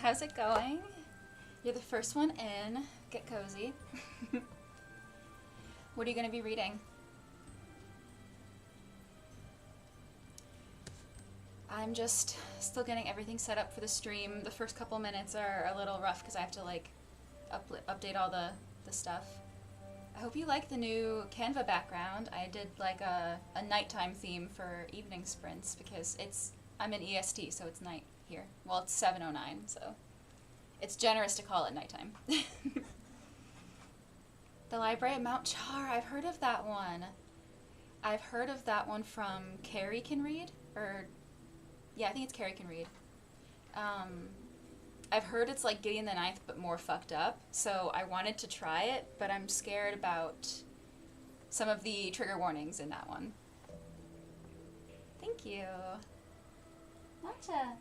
how's it going? You're the first one in. Get cozy. What are you going to be reading? I'm just still getting everything set up for the stream. The first couple minutes are a little rough because I have to like update all the stuff. I hope you like the new Canva background. I did like a nighttime theme for evening sprints because I'm in EST, so it's night here. Well, it's 7:09, so it's generous to call it nighttime. The Library at Mount Char, I've heard of that one. I've heard of that one from Carrie Can Read, or yeah, I think it's Carrie Can Read. I've heard it's like Gideon the Ninth, but more fucked up, so I wanted to try it, but I'm scared about some of the trigger warnings in that one. Thank you. Matcha.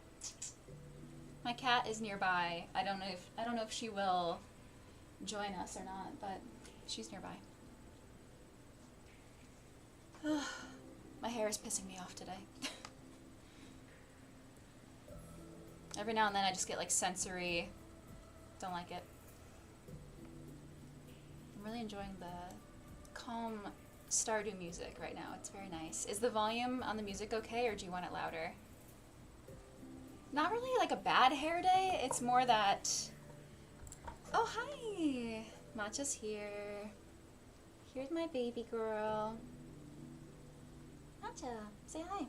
My cat is nearby. I don't know if she will join us or not, but she's nearby. My hair is pissing me off today. Every now and then I just get like sensory, don't like it. I'm really enjoying the calm Stardew music right now. It's very nice. Is the volume on the music okay, or do you want it louder? Not really like a bad hair day, it's more that... Oh, hi! Matcha's here. Here's my baby girl. Matcha, say hi.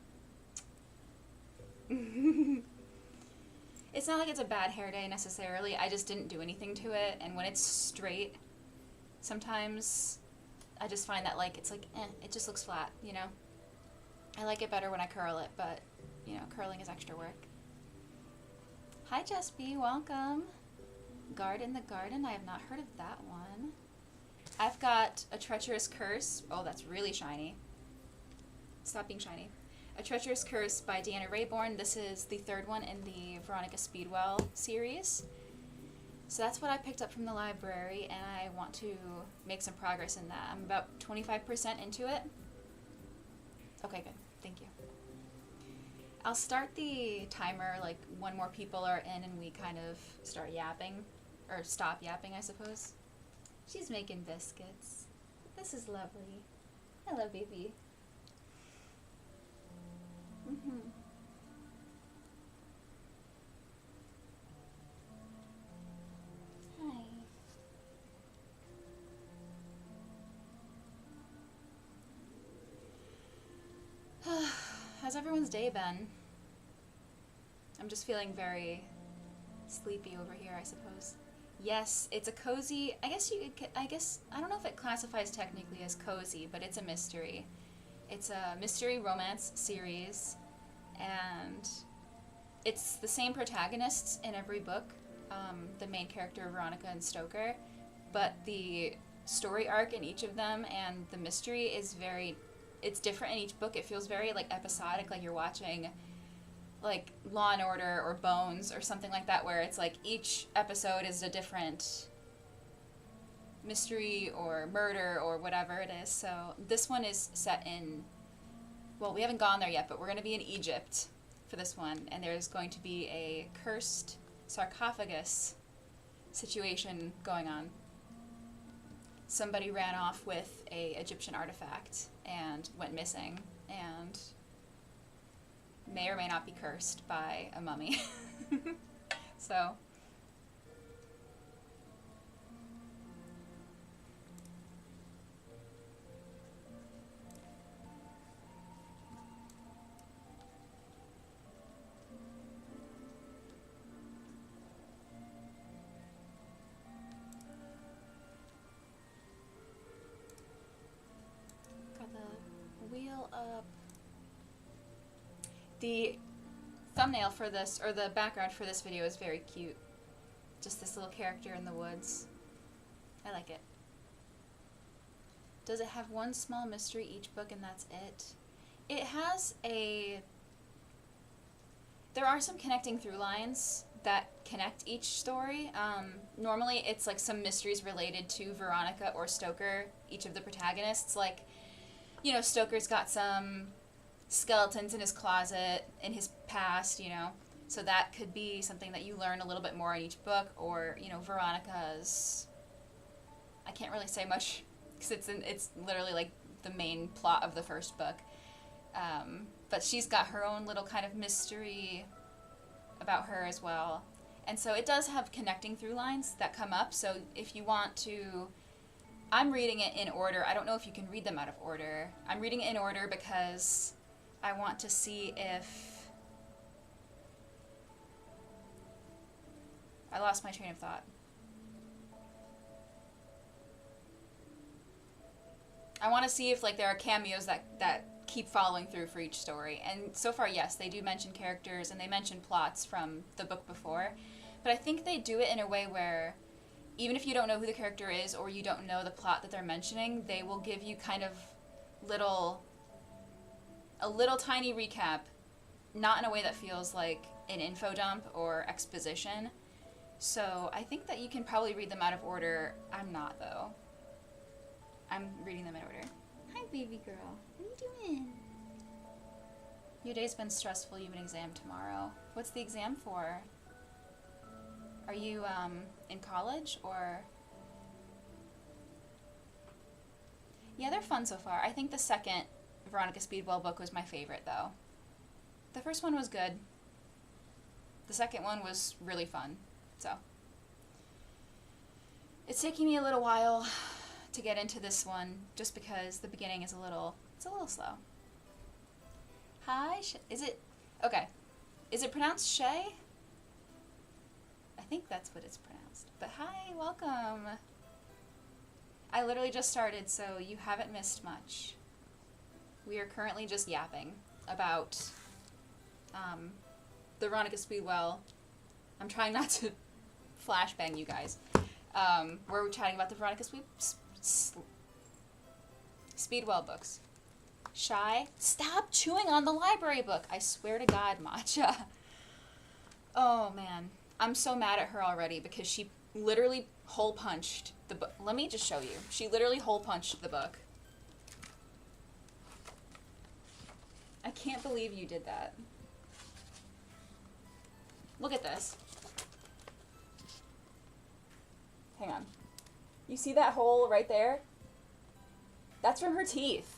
It's not like it's a bad hair day necessarily, I just didn't do anything to it, and when it's straight, sometimes I just find that like, it's like, it just looks flat, you know? I like it better when I curl it, but, you know, curling is extra work. Hi Jess B, welcome. Guard in the Garden, I have not heard of that one. I've got A Treacherous Curse, oh that's really shiny. Stop being shiny. A Treacherous Curse by Deanna Raybourn. This is the third one in the Veronica Speedwell series. So that's what I picked up from the library, and I want to make some progress in that. I'm about 25% into it. Okay, good. Thank you. I'll start the timer like when more people are in and we kind of start yapping, or stop yapping, I suppose. She's making biscuits. This is lovely. Hello, baby. Mm-hmm. Hi. How's everyone's day been? I'm just feeling very sleepy over here, I suppose. Yes, it's a cozy, I guess I don't know if it classifies technically as cozy, but it's a mystery. It's a mystery romance series, and it's the same protagonists in every book, the main character Veronica and Stoker, but the story arc in each of them and the mystery is it's different in each book. It feels very like episodic, like you're watching like Law and Order or Bones or something like that, where it's like each episode is a different mystery or murder or whatever it is. So this one is set in, well, we haven't gone there yet, but we're going to be in Egypt for this one, and there's going to be a cursed sarcophagus situation going on. Somebody ran off with a Egyptian artifact and went missing, and may or may not be cursed by a mummy. So got the wheel up. The thumbnail for this, or the background for this video, is very cute. Just this little character in the woods. I like it. Does it have one small mystery each book and that's it? It has there are some connecting through lines that connect each story. Normally it's like some mysteries related to Veronica or Stoker, each of the protagonists. Like, you know, Stoker's got some skeletons in his closet in his past, you know. So that could be something that you learn a little bit more in each book, or, you know, Veronica's, I can't really say much because it's literally like the main plot of the first book. But she's got her own little kind of mystery about her as well. And so it does have connecting through lines that come up. So if you want to, I'm reading it in order. I don't know if you can read them out of order. I'm reading it in order because I want to see if... I lost my train of thought. I want to see if like there are cameos that keep following through for each story. And so far, yes, they do mention characters and they mention plots from the book before. But I think they do it in a way where even if you don't know who the character is or you don't know the plot that they're mentioning, they will give you kind of a little tiny recap, not in a way that feels like an info dump or exposition. So I think that you can probably read them out of order. I'm not, though. I'm reading them in order. Hi, baby girl. What are you doing? Your day's been stressful. You have an exam tomorrow. What's the exam for? Are you in college or... Yeah, they're fun so far. I think the second Veronica Speedwell book was my favorite, though. The first one was good. The second one was really fun. So it's taking me a little while to get into this one, just because the beginning is a little slow. Hi, is it pronounced Shay? I think that's what it's pronounced. But hi, welcome. I literally just started, so you haven't missed much. We are currently just yapping about the Veronica Speedwell. I'm trying not to flashbang you guys. We're chatting about the Veronica Speedwell books. Shy? Stop chewing on the library book. I swear to God, Matcha. Oh, man. I'm so mad at her already because she literally hole punched the book. Let me just show you. She literally hole punched the book. I can't believe you did that. Look at this. Hang on. You see that hole right there? That's from her teeth.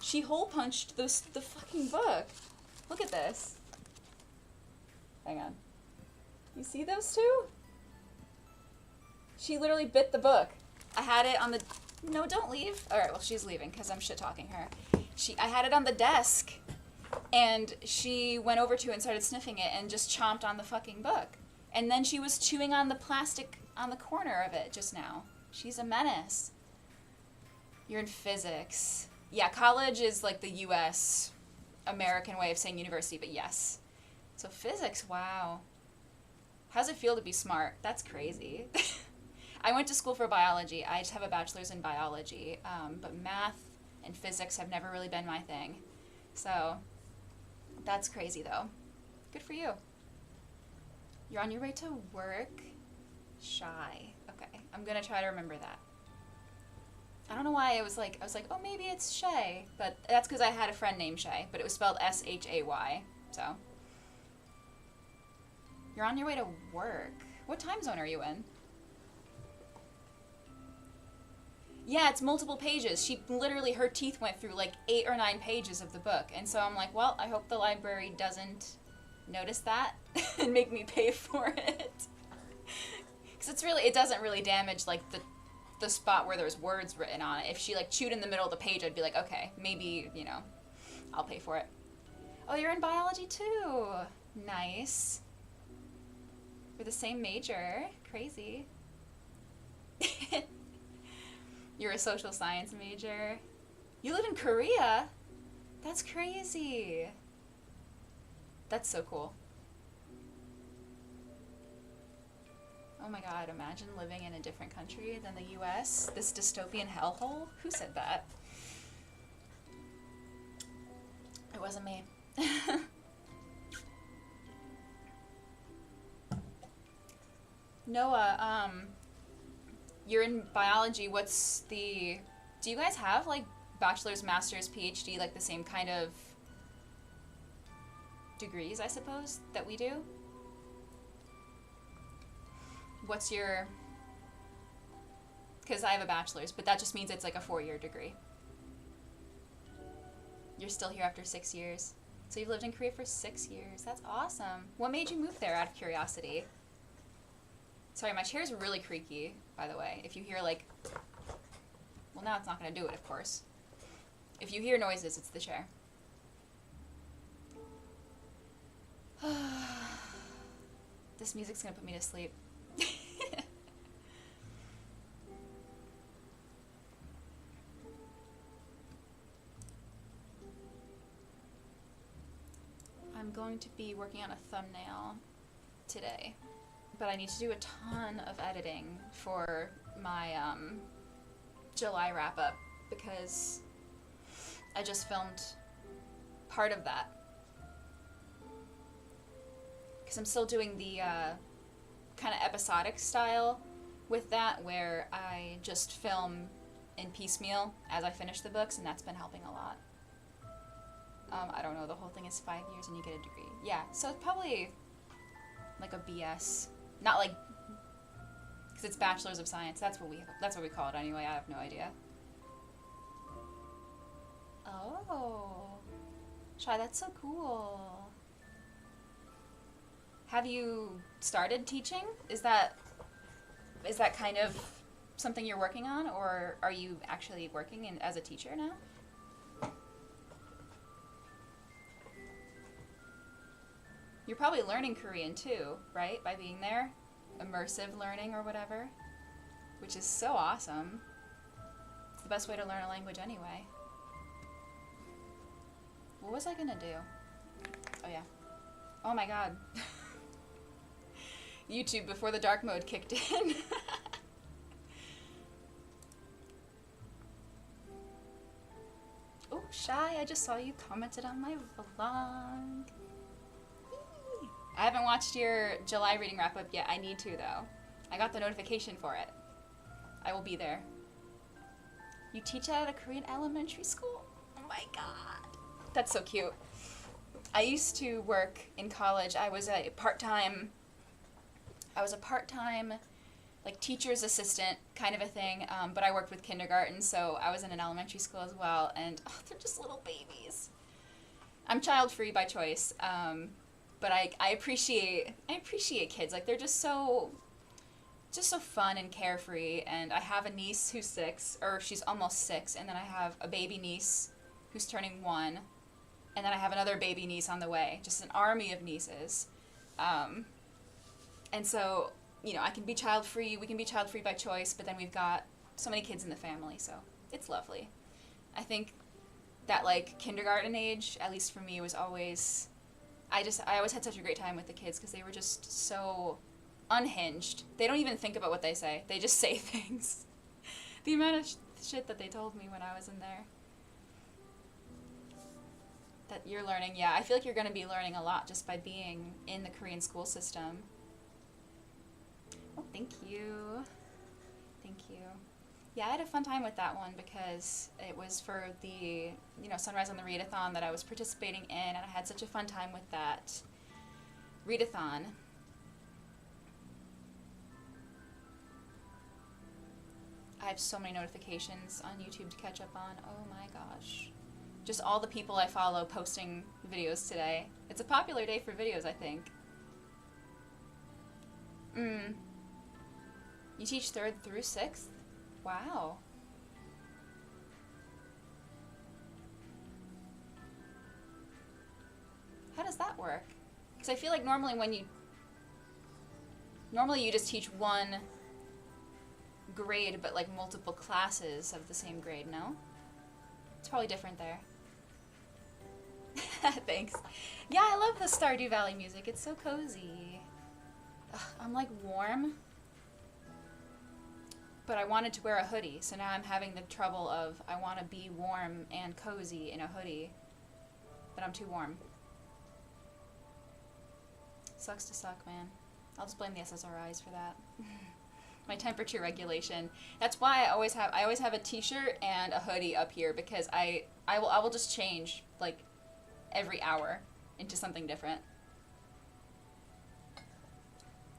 She hole punched the fucking book. Look at this. Hang on. You see those two? She literally bit the book. I had it on the... No, don't leave. Alright, well, she's leaving because I'm shit-talking her. I had it on the desk, and she went over to it and started sniffing it and just chomped on the fucking book. And then she was chewing on the plastic on the corner of it just now. She's a menace. You're in physics. Yeah, college is like the U.S. American way of saying university, but yes. So physics, wow. How's it feel to be smart? That's crazy. I went to school for biology. I just have a bachelor's in biology, but math and physics have never really been my thing. So that's crazy, though. Good for you. You're on your way to work? Shy. Okay, I'm gonna try to remember that. I don't know why I was like, oh, maybe it's Shay, but that's because I had a friend named Shay, but it was spelled S-H-A-Y, so. You're on your way to work. What time zone are you in? Yeah, it's multiple pages. She literally, her teeth went through like 8 or 9 pages of the book, and so I'm like, well, I hope the library doesn't notice that and make me pay for it. Because it doesn't really damage like the spot where there's words written on it. If she like chewed in the middle of the page, I'd be like, okay, maybe, you know, I'll pay for it. Oh, you're in biology too. Nice. We're the same major. Crazy. You're a social science major. You live in Korea? That's crazy. That's so cool. Oh my god, imagine living in a different country than the US. This dystopian hellhole? Who said that? It wasn't me. Noah, you're in biology. Do you guys have like bachelor's, master's, PhD, like the same kind of degrees, I suppose, that we do? What's your... Because I have a bachelor's, but that just means it's like a 4-year degree. You're still here after 6 years. So you've lived in Korea for 6 years. That's awesome. What made you move there out of curiosity? Sorry, my chair's really creaky, by the way. If you hear like... Well, now it's not going to do it, of course. If you hear noises, it's the chair. This music's going to put me to sleep. I'm going to be working on a thumbnail today, but I need to do a ton of editing for my July wrap-up because I just filmed part of that. Because I'm still doing the kind of episodic style with that, where I just film in piecemeal as I finish the books, and that's been helping a lot. I don't know, the whole thing is 5 years and you get a degree. Yeah, so it's probably like a BS. Not like, because it's Bachelor's of Science. That's what we call it anyway. I have no idea. Oh, Shai, that's so cool. Have you started teaching? Is that kind of something you're working on, or are you actually working as a teacher now? You're probably learning Korean too, right? By being there? Immersive learning or whatever. Which is so awesome. It's the best way to learn a language anyway. What was I gonna do? Oh yeah. Oh my god. YouTube before the dark mode kicked in. Oh, Shai, I just saw you commented on my vlog. I haven't watched your July reading wrap-up yet. I need to, though. I got the notification for it. I will be there. You teach at a Korean elementary school? Oh my god. That's so cute. I used to work in college. I was a part-time, like, teacher's assistant kind of a thing, but I worked with kindergarten, so I was in an elementary school as well, and oh, they're just little babies. I'm child-free by choice, but I appreciate kids. Like, they're just so fun and carefree. And I have a niece who's 6, or she's almost 6, and then I have a baby niece who's turning 1, and then I have another baby niece on the way. Just an army of nieces. And so, you know, I can be child-free, we can be child-free by choice, but then we've got so many kids in the family, so it's lovely. I think that, like, kindergarten age, at least for me, was always... I always had such a great time with the kids because they were just so unhinged. They don't even think about what they say. They just say things. The amount of shit that they told me when I was in there. That you're learning, yeah. I feel like you're going to be learning a lot just by being in the Korean school system. Oh, thank you. Thank you. Yeah, I had a fun time with that one because it was for the, you know, Sunrise on the Readathon that I was participating in, and I had such a fun time with that readathon. I have so many notifications on YouTube to catch up on. Oh my gosh. Just all the people I follow posting videos today. It's a popular day for videos, I think. You teach 3rd through 6th? Wow. How does that work? Because I feel like normally you just teach one grade, but like multiple classes of the same grade, no? It's probably different there. Thanks. Yeah, I love the Stardew Valley music. It's so cozy. Ugh, I'm like warm. But I wanted to wear a hoodie, so now I'm having the trouble of I want to be warm and cozy in a hoodie, but I'm too warm. Sucks to suck, man. I'll just blame the SSRIs for that. My temperature regulation. That's why I always have a t-shirt and a hoodie up here, because I will just change like every hour into something different.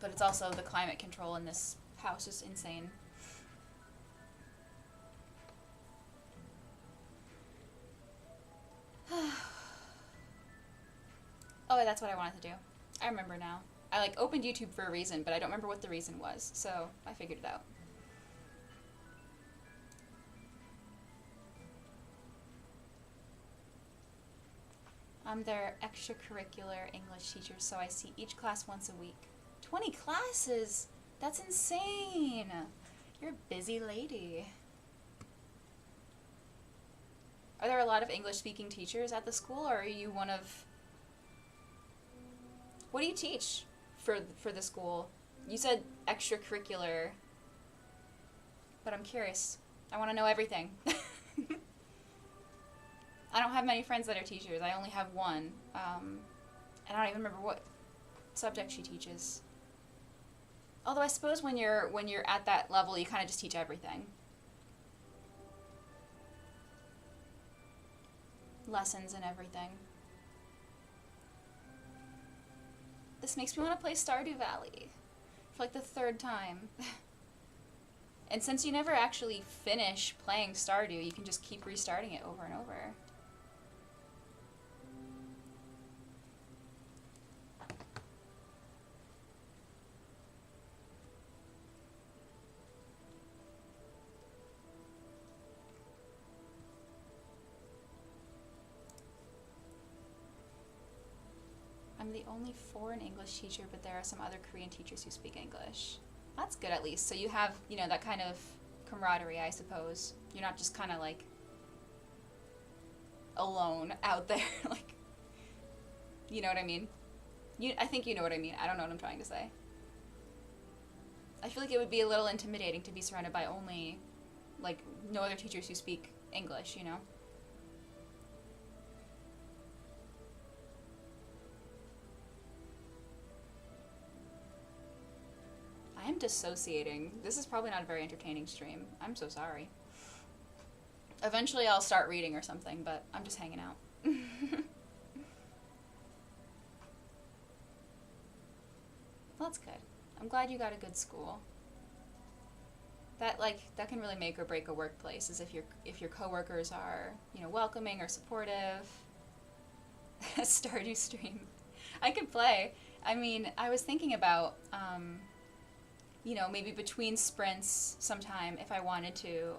But it's also the climate control in this house is insane. Oh, that's what I wanted to do. I remember now. I like opened YouTube for a reason, but I don't remember what the reason was, so I figured it out. I'm their extracurricular English teacher, so I see each class once a week. 20 classes? That's insane! You're a busy lady. Are there a lot of English-speaking teachers at the school, or are you one of... What do you teach for the school? You said extracurricular, but I'm curious. I want to know everything. I don't have many friends that are teachers. I only have one. And I don't even remember what subject she teaches. Although I suppose when you're at that level, you kind of just teach everything. Lessons and everything. This makes me want to play Stardew Valley for like the 3rd time. And since you never actually finish playing Stardew, you can just keep restarting it over and over. I'm the only foreign English teacher, but there are some other Korean teachers who speak English. That's good at least. So you have, you know, that kind of camaraderie, I suppose. You're not just kind of like alone out there. Like, you know what I mean? I think you know what I mean. I don't know what I'm trying to say. I feel like it would be a little intimidating to be surrounded by only, like, no other teachers who speak English, you know? I am dissociating. This is probably not a very entertaining stream. I'm so sorry. Eventually I'll start reading or something, but I'm just hanging out. Well, that's good. I'm glad you got a good school. That can really make or break a workplace, is if your coworkers are, you know, welcoming or supportive. Stardew stream. I could play. I mean, I was thinking about you know, maybe between sprints sometime if I wanted to,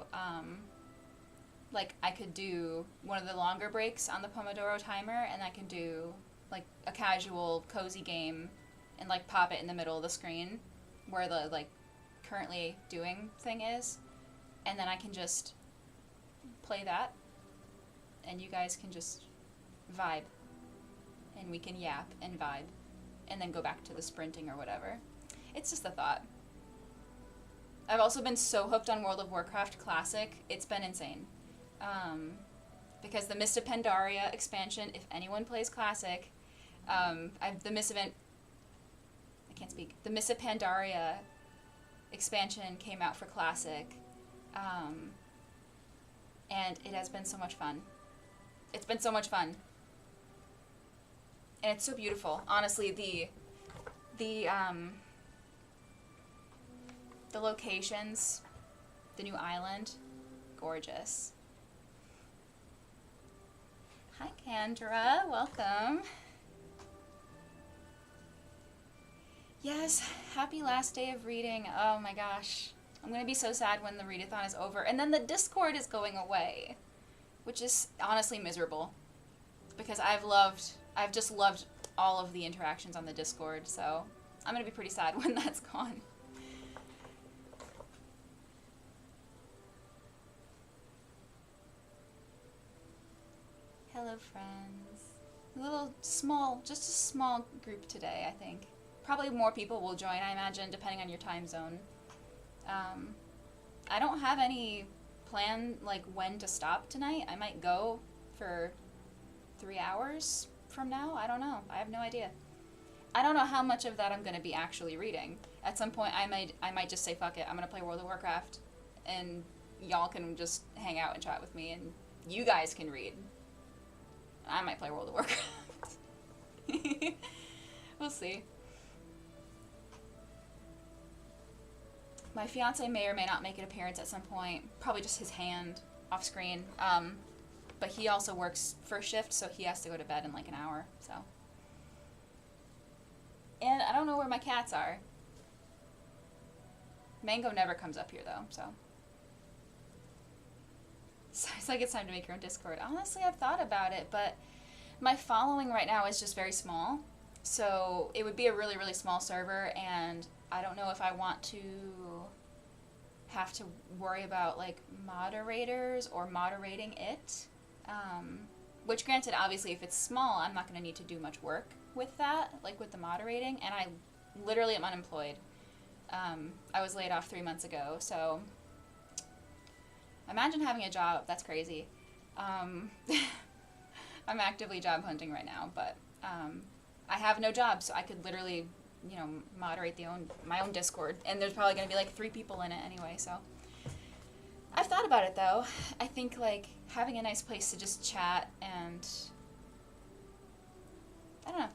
like I could do one of the longer breaks on the Pomodoro timer, and I can do like a casual cozy game and like pop it in the middle of the screen where the like currently doing thing is, and then I can just play that and you guys can just vibe and we can yap and vibe and then go back to the sprinting or whatever. It's just a thought. I've also been so hooked on World of Warcraft Classic. It's been insane. Because the Mists of Pandaria expansion, if anyone plays Classic, the Mists of Pandaria expansion came out for Classic. And it has been so much fun. It's been so much fun. And it's so beautiful. Honestly, the locations, the new island, gorgeous. Hi, Kendra. Welcome. Yes, happy last day of reading. Oh my gosh. I'm going to be so sad when the readathon is over. And then the Discord is going away, which is honestly miserable because I've just loved all of the interactions on the Discord, so I'm going to be pretty sad when that's gone. Hello, friends. Just a small group today, I think. Probably more people will join, I imagine, depending on your time zone. I don't have any plan, like, when to stop tonight. I might go for 3 hours from now. I don't know. I have no idea. I don't know how much of that I'm going to be actually reading. At some point, I might just say, fuck it, I'm going to play World of Warcraft, and y'all can just hang out and chat with me, and you guys can read. I might play World of Warcraft. We'll see. My fiance may or may not make an appearance at some point. Probably just his hand off screen. But he also works first shift, so he has to go to bed in like an hour. So, and I don't know where my cats are. Mango never comes up here though, so. So it's like it's time to make your own Discord. Honestly, I've thought about it, but my following right now is just very small. So it would be a really, really small server, and I don't know if I want to have to worry about like moderators or moderating it. Which granted, obviously, if it's small, I'm not going to need to do much work with that, like with the moderating, and I literally am unemployed. I was laid off 3 months ago, so imagine having a job. That's crazy. I'm actively job hunting right now, but I have no job, so I could literally, you know, moderate my own Discord, and there's probably going to be like 3 people in it anyway, so. I've thought about it though. I think like having a nice place to just chat and I don't know.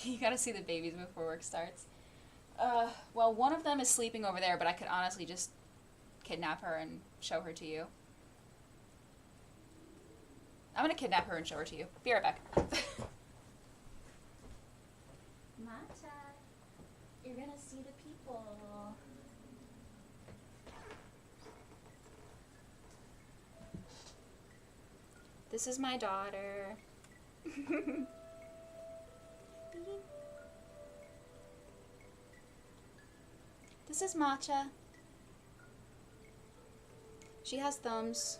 You gotta see the babies before work starts. Well, one of them is sleeping over there, but I could honestly just kidnap her and show her to you. I'm gonna kidnap her and show her to you. Be right back. Mata, you're gonna see the people. This is my daughter. This is Matcha. She has thumbs.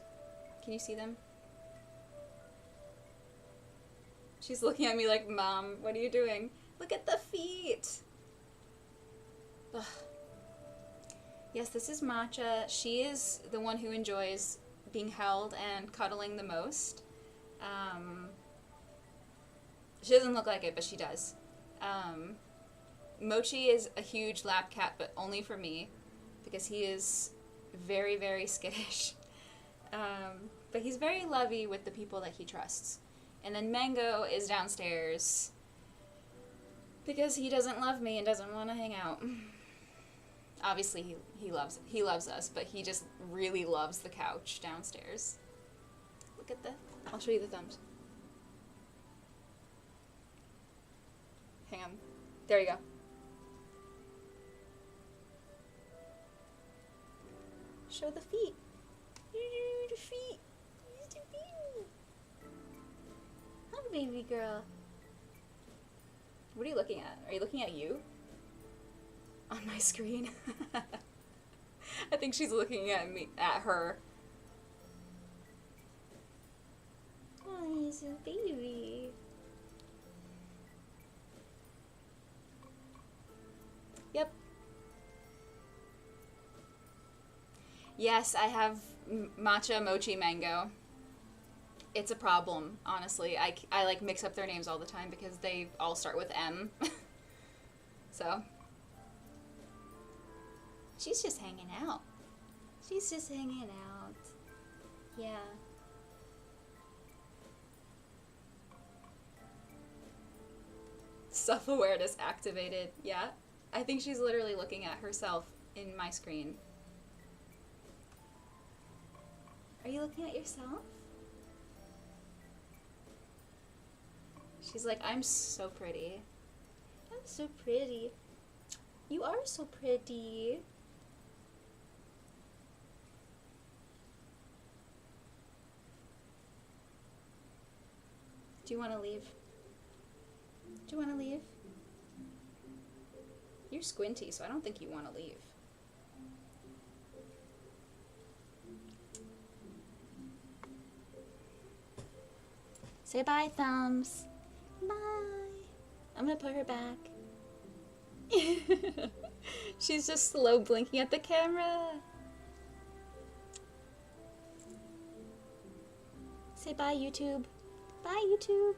Can you see them? She's looking at me like, Mom, what are you doing? Look at the feet. Ugh. Yes, this is Matcha. She is the one who enjoys being held and cuddling the most. She doesn't look like it, but she does. Mochi is a huge lap cat, but only for me, because he is very, very skittish. But he's very lovey with the people that he trusts. And then Mango is downstairs because he doesn't love me and doesn't want to hang out. Obviously, he loves us, but he just really loves the couch downstairs. Look at I'll show you the thumbs. Hang on. There you go. Show the feet. The feet. Hi, baby girl. What are you looking at? Are you looking at you? On my screen? I think she's looking at her. Oh, he's a baby. Yep. Yes, I have Matcha, Mochi, Mango. It's a problem, honestly. I like mix up their names all the time because they all start with M. So. She's just hanging out. She's just hanging out. Yeah. Self-awareness activated. Yeah. I think she's literally looking at herself in my screen. Are you looking at yourself? She's like, I'm so pretty. I'm so pretty. You are so pretty. Do you want to leave? Do you want to leave? You're squinty, so I don't think you want to leave. Say bye, Thumbs. Bye. I'm gonna put her back. She's just slow blinking at the camera. Say bye, YouTube. Bye, YouTube.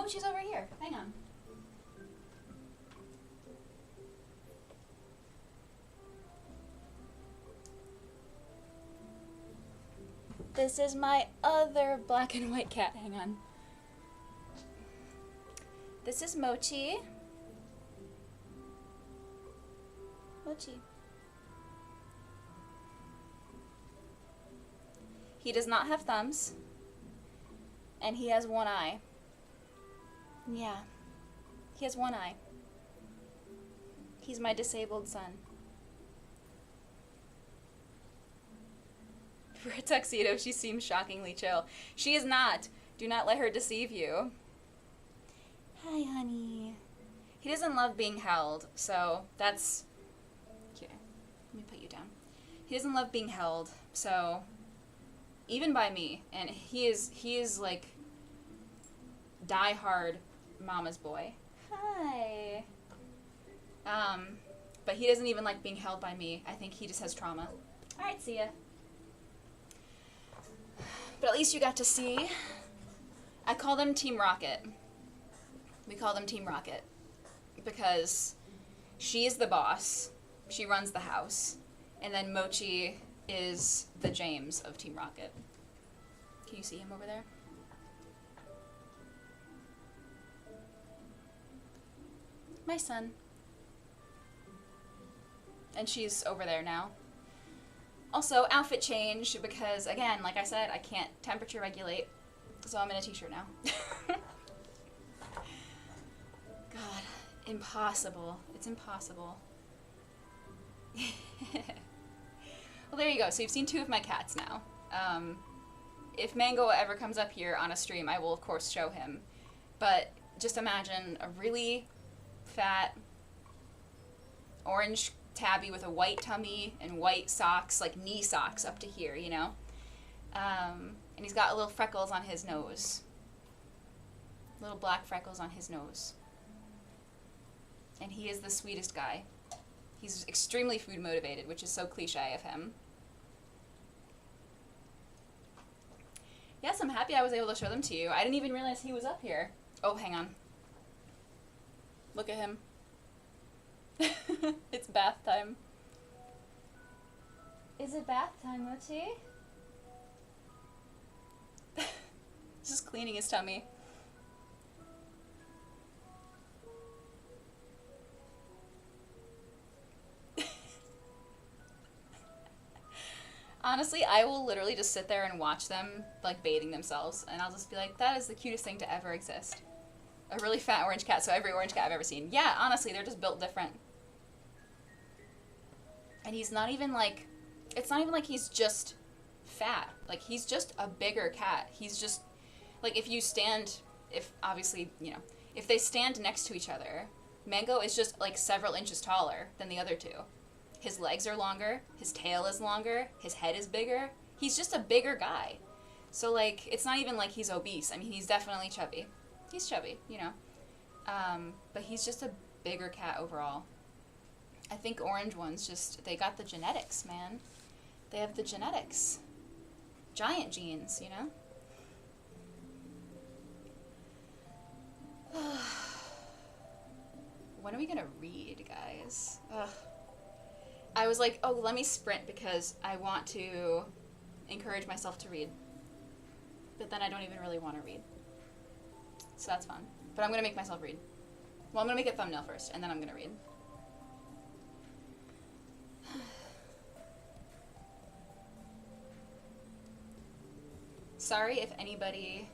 Mochi's over here. Hang on. This is my other black and white cat. Hang on. This is Mochi. Mochi. He does not have thumbs. And he has one eye. Yeah. He has one eye. He's my disabled son. For a tuxedo, she seems shockingly chill. She is not. Do not let her deceive you. Hi, honey. He doesn't love being held, so that's... Here, let me put you down. He doesn't love being held, so... Even by me, and he is like... die-hard mama's boy. Hi. But he doesn't even like being held by me. I think he just has trauma. Alright, see ya. But at least you got to see. I call them Team Rocket. We call them Team Rocket. Because she is the boss. She runs the house. And then Mochi is the James of Team Rocket. Can you see him over there? My son. And she's over there now. Also, outfit change, because, again, like I said, I can't temperature regulate, so I'm in a t-shirt now. God, impossible. It's impossible. Well, there you go. So you've seen two of my cats now. If Mango ever comes up here on a stream, I will, of course, show him. But just imagine a really fat, orange tabby with a white tummy and white socks, like knee socks up to here, you know? And he's got little freckles on his nose. Little black freckles on his nose. And he is the sweetest guy. He's extremely food motivated, which is so cliche of him. Yes, I'm happy I was able to show them to you. I didn't even realize he was up here. Oh, hang on. Look at him. It's bath time. Is it bath time, Mochi? Just cleaning his tummy. Honestly, I will literally just sit there and watch them, like, bathing themselves, and I'll just be like, that is the cutest thing to ever exist. A really fat orange cat, so every orange cat I've ever seen. Yeah, honestly, they're just built different. And he's not even like, it's not even like he's just fat. Like, he's just a bigger cat. He's just, like, if you stand, if, obviously, you know, if they stand next to each other, Mango is just, like, several inches taller than the other two. His legs are longer, his tail is longer, his head is bigger. He's just a bigger guy. So, like, it's not even like he's obese. I mean, he's definitely chubby. He's chubby, you know. But he's just a bigger cat overall. I think orange ones just, they got the genetics, man. They have the genetics. Giant genes, you know? When are we gonna read, guys? Ugh. I was like, oh, let me sprint because I want to encourage myself to read. But then I don't even really want to read. So that's fun. But I'm going to make myself read. Well, I'm going to make a thumbnail first, and then I'm going to read. Sorry if anybody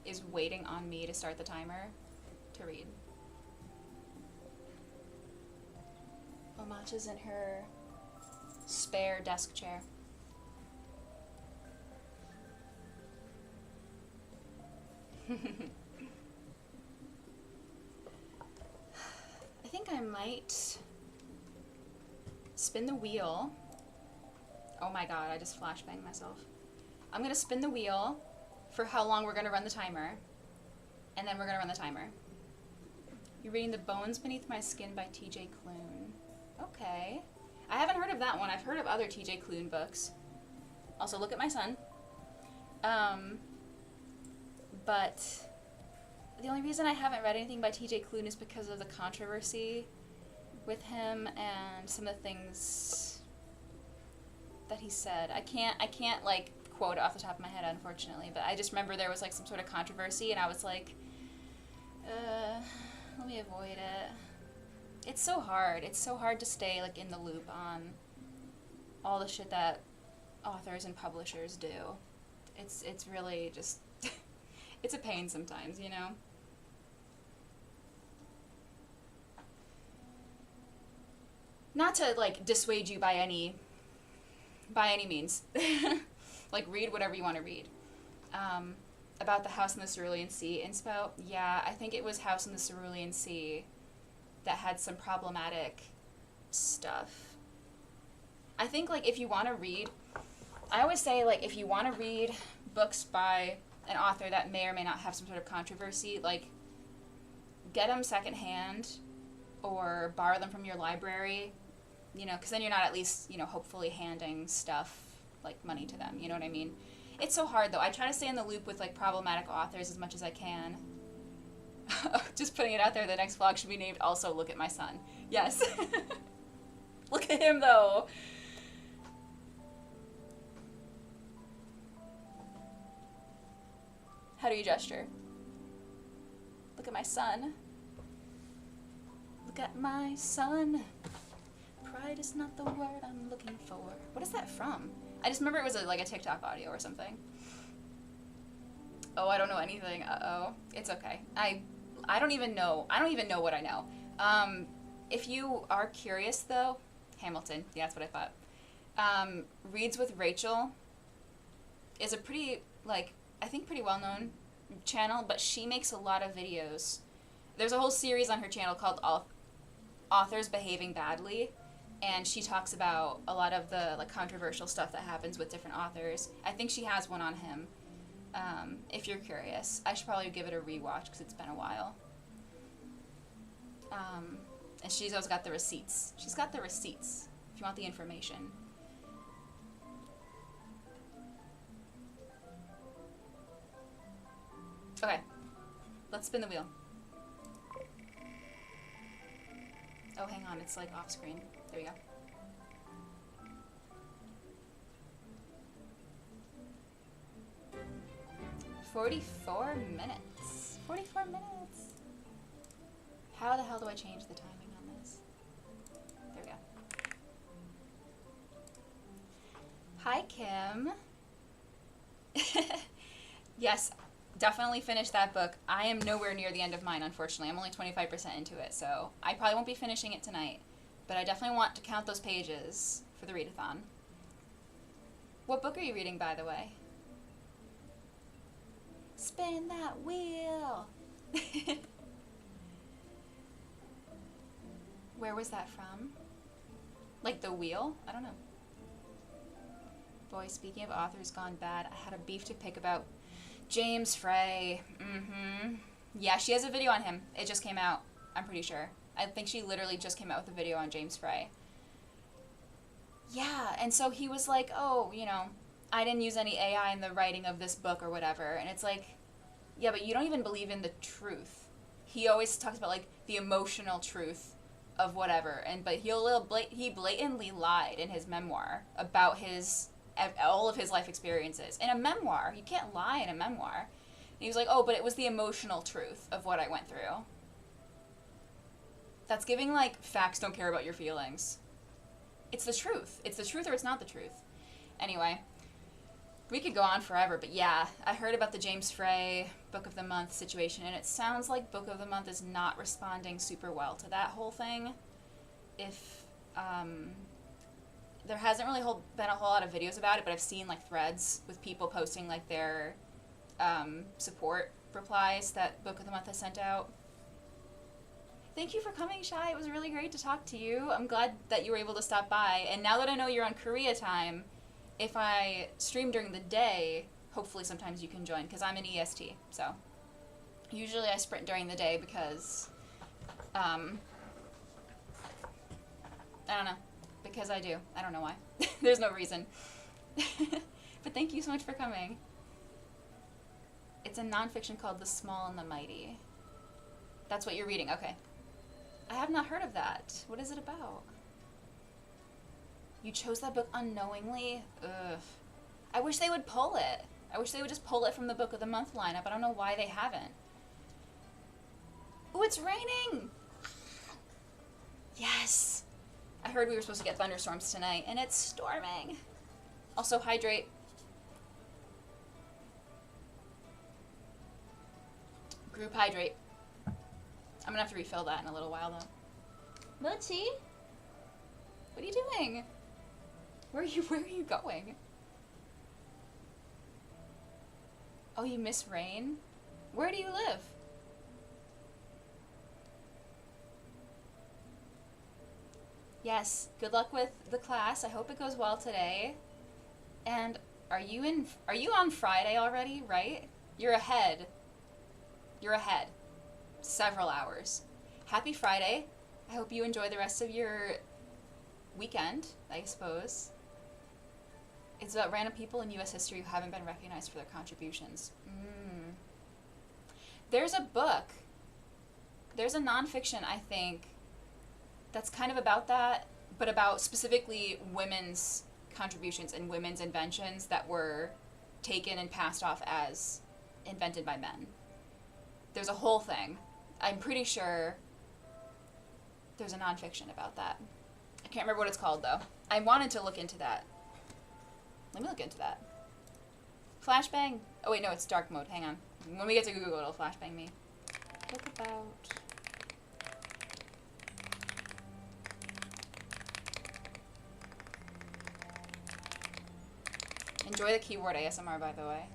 is waiting on me to start the timer to read. Omacha's in her spare desk chair. I think I might spin the wheel. Oh my god, I just flashbanged myself. I'm gonna spin the wheel for how long we're gonna run the timer, and then we're gonna run the timer. You're reading The Bones Beneath My Skin by T.J. Klune. Okay. I haven't heard of that one. I've heard of other T.J. Klune books. Also, look at my son. But the only reason I haven't read anything by TJ Klune is because of the controversy with him and some of the things that he said. I can't like quote it off the top of my head, unfortunately, but I just remember there was like some sort of controversy, and I was like, let me avoid it. It's so hard. It's so hard to stay like in the loop on all the shit that authors and publishers do. It's really just it's a pain sometimes, you know? Not to like dissuade you by any means. Like, read whatever you want to read. About the House in the Cerulean Sea inspo, yeah, I think it was House in the Cerulean Sea that had some problematic stuff. I think, like, if you want to read, I always say, like, if you want to read books by an author that may or may not have some sort of controversy, like, get them secondhand or borrow them from your library, you know, because then you're not at least, you know, hopefully handing stuff, like, money to them, you know what I mean? It's so hard, though. I try to stay in the loop with, like, problematic authors as much as I can. Just putting it out there, the next vlog should be named Also Look at My Son. Yes. Look at him, though. How do you gesture? Look at my son. Look at my son. Pride is not the word I'm looking for. What is that from? I just remember it was like a TikTok audio or something. Oh, I don't know anything. Uh-oh. It's okay. I don't even know. I don't even know what I know. If you are curious, though, Hamilton. Yeah, that's what I thought. Reads with Rachel is a pretty, like, I think pretty well-known channel, but she makes a lot of videos. There's a whole series on her channel called Authors Behaving Badly, and she talks about a lot of the like controversial stuff that happens with different authors. I think she has one on him. If you're curious, I should probably give it a rewatch because it's been a while. And she's always got the receipts. She's got the receipts if you want the information. Okay, let's spin the wheel. Oh, hang on, it's like off screen. There we go. "44 minutes. 44 minutes. How the hell do I change the timing on this? There we go. Hi, Kim. Yes, definitely finished that book. I am nowhere near the end of mine, unfortunately. I'm only 25% into it, so I probably won't be finishing it tonight. But I definitely want to count those pages for the readathon. What book are you reading, by the way? Spin that wheel! Where was that from? Like the wheel? I don't know. Boy, speaking of authors gone bad, I had a beef to pick about James Frey. Yeah, she has a video on him. It just came out, I'm pretty sure. I think she literally just came out with a video on James Frey. Yeah, and so he was like, oh, you know, I didn't use any AI in the writing of this book or whatever. And it's like, yeah, but you don't even believe in the truth. He always talks about, like, the emotional truth of whatever. But he blatantly lied in his memoir about all of his life experiences. In a memoir, you can't lie in a memoir. And he was like, oh, but it was the emotional truth of what I went through. That's giving, like, facts don't care about your feelings. It's the truth. It's the truth or it's not the truth. Anyway, we could go on forever, but yeah, I heard about the James Frey Book of the Month situation, and it sounds like Book of the Month is not responding super well to that whole thing. If, there hasn't really been a whole lot of videos about it, but I've seen, like, threads with people posting, like, their support replies that Book of the Month has sent out. Thank you for coming, Shai. It was really great to talk to you. I'm glad that you were able to stop by. And now that I know you're on Korea time, if I stream during the day, hopefully sometimes you can join, because I'm in EST. So usually I sprint during the day because, I don't know. Because I do. I don't know why. There's no reason. But thank you so much for coming. It's a nonfiction called The Small and the Mighty. That's what you're reading. Okay. I have not heard of that. What is it about? You chose that book unknowingly? Ugh. I wish they would pull it. I wish they would just pull it from the Book of the Month lineup. I don't know why they haven't. Ooh, it's raining! Yes! I heard we were supposed to get thunderstorms tonight, and it's storming. Also, hydrate. Group hydrate. I'm gonna have to refill that in a little while, though. Mochi? What are you doing? Where are you going? Oh, you miss rain? Where do you live? Yes, good luck with the class. I hope it goes well today. And are you on Friday already, right? You're ahead. You're ahead. Several hours. Happy Friday. I hope you enjoy the rest of your weekend, I suppose. It's about random people in U.S. history who haven't been recognized for their contributions. There's a book. There's a nonfiction, I think, that's kind of about that, but about specifically women's contributions and women's inventions that were taken and passed off as invented by men. There's a whole thing. I'm pretty sure there's a nonfiction about that. I can't remember what it's called, though. I wanted to look into that. Let me look into that. Flashbang. Oh, wait, no, it's dark mode. Hang on. When we get to Google, it'll flashbang me. Book about... Enjoy the keyboard ASMR, by the way.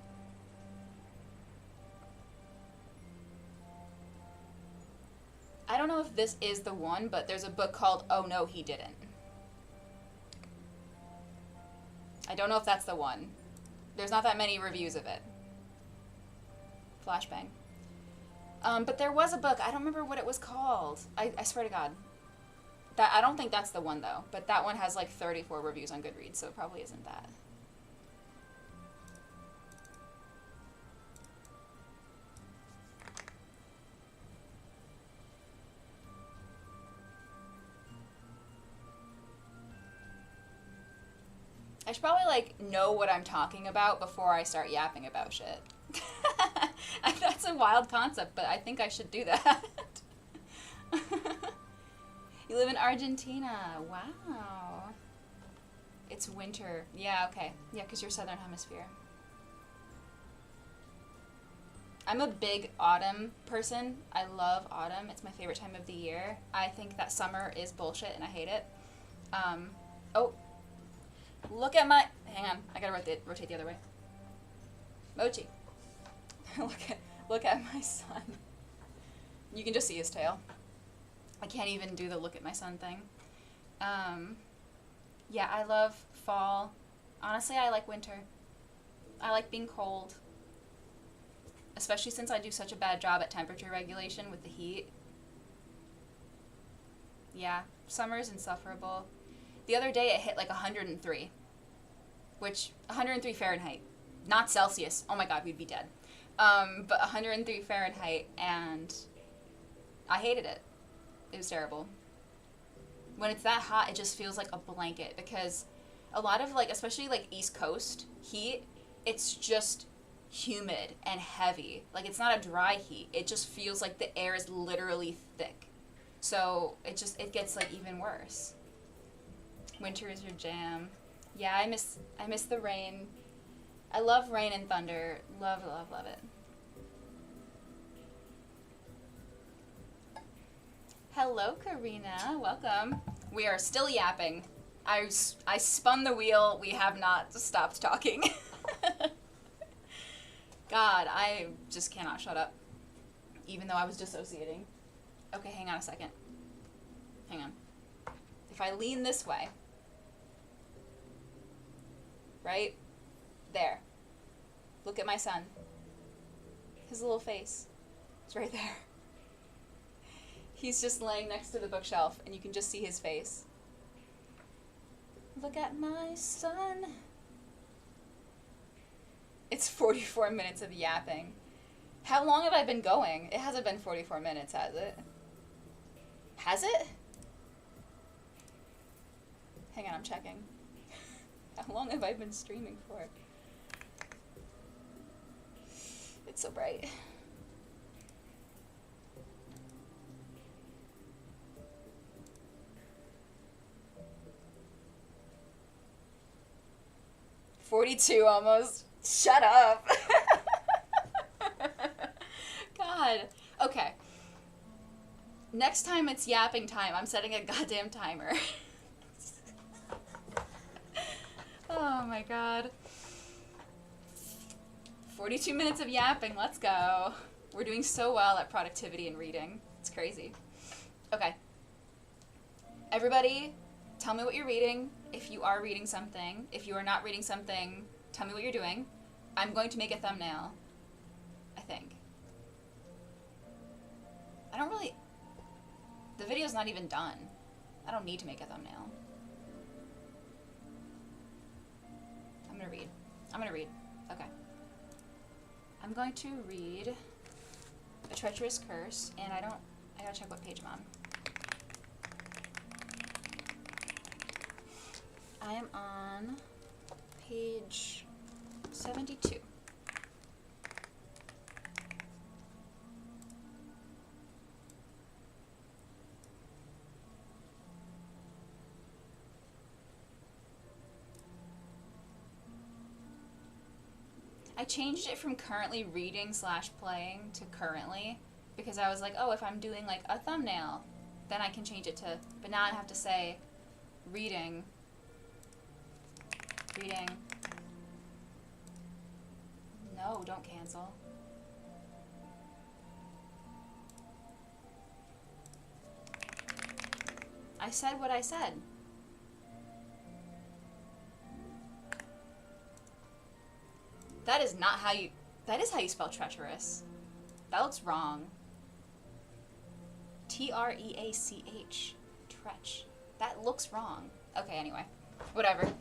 I don't know if this is the one, but there's a book called Oh No, He Didn't. I don't know if that's the one. There's not that many reviews of it. Flashbang. But there was a book. I don't remember what it was called. I swear to God. I don't think that's the one, though. But that one has like 34 reviews on Goodreads, so it probably isn't that. I should probably, like, know what I'm talking about before I start yapping about shit. That's a wild concept, but I think I should do that. You live in Argentina. Wow. It's winter. Yeah, okay. Yeah, because you're Southern Hemisphere. I'm a big autumn person. I love autumn. It's my favorite time of the year. I think that summer is bullshit, and I hate it. Oh. Look at my... Hang on. I gotta rotate the other way. Mochi. Look at my son. You can just see his tail. I can't even do the look at my son thing. Yeah, I love fall. Honestly, I like winter. I like being cold. Especially since I do such a bad job at temperature regulation with the heat. Yeah, summer is insufferable. The other day it hit like 103, which 103 Fahrenheit, not Celsius. Oh my God, we'd be dead. But 103 Fahrenheit, and I hated it. It was terrible. When it's that hot, it just feels like a blanket, because a lot of, like, especially like East Coast heat, it's just humid and heavy. Like, it's not a dry heat. It just feels like the air is literally thick. So it gets like even worse. Winter is your jam. Yeah, I miss the rain. I love rain and thunder. Love, love, love it. Hello, Karina. Welcome. We are still yapping. I spun the wheel. We have not stopped talking. God, I just cannot shut up. Even though I was dissociating. Okay, hang on a second. Hang on. If I lean this way. Right? There. Look at my son. His little face. It's right there. He's just laying next to the bookshelf, and you can just see his face. Look at my son. It's 44 minutes of yapping. How long have I been going? It hasn't been 44 minutes, has it? Has it? Hang on, I'm checking. How long have I been streaming for? It's so bright. $42 almost. Shut up. God. Okay. Next time it's yapping time, I'm setting a goddamn timer. Oh my god. 42 minutes of yapping, let's go. We're doing so well at productivity and reading. It's crazy. Okay. Everybody, tell me what you're reading. If you are reading something. If you are not reading something, tell me what you're doing. I'm going to make a thumbnail, I think. I don't really... The video's not even done. I don't need to make a thumbnail. I'm gonna read. Okay. I'm going to read A Treacherous Curse, and I gotta check what page I'm on. I am on page 72. I changed it from currently reading / playing to currently because I was like, oh, if I'm doing like a thumbnail, then I can change it to, but now I have to say reading. No, don't cancel. I said what I said. That is not how you... That is how you spell treacherous. That looks wrong. T-R-E-A-C-H. Tretch. That looks wrong. Okay, anyway. Whatever.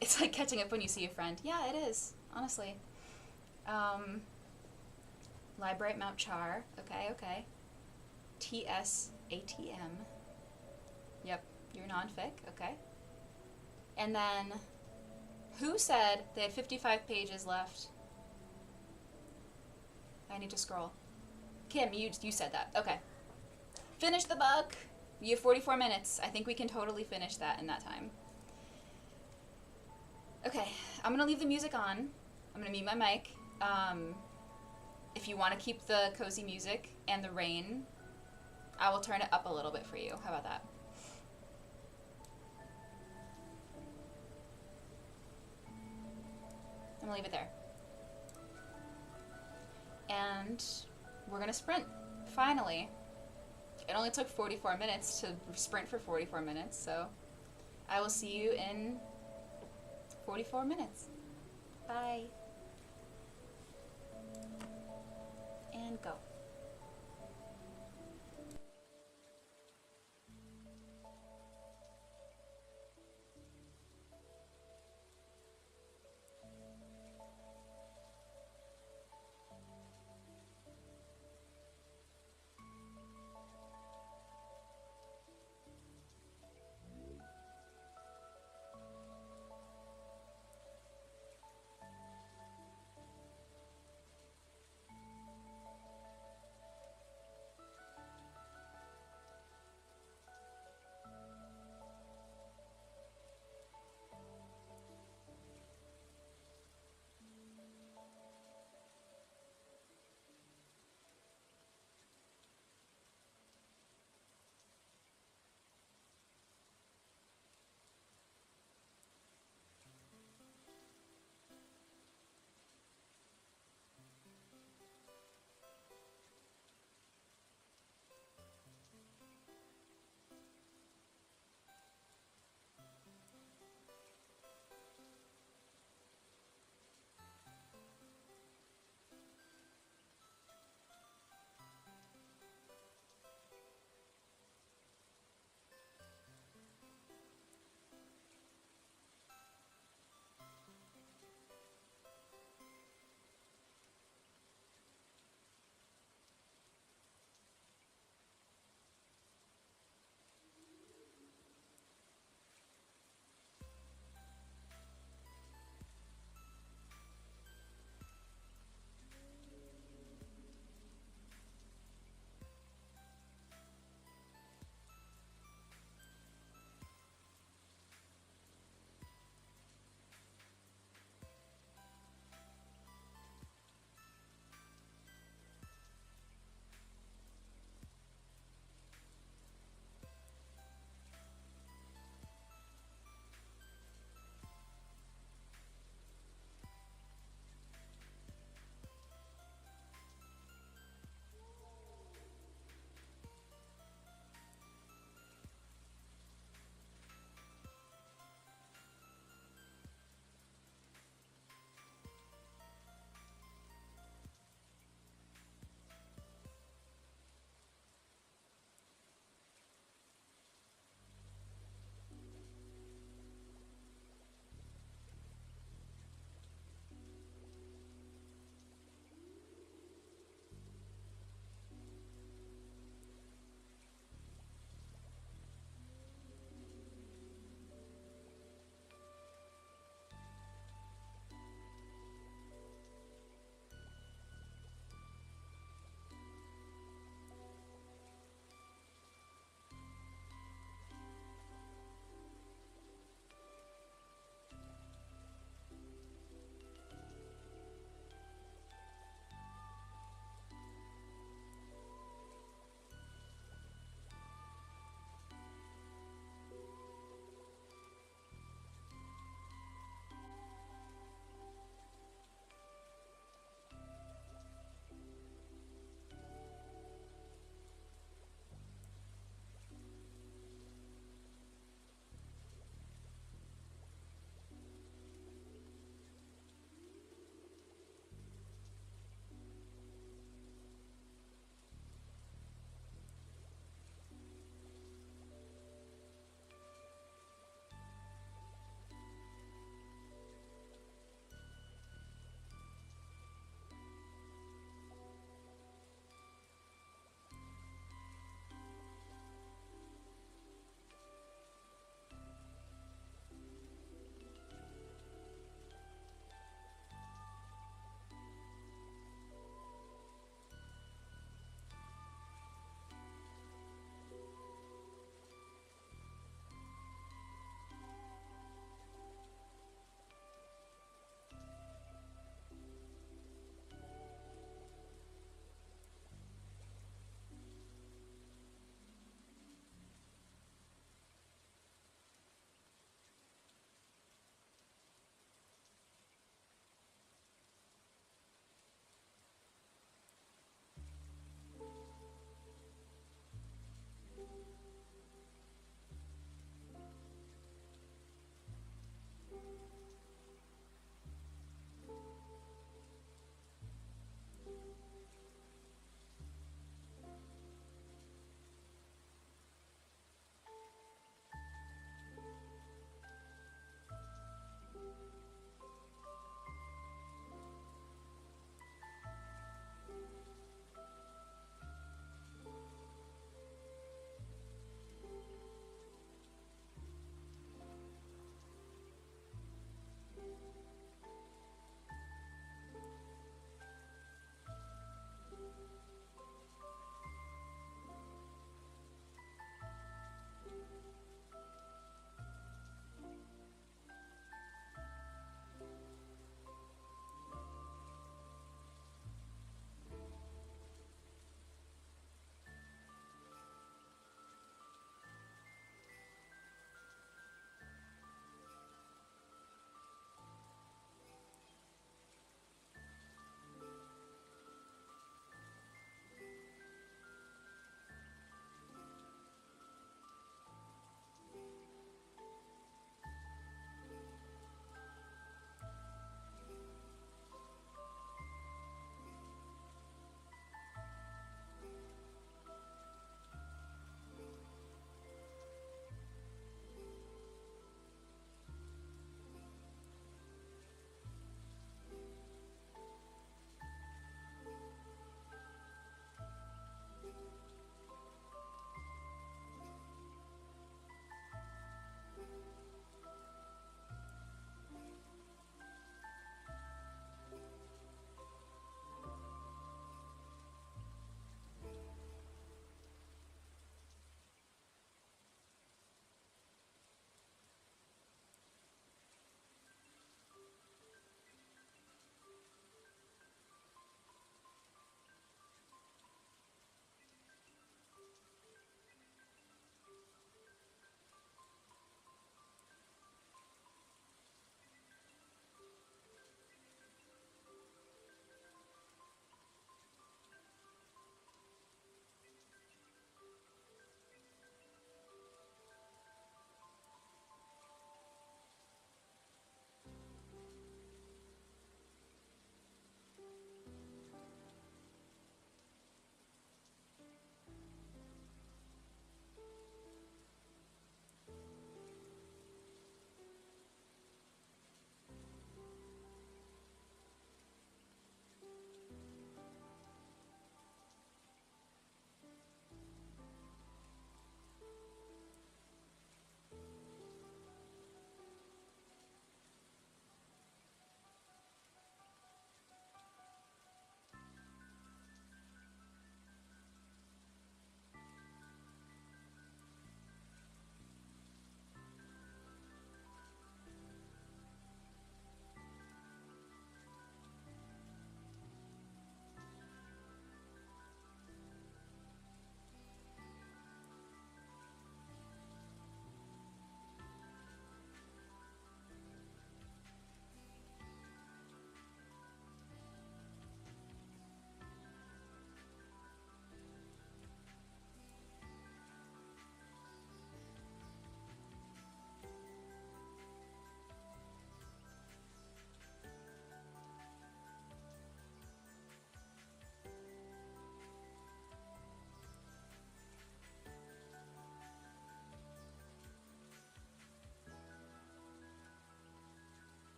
It's like catching up when you see a friend. Yeah, it is. Honestly. Library at Mount Char. Okay. T-S-A-T-M. Yep. You're non-fic. Okay. And then... Who said they had 55 pages left? I need to scroll. Kim, you said that. Okay. Finish the book. You have 44 minutes. I think we can totally finish that in that time. Okay, I'm going to leave the music on. I'm going to mute my mic. If you want to keep the cozy music and the rain, I will turn it up a little bit for you. How about that? I'm gonna leave it there. And we're gonna sprint, finally. It only took 44 minutes to sprint for 44 minutes, so I will see you in 44 minutes. Bye. And go.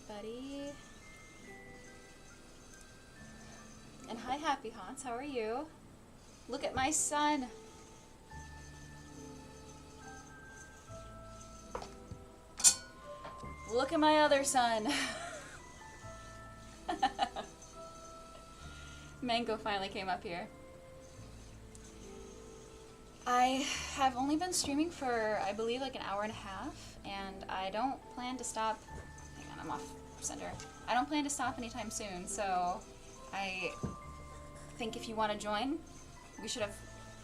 everybody. And hi, Happy Haunts. How are you? Look at my son. Look at my other son. Mango finally came up here. I have only been streaming for, I believe, like an hour and a half, and I don't plan to stop. Hang on, I'm off center. I don't plan to stop anytime soon, so I think if you want to join, we should have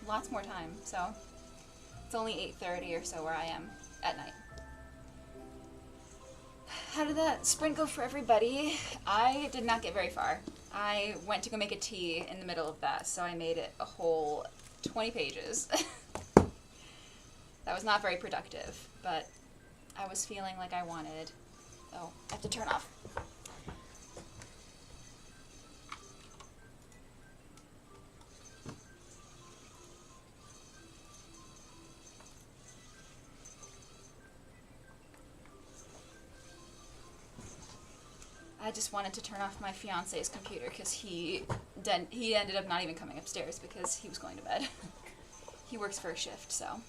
lots more time. So it's only 8:30 or so where I am at night. How did that sprint go for everybody? I did not get very far. I went to go make a tea in the middle of that, so I made it a whole 20 pages. That was not very productive, but I was feeling like I wanted... Oh, I have to turn off. I just wanted to turn off my fiance's computer because he ended up not even coming upstairs because he was going to bed. He works for a shift, so.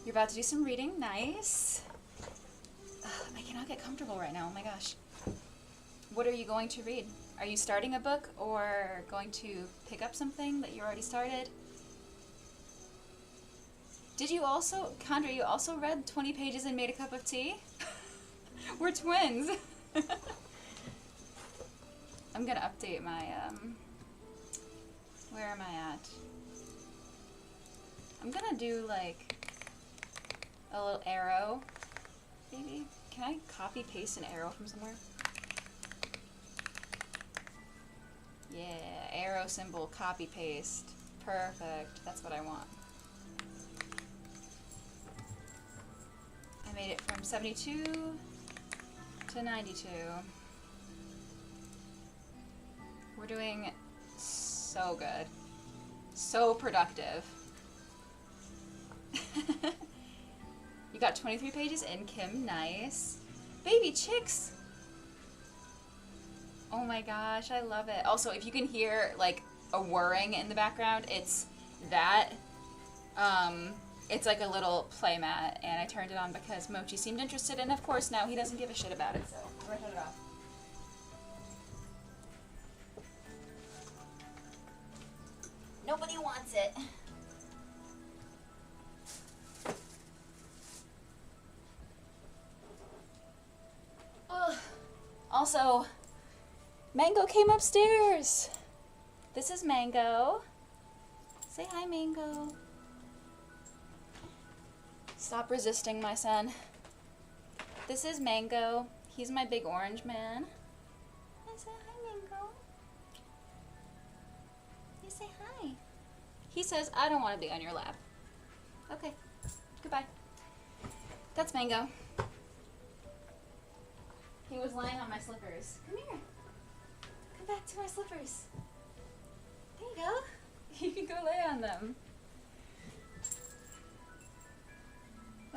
You're about to do some reading. Nice. I cannot get comfortable right now. Oh my gosh. What are you going to read? Are you starting a book or going to pick up something that you already started? Did you also, Condra, you also read 20 pages and made a cup of tea? We're twins. I'm gonna update my, where am I at? I'm gonna do, like, a little arrow, maybe? Can I copy paste an arrow from somewhere? Yeah, arrow symbol, copy paste. Perfect, that's what I want. I made it from 72 to 92. We're doing so good. So productive. You got 23 pages in, Kim. Nice. Baby chicks! Oh my gosh, I love it. Also, if you can hear, like, a whirring in the background, it's that. It's like a little playmat, and I turned it on because Mochi seemed interested, and of course now he doesn't give a shit about it, so I'm gonna turn it off. Nobody wants it. Ugh. Also, Mango came upstairs. This is Mango. Say hi, Mango. Stop resisting, my son. This is Mango. He's my big orange man. I say hi, Mango. You say hi. He says, I don't want to be on your lap. Okay. Goodbye. That's Mango. He was lying on my slippers. Come here. Come back to my slippers. There you go. You can go lay on them.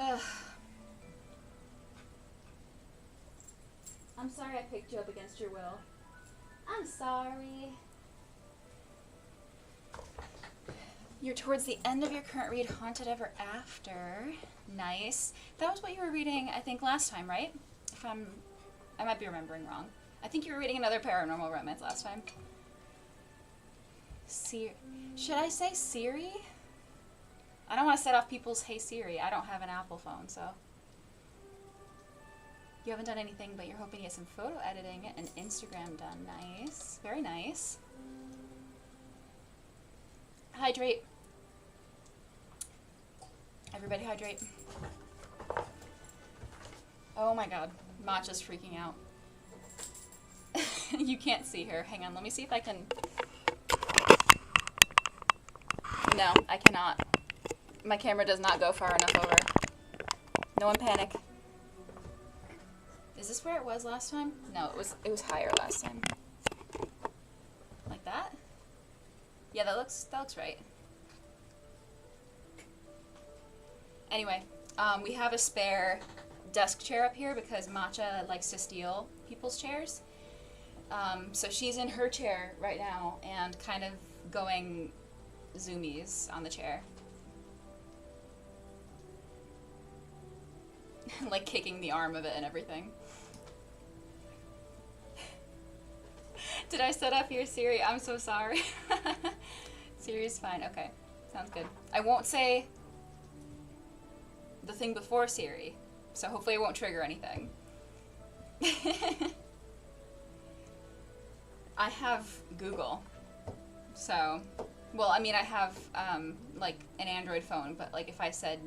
Ugh. I'm sorry I picked you up against your will. I'm sorry. You're towards the end of your current read, Haunted Ever After. Nice. That was what you were reading, I think, last time, right? I might be remembering wrong. I think you were reading another paranormal romance last time. Should I say Siri? I don't want to set off people's Hey Siri. I don't have an Apple phone, so. You haven't done anything, but you're hoping to get some photo editing and Instagram done. Nice. Very nice. Hydrate. Everybody hydrate. Oh my god. Matcha's freaking out. You can't see her. Hang on, let me see if I can... No, I cannot. My camera does not go far enough over. No one panic. Is this where it was last time? No, it was higher last time. Like that? Yeah, that looks right. Anyway, we have a spare desk chair up here because Matcha likes to steal people's chairs. So she's in her chair right now and kind of going zoomies on the chair. Like kicking the arm of it and everything. Did I set up your Siri? I'm so sorry. Siri's fine. Okay. Sounds good. I won't say the thing before Siri, so hopefully it won't trigger anything. I have Google. So, well, I mean, I have, like, an Android phone, but, like, if I said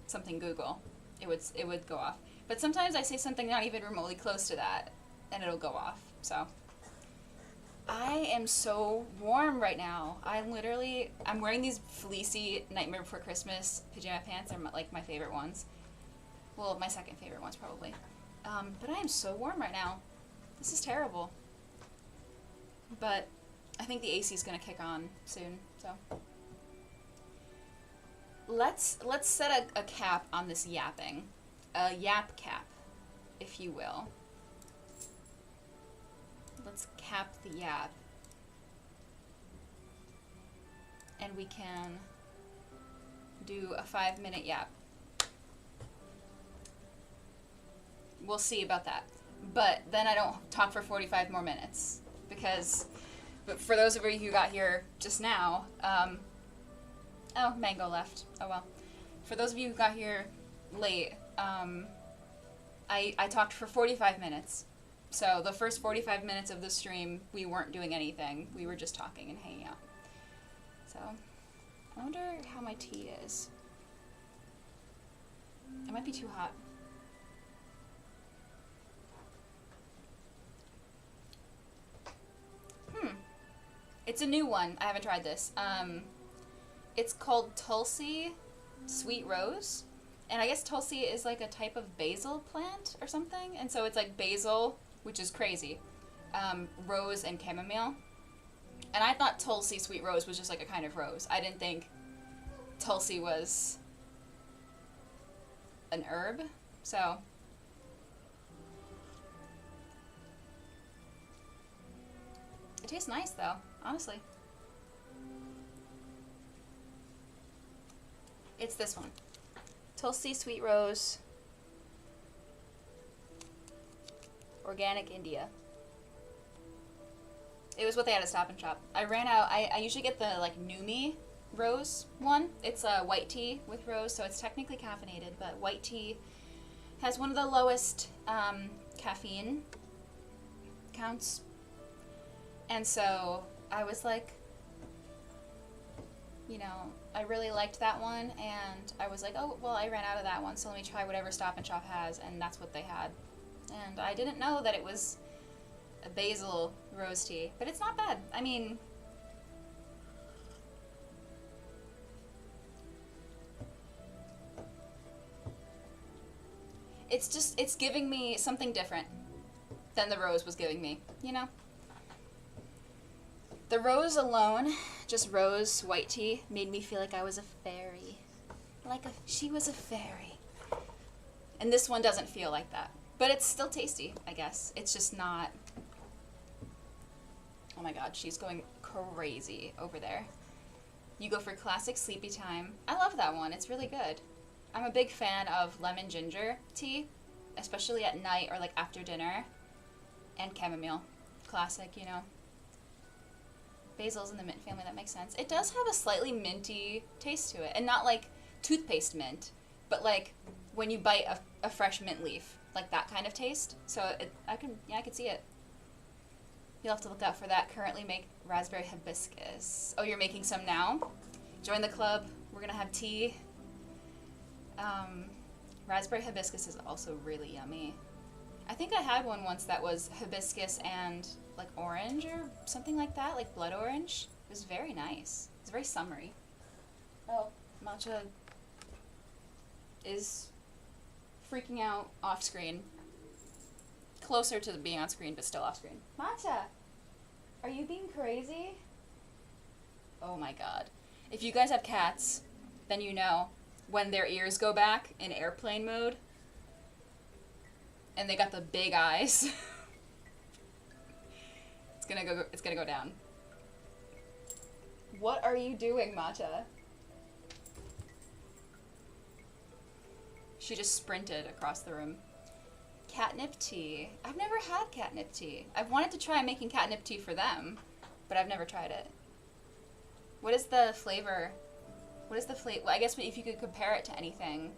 something Google, it would go off. But sometimes I say something not even remotely close to that, and it'll go off. So I am so warm right now. I'm wearing these fleecy Nightmare Before Christmas pajama pants. They're like my favorite ones. Well, my second favorite ones probably. But I am so warm right now. This is terrible. But I think the AC is gonna kick on soon. So let's set a cap on this yapping, a yap cap, if you will. Let's cap the yap. And we can do a 5-minute yap. We'll see about that. But then I don't talk for 45 more minutes. But for those of you who got here just now, oh, Mango left. Oh well. For those of you who got here late, I talked for 45 minutes. So the first 45 minutes of the stream, we weren't doing anything. We were just talking and hanging out. So, I wonder how my tea is. It might be too hot. It's a new one. I haven't tried this. It's called Tulsi Sweet Rose. And I guess Tulsi is like a type of basil plant or something. And so it's like basil, which is crazy, rose and chamomile. And I thought Tulsi Sweet Rose was just like a kind of rose. I didn't think Tulsi was an herb. So it tastes nice though, honestly. It's this one. Tulsi Sweet Rose. Organic India. It was what they had at Stop and Shop. I ran out. I usually get the like Numi rose one. It's a white tea with rose, so it's technically caffeinated, but white tea has one of the lowest caffeine counts. And so I was like, you know, I really liked that one, and I was like, oh, well, I ran out of that one, so let me try whatever Stop and Shop has, and that's what they had. And I didn't know that it was a basil rose tea, but it's not bad. I mean, it's giving me something different than the rose was giving me, you know? The rose alone, just rose white tea, made me feel like I was a fairy. She was a fairy. And this one doesn't feel like that. But it's still tasty, I guess. It's just not... Oh my god, she's going crazy over there. You go for classic sleepy time. I love that one. It's really good. I'm a big fan of lemon ginger tea, especially at night or like after dinner. And chamomile. Classic, you know. Basil's in the mint family, that makes sense. It does have a slightly minty taste to it. And not like toothpaste mint, but like when you bite a fresh mint leaf. Like that kind of taste. So I could see it. You'll have to look out for that. Currently make raspberry hibiscus. Oh, you're making some now? Join the club. We're gonna have tea. Raspberry hibiscus is also really yummy. I think I had one once that was hibiscus and like orange or something like that, like blood orange. It was very nice. It's very summery. Oh, matcha is freaking out off screen. Closer to being on screen, but still off screen. Matcha, are you being crazy? Oh my god. If you guys have cats, then you know when their ears go back in airplane mode. And they got the big eyes. It's gonna go down. What are you doing, Matcha? She just sprinted across the room. Catnip tea. I've never had catnip tea. I've wanted to try making catnip tea for them, but I've never tried it. What is the flavor? What is the flavor? Well, I guess if you could compare it to anything,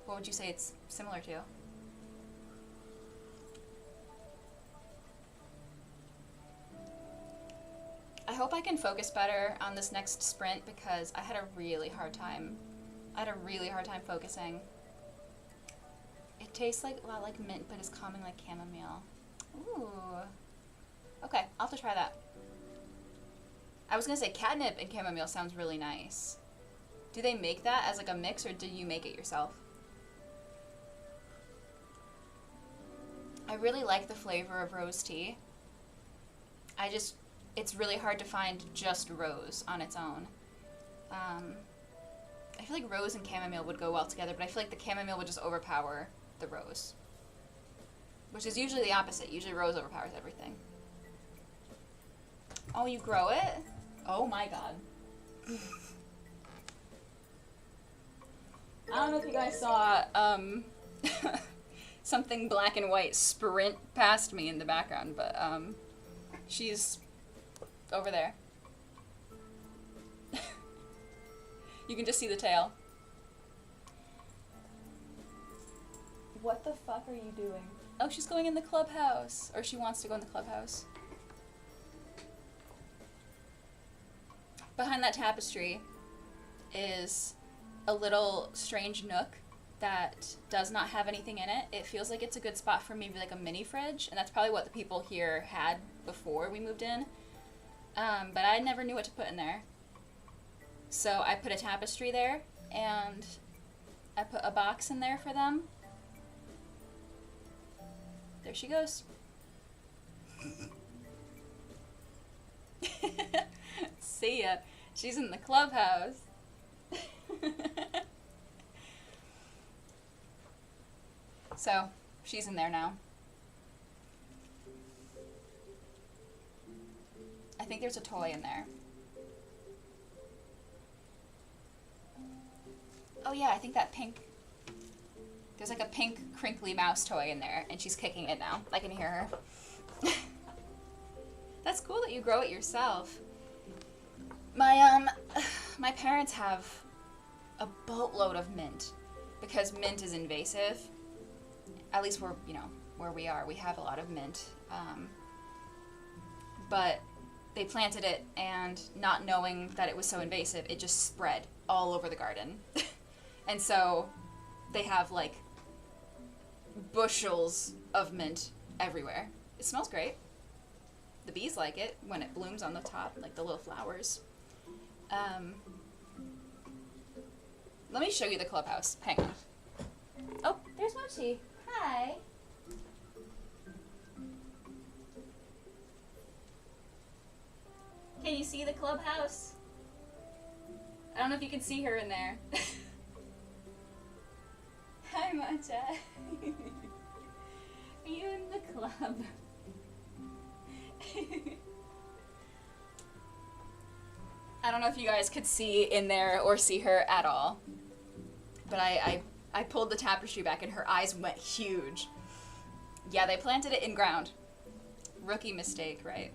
what would you say it's similar to? I hope I can focus better on this next sprint because I had a really hard time. Focusing. It tastes like a lot like mint, but is calming like chamomile. Ooh. Okay, I'll have to try that. I was gonna say catnip and chamomile sounds really nice. Do they make that as like a mix, or do you make it yourself? I really like the flavor of rose tea. It's really hard to find just rose on its own. I feel like rose and chamomile would go well together, but I feel like the chamomile would just overpower the rose. Which is usually the opposite. Usually rose overpowers everything. Oh, you grow it? Oh my god. I don't know if you guys saw something black and white sprint past me in the background, but she's over there. You can just see the tail. What the fuck are you doing? Oh, she's going in the clubhouse. Or she wants to go in the clubhouse. Behind that tapestry is a little strange nook that does not have anything in it. It feels like it's a good spot for maybe like a mini fridge, and that's probably what the people here had before we moved in. But I never knew what to put in there. So I put a tapestry there, and I put a box in there for them. There she goes. See ya. She's in the clubhouse. So, she's in there now. I think there's a toy in there. Oh yeah, I think that pink... There's like a pink crinkly mouse toy in there, and she's kicking it now. I can hear her. That's cool that you grow it yourself. My parents have a boatload of mint because mint is invasive. At least where we are, we have a lot of mint. But they planted it, and not knowing that it was so invasive, it just spread all over the garden. And so they have like bushels of mint everywhere. It smells great. The bees like it when it blooms on the top, like the little flowers. Let me show you the clubhouse. Hang on. Oh, there's Mochi. Hi. Can you see the clubhouse? I don't know if you can see her in there. Hi, Matcha. Are you in the club? I don't know if you guys could see in there or see her at all. But I pulled the tapestry back and her eyes went huge. Yeah, they planted it in ground. Rookie mistake, right?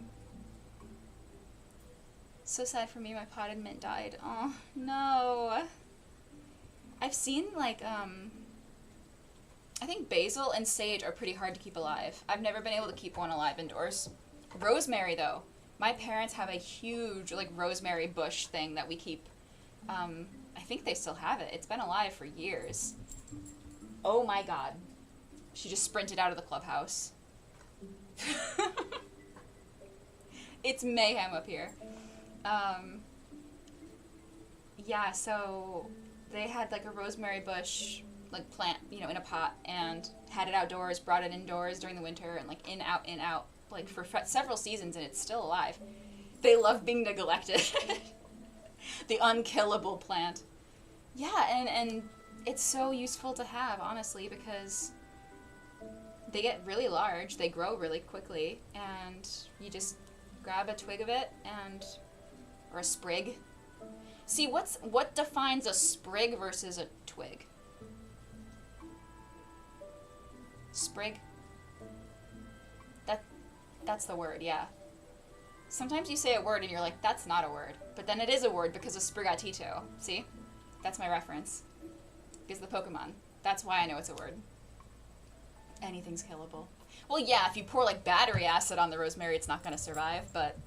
So sad for me, my potted mint died. Oh, no. I've seen, like, I think basil and sage are pretty hard to keep alive. I've never been able to keep one alive indoors. Rosemary, though. My parents have a huge, like, rosemary bush thing that we keep. I think they still have it. It's been alive for years. Oh, my God. She just sprinted out of the clubhouse. It's mayhem up here. Yeah, so they had like a rosemary bush, like plant, in a pot, and had it outdoors, brought it indoors during the winter, and like in, out, like for several seasons, and it's still alive. They love being neglected. The unkillable plant. Yeah, and it's so useful to have, honestly, because they get really large, they grow really quickly, and you just grab a twig of it or a sprig. See, what defines a sprig versus a twig? Sprig? That's the word, yeah. Sometimes you say a word and you're like, that's not a word. But then it is a word because of Sprigatito. See? That's my reference. Because the Pokemon. That's why I know it's a word. Anything's killable. Well, yeah, if you pour, like, battery acid on the rosemary, it's not going to survive, but...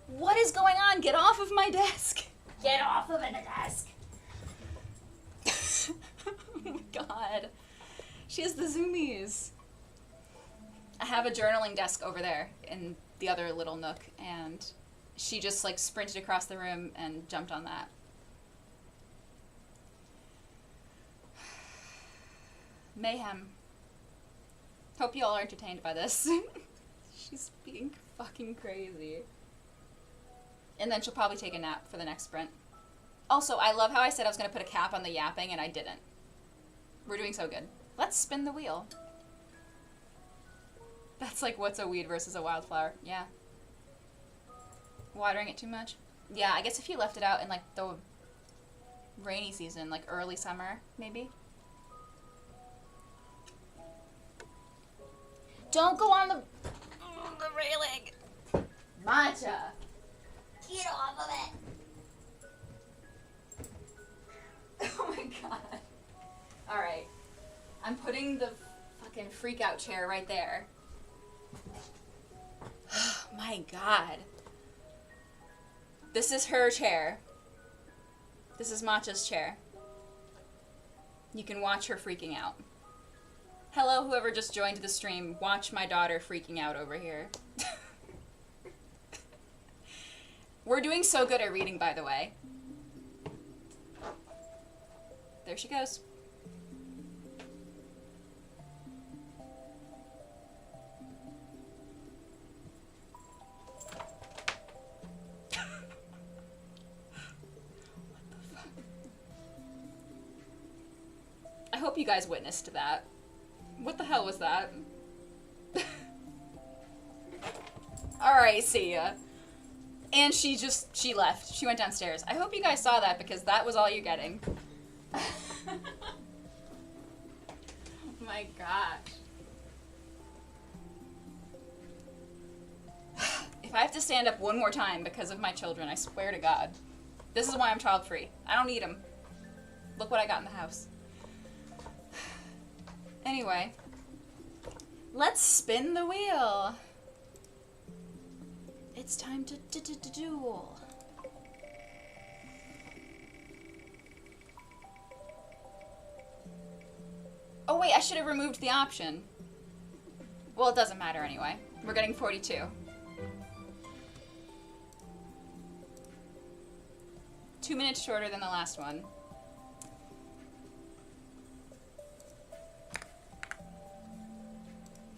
What is going on? Get off of my desk! Get off of the desk! Oh my god. She has the zoomies. I have a journaling desk over there in the other little nook, and she just, like, sprinted across the room and jumped on that. Mayhem. Hope you all are entertained by this. She's being fucking crazy. And then she'll probably take a nap for the next sprint. Also, I love how I said I was going to put a cap on the yapping, and I didn't. We're doing so good. Let's spin the wheel. That's like, what's a weed versus a wildflower? Yeah. Watering it too much? Yeah, I guess if you left it out in, like, the rainy season, like early summer, maybe. Don't go on the railing. Matcha. Get off of it. Oh my god. Alright. I'm putting the fucking freak out chair right there. Oh my god. This is her chair. This is Matcha's chair. You can watch her freaking out. Hello, whoever just joined the stream. Watch my daughter freaking out over here. We're doing so good at reading, by the way. There she goes. I hope you guys witnessed that. What the hell was that? Alright, see ya. And she left. She went downstairs. I hope you guys saw that because that was all you're getting. My gosh. If I have to stand up one more time because of my children, I swear to God. This is why I'm child-free. I don't need them. Look what I got in the house. Anyway, let's spin the wheel. It's time to duel. Oh wait, I should have removed the option. Well, it doesn't matter anyway. We're getting 42. 2 minutes shorter than the last one.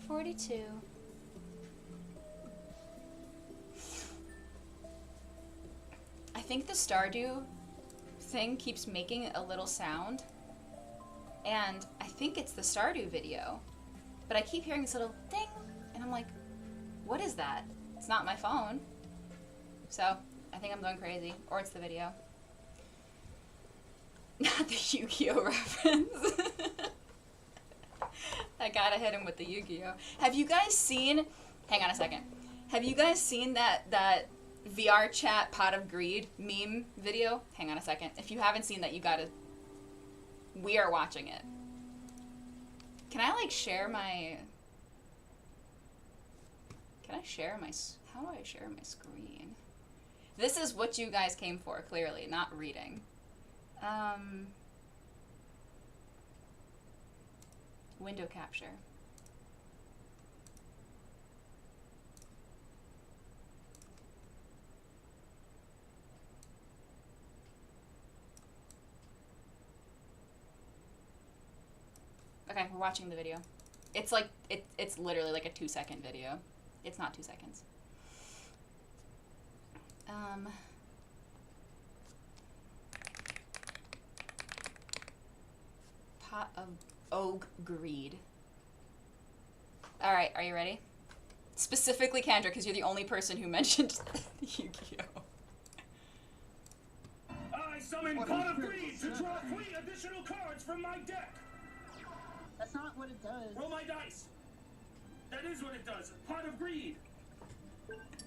$42. I think the Stardew thing keeps making a little sound, and I think it's the Stardew video, but I keep hearing this little ding, and I'm like, what is that? It's not my phone. So, I think I'm going crazy, or it's the video. Not the Yu-Gi-Oh reference. I gotta hit him with the Yu-Gi-Oh. Have you guys seen... Hang on a second. Have you guys seen that VR chat Pot of Greed meme video? Hang on a second. If you haven't seen that, you gotta... We are watching it. Can I, like, share my... Can I share my... How do I share my screen? This is what you guys came for, clearly, not reading. Window capture. Okay, we're watching the video. It's like, it's literally like a 2-second video. It's not 2 seconds. Pot of Oak Greed. Alright, are you ready? Specifically Kendra, because you're the only person who mentioned Yu-Gi-Oh! I summon Pot of Greed to draw 3 additional cards from my deck! That's not what it does. Roll my dice! That is what it does. Pot of Greed.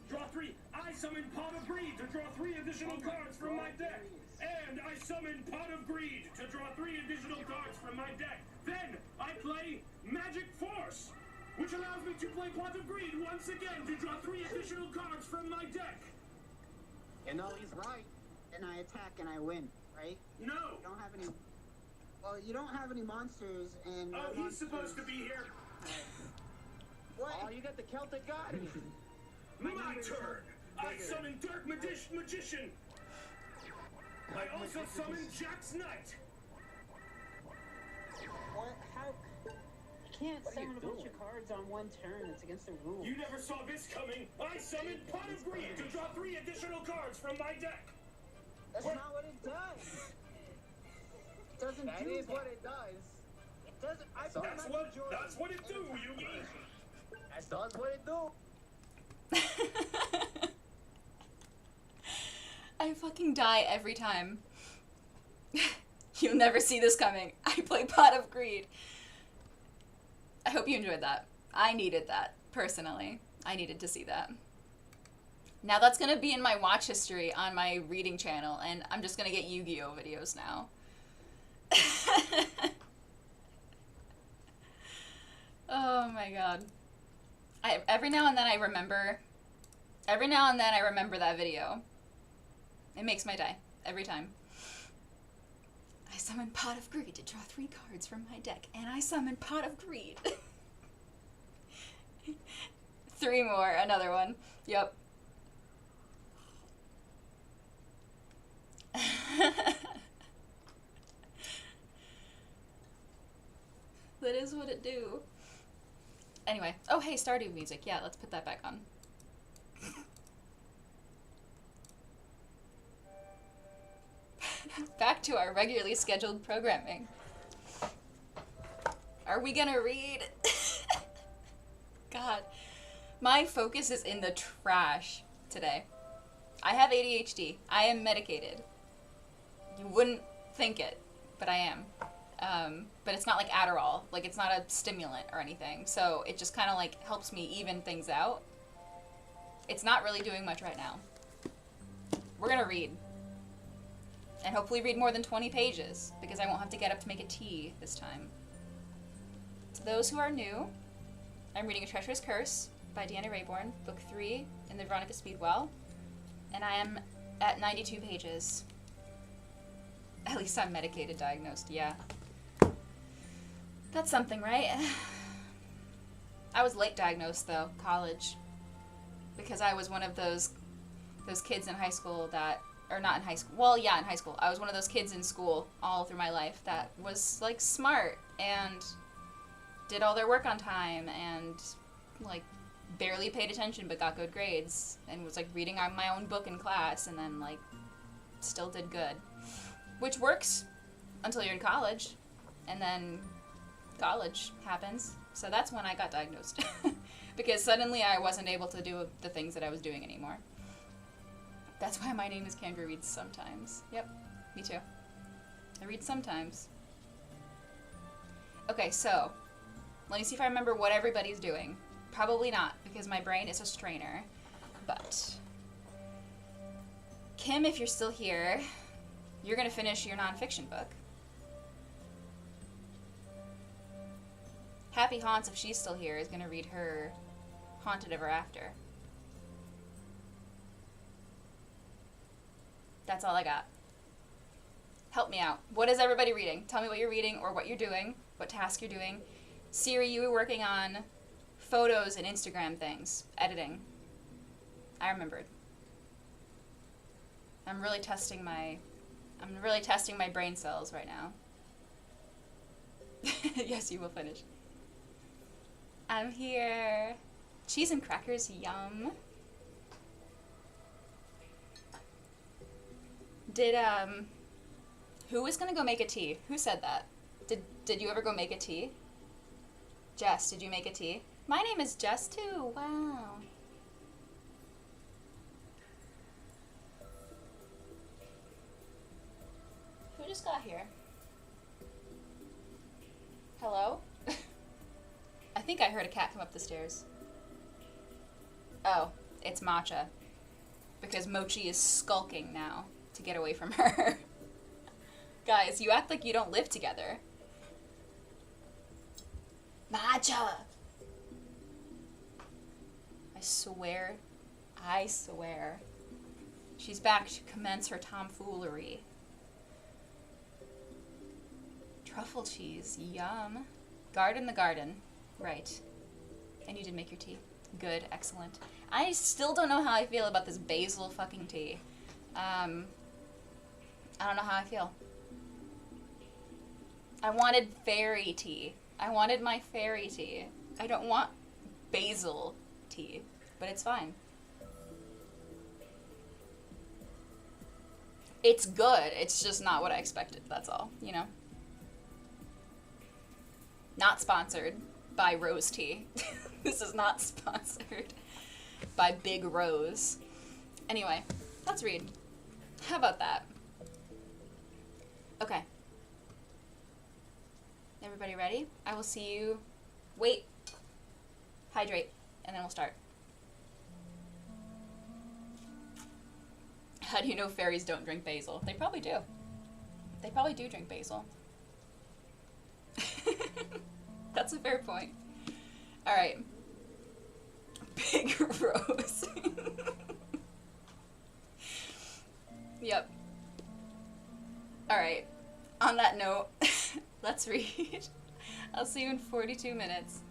Draw 3. I summon Pot of Greed to draw 3 additional cards from my deck. And I summon Pot of Greed to draw 3 additional cards from my deck. Then I play Magic Force, which allows me to play Pot of Greed once again to draw 3 additional cards from my deck. You know he's right. And I attack and I win, right? No. You don't have any. Well, you don't have any monsters and. Oh, he's supposed to be here. What? Oh, you got the Celtic God. My turn. I summon Dark Magician. I also summon Jack's Knight. What? How? You can't summon a bunch of cards on one turn. It's against the rules. You never saw this coming. I summon Pot of Greed to draw 3 additional cards from my deck. That's not what it does. It doesn't That do is that. what it does. It doesn't. That's what it do, Yugi. That does what it do. I fucking die every time. You'll never see this coming. I play Pot of Greed. I hope you enjoyed that. I needed that, personally. I needed to see that. Now that's gonna be in my watch history on my reading channel, and I'm just gonna get Yu-Gi-Oh! Videos now. Oh my god. Every now and then I remember that video. It makes my day, every time. I summon Pot of Greed to draw 3 cards from my deck, and I summon Pot of Greed. 3 more, another one. Yep. That is what it do. Anyway, oh hey, Stardew music. Yeah, let's put that back on. Back to our regularly scheduled programming. Are we gonna read? God, my focus is in the trash today. I have ADHD. I am medicated. You wouldn't think it, but I am. But it's not like Adderall. Like, it's not a stimulant or anything. So it just kind of like helps me even things out. It's not really doing much right now. We're gonna read. And hopefully read more than 20 pages, because I won't have to get up to make a tea this time. To those who are new, I'm reading A Treacherous Curse by Deanna Rayborn, book 3 in the Veronica Speedwell, and I am at 92 pages. At least I'm medicated diagnosed, yeah. That's something, right? I was late diagnosed, though, college, because I was one of those kids in high school that, or not in high school, well, yeah, in high school. I was one of those kids in school all through my life that was, like, smart and did all their work on time and, like, barely paid attention but got good grades and was, like, reading on my own book in class and then, like, still did good. Which works until you're in college, and then college happens. So that's when I got diagnosed. Because suddenly I wasn't able to do the things that I was doing anymore. That's why my name is Kendra Reads Sometimes. Yep, me too. I read sometimes. Okay, so, let me see if I remember what everybody's doing. Probably not, because my brain is a strainer. But, Kim, if you're still here, you're gonna finish your nonfiction book. Happy Haunts, if she's still here, is gonna read her Haunted Ever After. That's all I got. Help me out. What is everybody reading? Tell me what you're reading or what you're doing, what task you're doing. Siri, you were working on photos and Instagram things, editing. I remembered. I'm really testing my brain cells right now. Yes, you will finish. I'm here. Cheese and crackers, yum. Did, who was gonna go make a tea? Who said that? Did you ever go make a tea? Jess, did you make a tea? My name is Jess too. Wow. Who just got here? Hello? I think I heard a cat come up the stairs. Oh, it's Matcha. Because Mochi is skulking now to get away from her. Guys, you act like you don't live together. Matcha! I swear. She's back to commence her tomfoolery. Truffle cheese, yum. Garden the garden. Right. And you did make your tea. Good, excellent. I still don't know how I feel about this basil fucking tea. I don't know how I feel. I wanted fairy tea. I wanted my fairy tea. I don't want basil tea, but it's fine. It's good. It's just not what I expected, that's all, you know? Not sponsored by Rose Tea. This is not sponsored by Big Rose. Anyway, let's read. How about that? Okay. Everybody ready? I will see you. Wait. Hydrate, and then we'll start. How do you know fairies don't drink basil? They probably do. They probably do drink basil. That's a fair point. Alright. Big Rose. Yep. Alright. On that note, let's read. I'll see you in 42 minutes.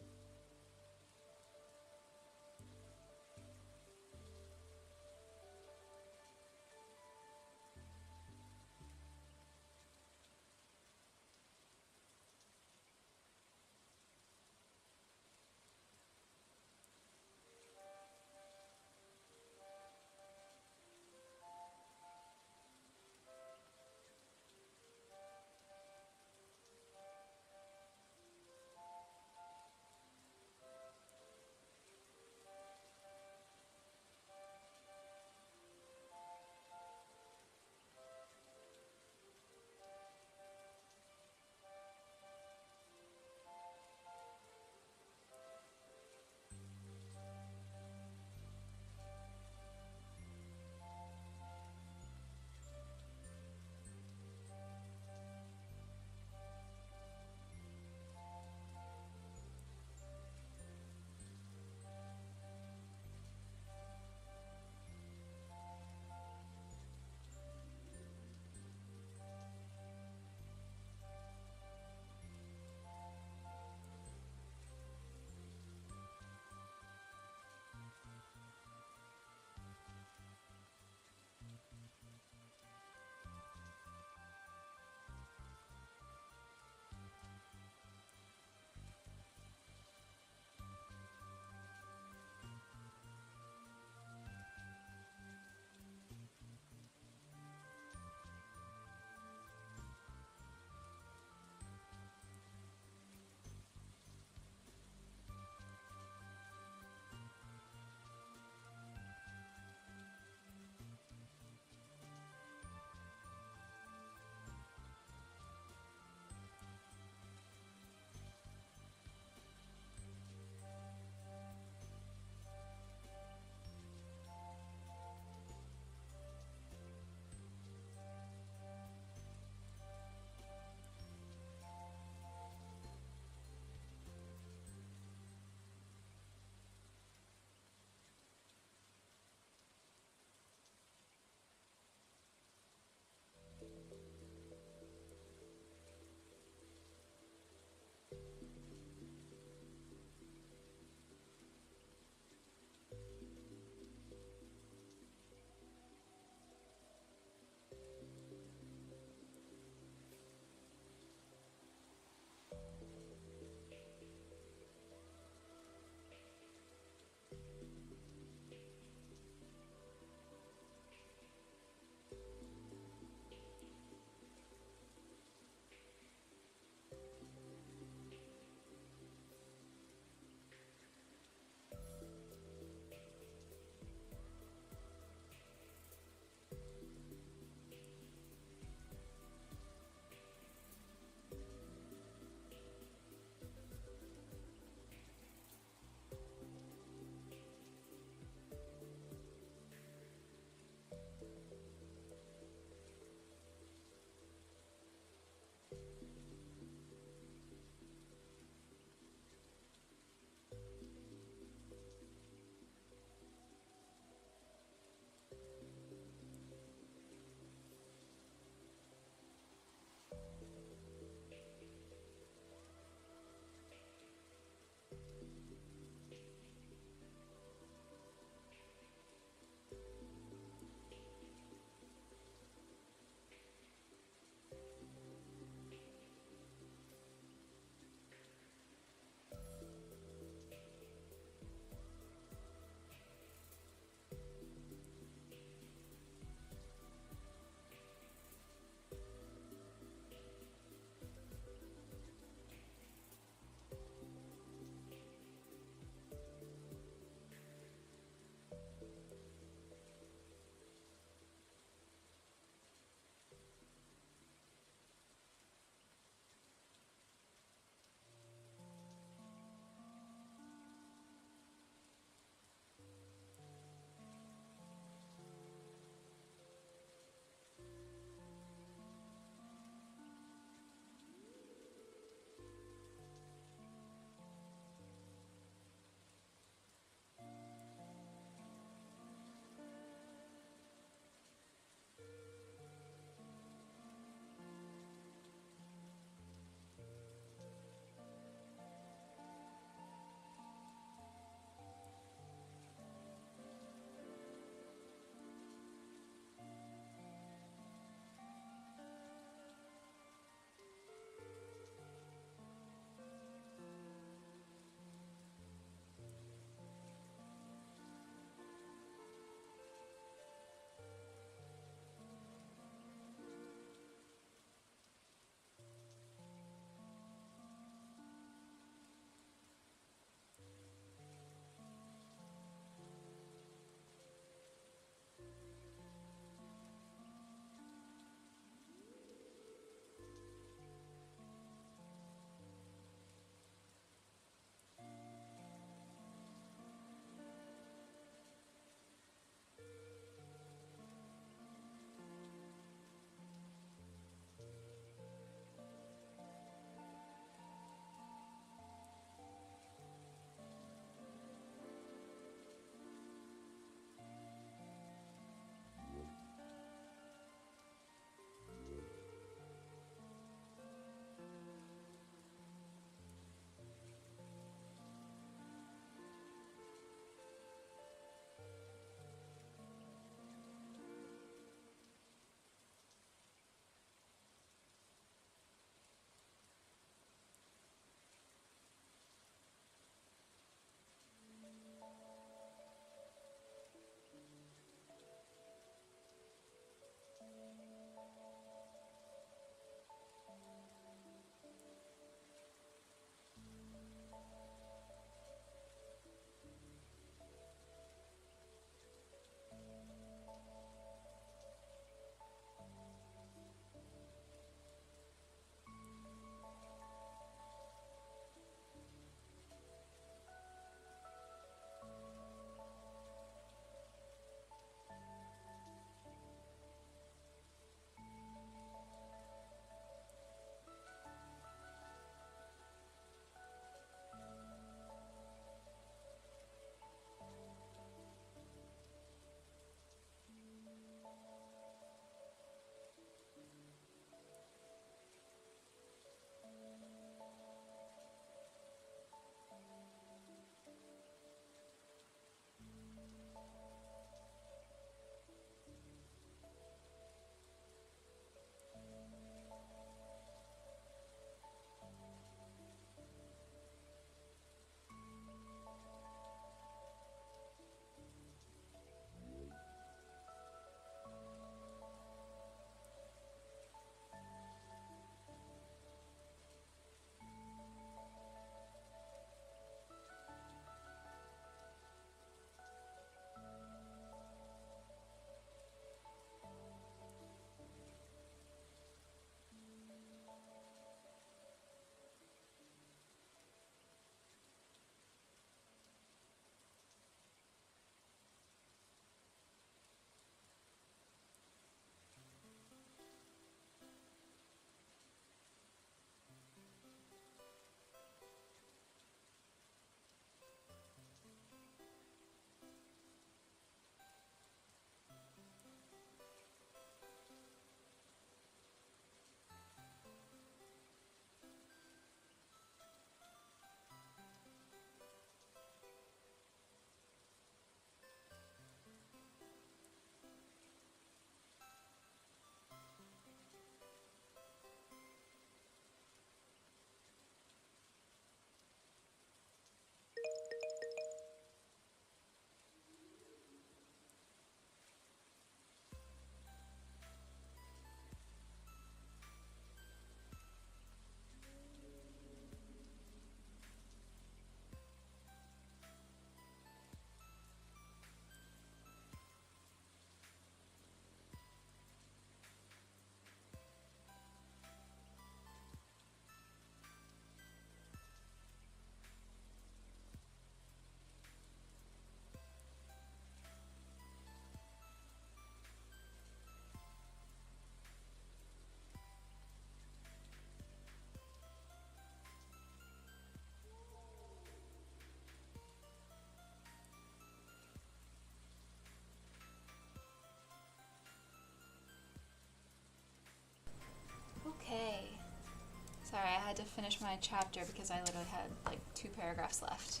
had to finish my chapter because I literally had like 2 paragraphs left.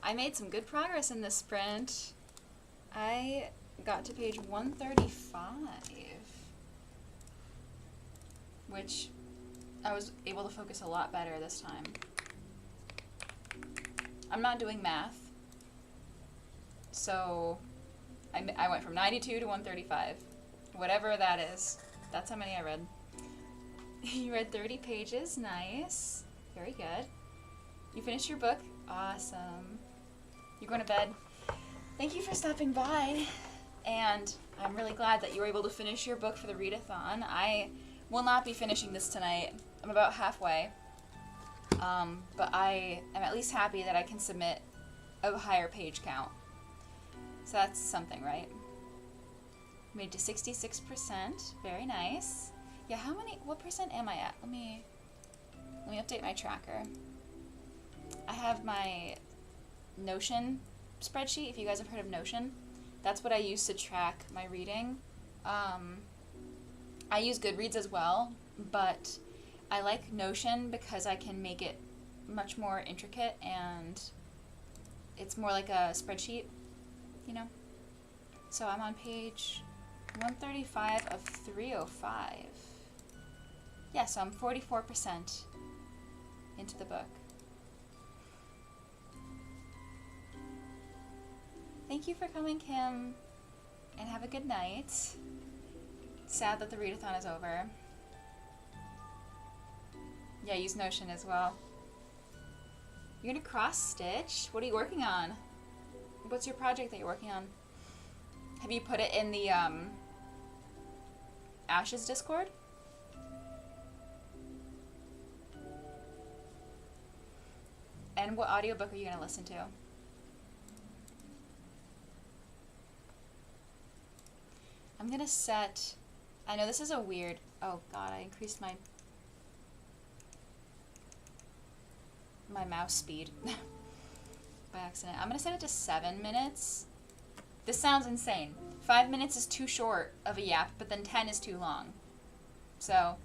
I made some good progress in this sprint. I got to page 135, which I was able to focus a lot better this time. I'm not doing math, so I went from 92 to 135. Whatever that is, that's how many I read. You read 30 pages, nice. Very good. You finished your book, awesome. You're going to bed. Thank you for stopping by, and I'm really glad that you were able to finish your book for the readathon. I will not be finishing this tonight. I'm about halfway, but I am at least happy that I can submit a higher page count. So that's something, right? Made to 66%, very nice. Yeah, what percent am I at? Let me update my tracker. I have my Notion spreadsheet, if you guys have heard of Notion. That's what I use to track my reading. I use Goodreads as well, but I like Notion because I can make it much more intricate and it's more like a spreadsheet, you know? So I'm on page 135 of 305. Yeah, so I'm 44% into the book. Thank you for coming, Kim, and have a good night. Sad that the readathon is over. Yeah, use Notion as well. You're gonna cross-stitch? What are you working on? What's your project that you're working on? Have you put it in the Ashes Discord? And what audiobook are you gonna listen to? I'm gonna set, I know this is a weird, oh god, I increased my mouse speed by accident. I'm gonna set it to 7 minutes. This sounds insane. 5 minutes is too short of a yap, but then 10 is too long. So,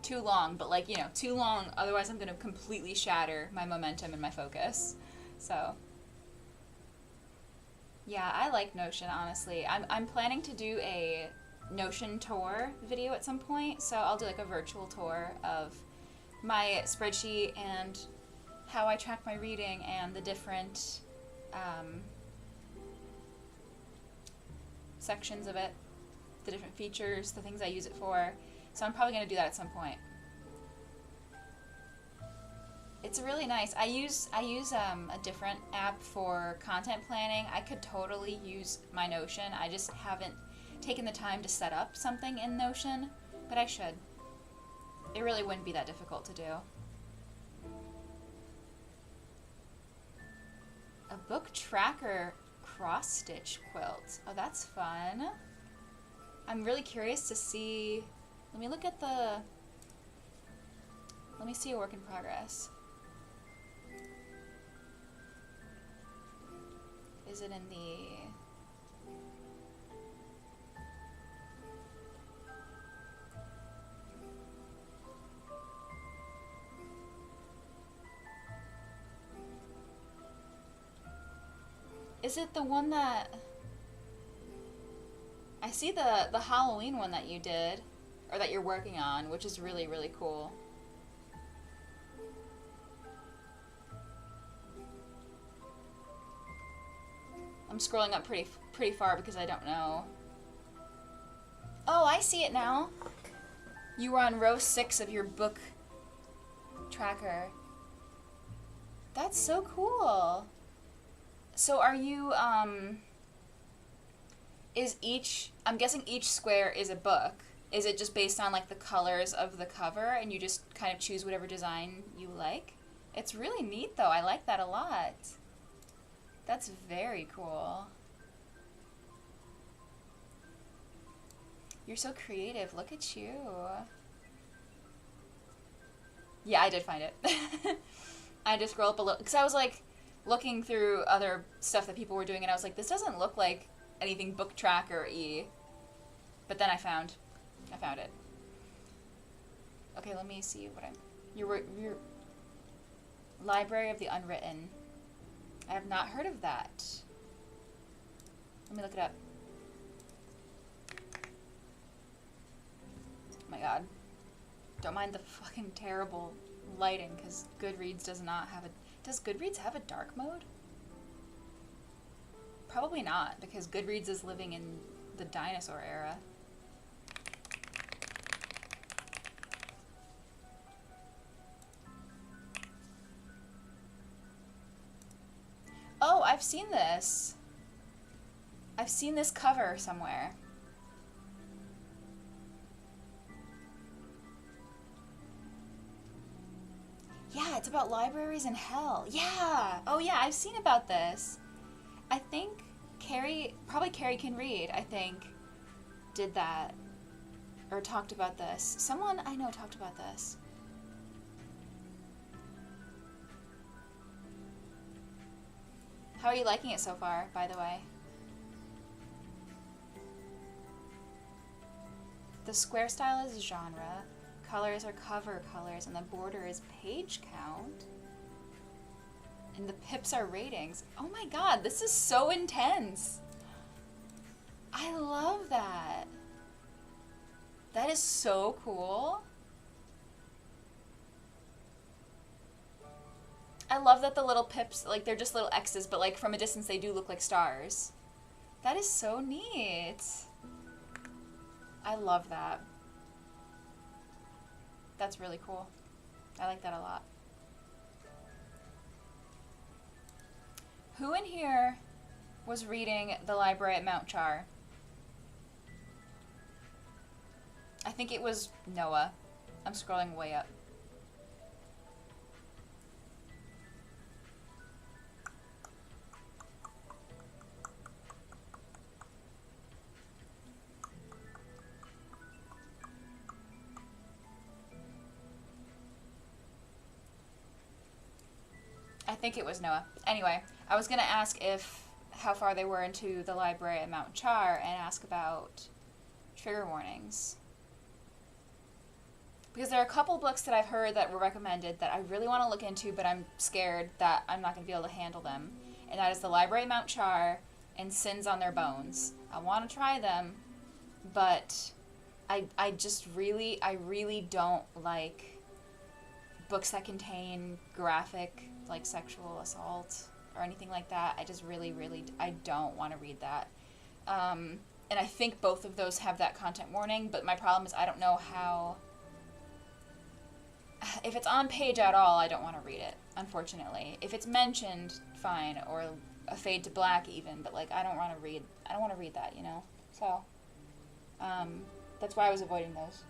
too long, but like, you know, too long, otherwise I'm gonna completely shatter my momentum and my focus. So, yeah, I like Notion, honestly. I'm planning to do a Notion tour video at some point, so I'll do like a virtual tour of my spreadsheet and how I track my reading and the different sections of it, the different features, the things I use it for. So I'm probably going to do that at some point. It's really nice. I use a different app for content planning. I could totally use my Notion. I just haven't taken the time to set up something in Notion, but I should. It really wouldn't be that difficult to do. A book tracker cross-stitch quilt. Oh, that's fun. I'm really curious to see. Let me look at the. Let me see a work in progress. Is it in the. Is it the one that. I see the Halloween one that you did, or that you're working on, which is really, really cool. I'm scrolling up pretty far because I don't know. Oh, I see it now. You were on row 6 of your book tracker. That's so cool. So are you, I'm guessing each square is a book. Is it just based on like the colors of the cover and you just kind of choose whatever design you like? It's really neat though. I like that a lot. That's very cool. You're so creative. Look at you. Yeah, I did find it. I had to scroll up a little because I was like looking through other stuff that people were doing and I was like, this doesn't look like anything book tracker-y. But then I found it. Okay, let me see what Your Library of the Unwritten. I have not heard of that. Let me look it up. Oh my god. Don't mind the fucking terrible lighting, because Goodreads does not have a... Does Goodreads have a dark mode? Probably not, because Goodreads is living in the dinosaur era. Oh, I've seen this. I've seen this cover somewhere. Yeah, it's about libraries in hell. Yeah. Oh yeah, I've seen about this. I think probably Carrie Can Read, I think, did that. Or talked about this. Someone I know talked about this. How are you liking it so far, by the way? The square style is genre. Colors are cover colors, and the border is page count. And the pips are ratings. Oh my god, this is so intense. I love that. That is so cool. I love that the little pips, like, they're just little X's, but, like, from a distance they do look like stars. That is so neat. I love that. That's really cool. I like that a lot. Who in here was reading The Library at Mount Char? I think it was Noah. I'm scrolling way up. I think it was Noah. Anyway, I was going to ask how far they were into The Library at Mount Char and ask about trigger warnings. Because there are a couple books that I've heard that were recommended that I really want to look into, but I'm scared that I'm not going to be able to handle them. And that is The Library at Mount Char and Sins on Their Bones. I want to try them, but I really don't like books that contain graphic, like, sexual assault or anything like that. I just really, I don't want to read that. And I think both of those have that content warning, but my problem is I don't know how... If it's on page at all, I don't want to read it, unfortunately. If it's mentioned, fine, or a fade to black even, but, like, I don't want to read that, you know? So, that's why I was avoiding those.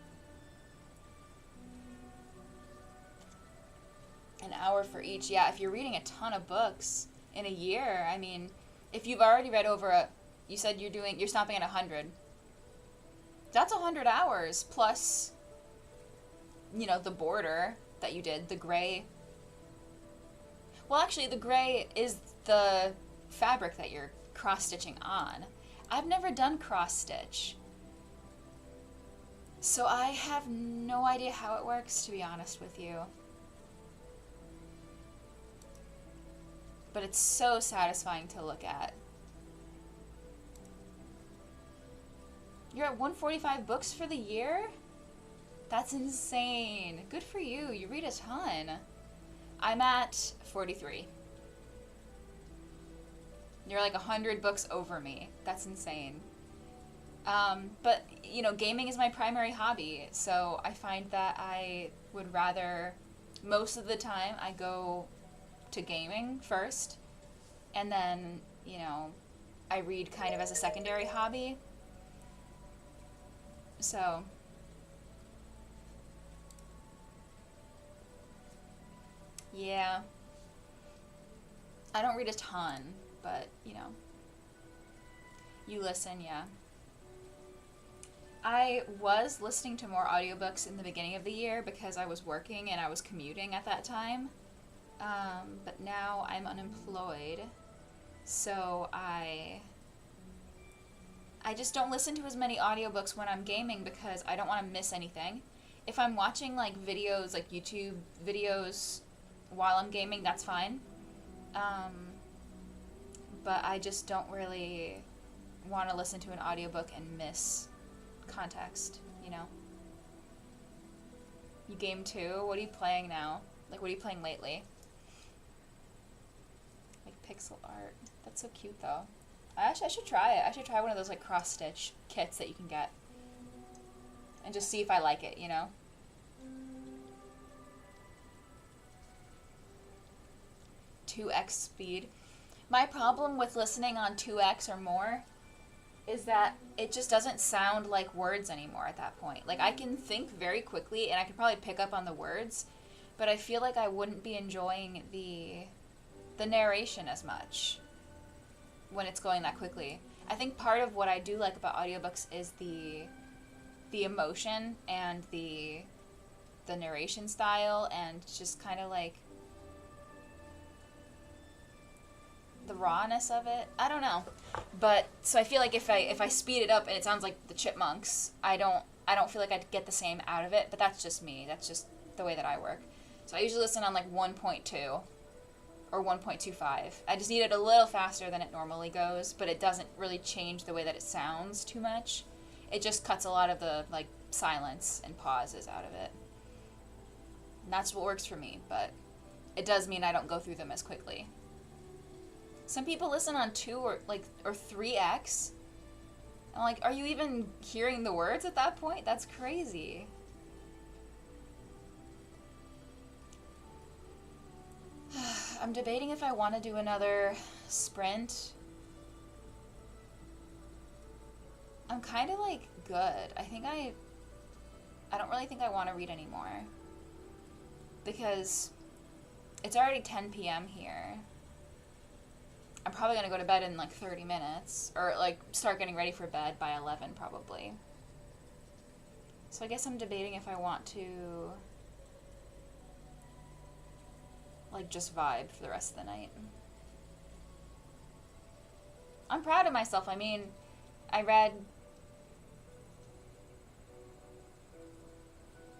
An hour for each. Yeah, if you're reading a ton of books in a year, I mean, if you've already read over you said you're stopping at 100. That's 100 hours plus, you know, the border that you did, the gray. Well, actually, the gray is the fabric that you're cross-stitching on. I've never done cross-stitch, so I have no idea how it works, to be honest with you. But it's so satisfying to look at. You're at 145 books for the year? That's insane. Good for you. You read a ton. I'm at 43. You're like 100 books over me. That's insane. But, you know, gaming is my primary hobby, so I find that I would rather, most of the time, I go to gaming first, and then, you know, I read kind of as a secondary hobby. So, yeah. I don't read a ton, but, you know, you listen, yeah. I was listening to more audiobooks in the beginning of the year because I was working and I was commuting at that time. But now I'm unemployed, so I just don't listen to as many audiobooks when I'm gaming because I don't want to miss anything. If I'm watching like videos, like YouTube videos while I'm gaming, that's fine. But I just don't really want to listen to an audiobook and miss context, you know? You game too? What are you playing now? Like, what are you playing lately? Like pixel art. That's so cute though. I should try it. I should try one of those like cross-stitch kits that you can get. And just see if I like it, you know? .2x speed. My problem with listening on 2x or more is that it just doesn't sound like words anymore at that point. Like, I can think very quickly and I could probably pick up on the words, but I feel like I wouldn't be enjoying the narration as much when it's going that quickly. I think part of what I do like about audiobooks is the emotion and the narration style and just kind of like the rawness of it. I don't know. But so I feel like if I speed it up and it sounds like the Chipmunks, I don't feel like I'd get the same out of it, but that's just me. That's just the way that I work. So I usually listen on like 1.2 or 1.25. I just need it a little faster than it normally goes, but it doesn't really change the way that it sounds too much. It just cuts a lot of the like silence and pauses out of it. And that's what works for me, but it does mean I don't go through them as quickly. Some people listen on 2 or 3x. I'm like, are you even hearing the words at that point? That's crazy. I'm debating if I want to do another sprint. I'm kind of like good. I don't really think I want to read anymore. Because it's already 10 p.m. here. I'm probably going to go to bed in like 30 minutes. Or like start getting ready for bed by 11 probably. So I guess I'm debating if I want to like just vibe for the rest of the night. I'm proud of myself. I mean, I read...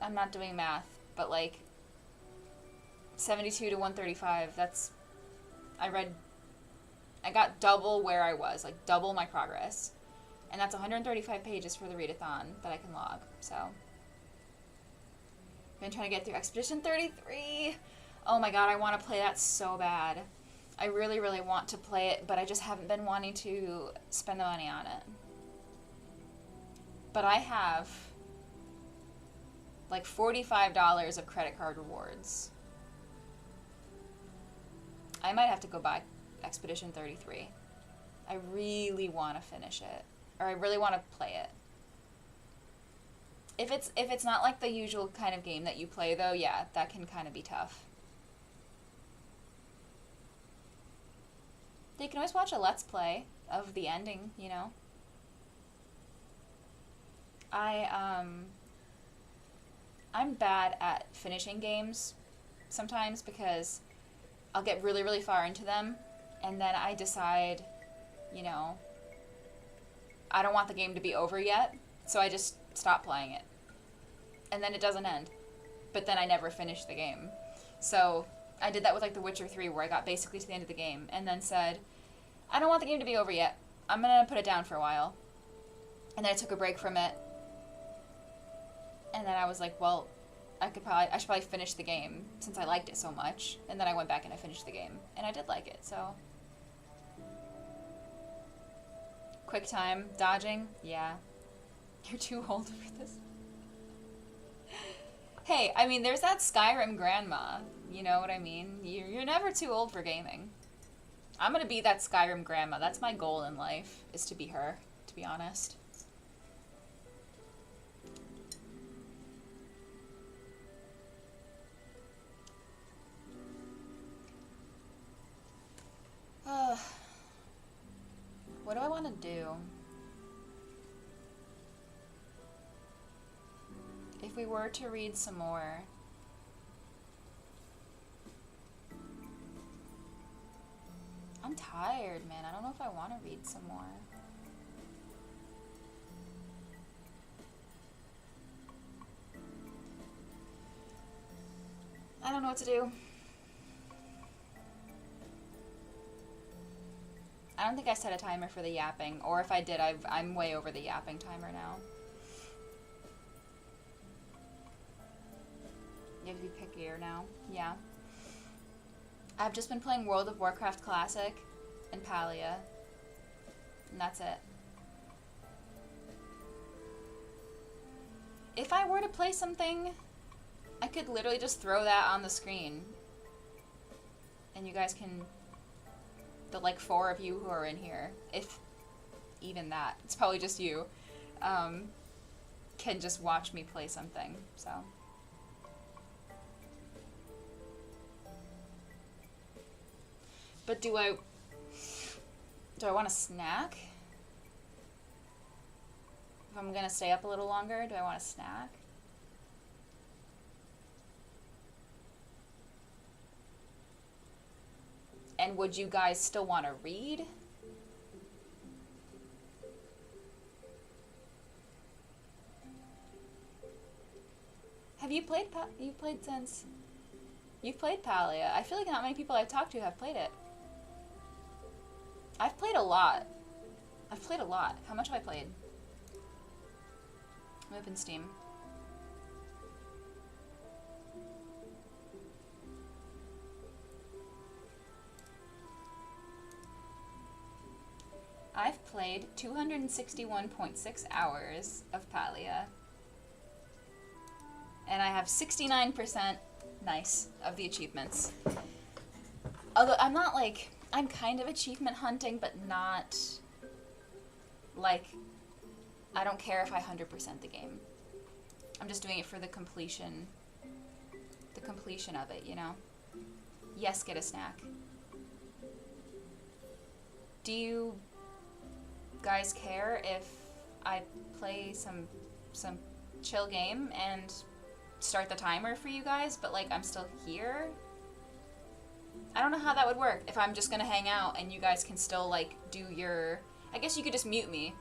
I'm not doing math, but like 72 to 135, that's... I got double where I was, like double my progress. And that's 135 pages for the readathon that I can log, so. I've been trying to get through Expedition 33. Oh my god, I want to play that so bad. I really, really want to play it, but I just haven't been wanting to spend the money on it. But I have like $45 of credit card rewards. I might have to go buy Expedition 33. I really want to finish it. Or I really want to play it. If it's not like the usual kind of game that you play though, yeah, that can kind of be tough. You can always watch a Let's Play of the ending, you know? I'm bad at finishing games sometimes because I'll get really, really far into them and then I decide, you know, I don't want the game to be over yet, so I just stop playing it. And then it doesn't end. But then I never finish the game. So I did that with like The Witcher 3 where I got basically to the end of the game and then said, I don't want the game to be over yet. I'm gonna put it down for a while. And then I took a break from it. And then I was like, well, I should probably finish the game since I liked it so much. And then I went back and I finished the game. And I did like it, so. Quick time, dodging, yeah. You're too old for this. Hey, I mean, there's that Skyrim grandma. You know what I mean? You're never too old for gaming. I'm gonna be that Skyrim grandma. That's my goal in life, is to be her, to be honest. What do I want to do? If we were to read some more... I'm tired, man. I don't know if I want to read some more. I don't know what to do. I don't think I set a timer for the yapping, or if I did, I'm way over the yapping timer now. You have to be pickier now. Yeah. I've just been playing World of Warcraft Classic and Palia, and that's it. If I were to play something, I could literally just throw that on the screen. And you guys can, the like 4 of you who are in here, if even that, it's probably just you, can just watch me play something, so. But do I want a snack? If I'm gonna stay up a little longer, do I want a snack? And would you guys still want to read? Have you played you've played Palia? I feel like not many people I've talked to have played it. I've played a lot. How much have I played? I'm open Steam. I've played 261.6 hours of Palia. And I have 69% nice of the achievements. Although I'm not like, I'm kind of achievement hunting, but not like, I don't care if I 100% the game. I'm just doing it for the completion of it, you know? Yes, get a snack. Do you guys care if I play some chill game and start the timer for you guys, but like I'm still here? I don't know how that would work. If I'm just gonna hang out and you guys can still like do your, I guess you could just mute me.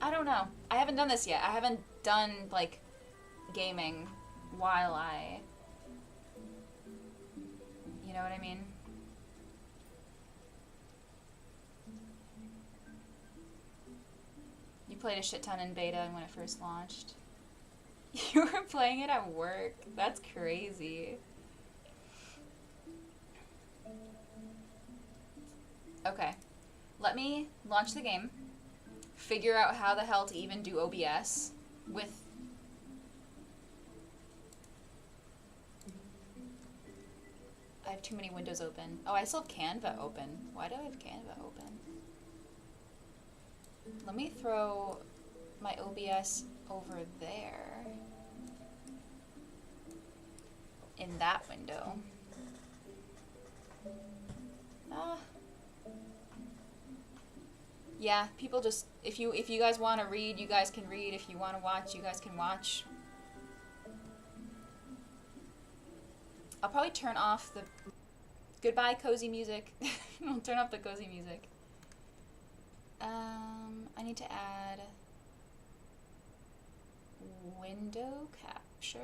I don't know. I haven't done this yet. I haven't done like gaming while I, you know what I mean? You played a shit ton in beta when it first launched. You were playing it at work. That's crazy. Okay. Let me launch the game. Figure out how the hell to even do OBS with... I have too many windows open. Oh, I still have Canva open. Why do I have Canva open? Let me throw my OBS over there. In that window. Yeah, people just, if you guys want to read, you guys can read. If you want to watch, you guys can watch. I'll probably turn off the goodbye cozy music. I'll turn off the cozy music. I need to add window capture,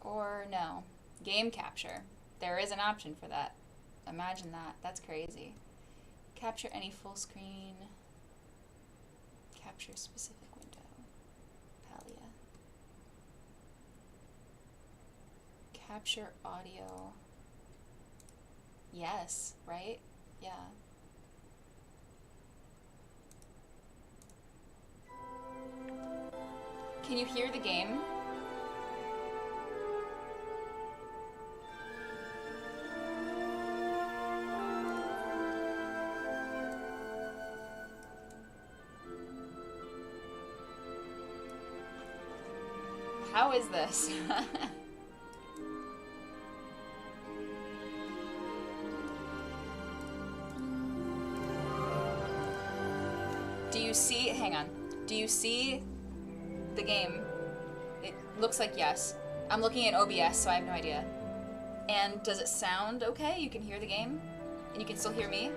or no, game capture. There is an option for that. Imagine that. That's crazy. Capture any full screen. Capture specific window. Palia. Capture audio. Yes, right? Yeah. Can you hear the game? How is this? Do you see, hang on, do you see the game? It looks like yes. I'm looking at OBS, so I have no idea. And does it sound okay? You can hear the game? And you can still hear me?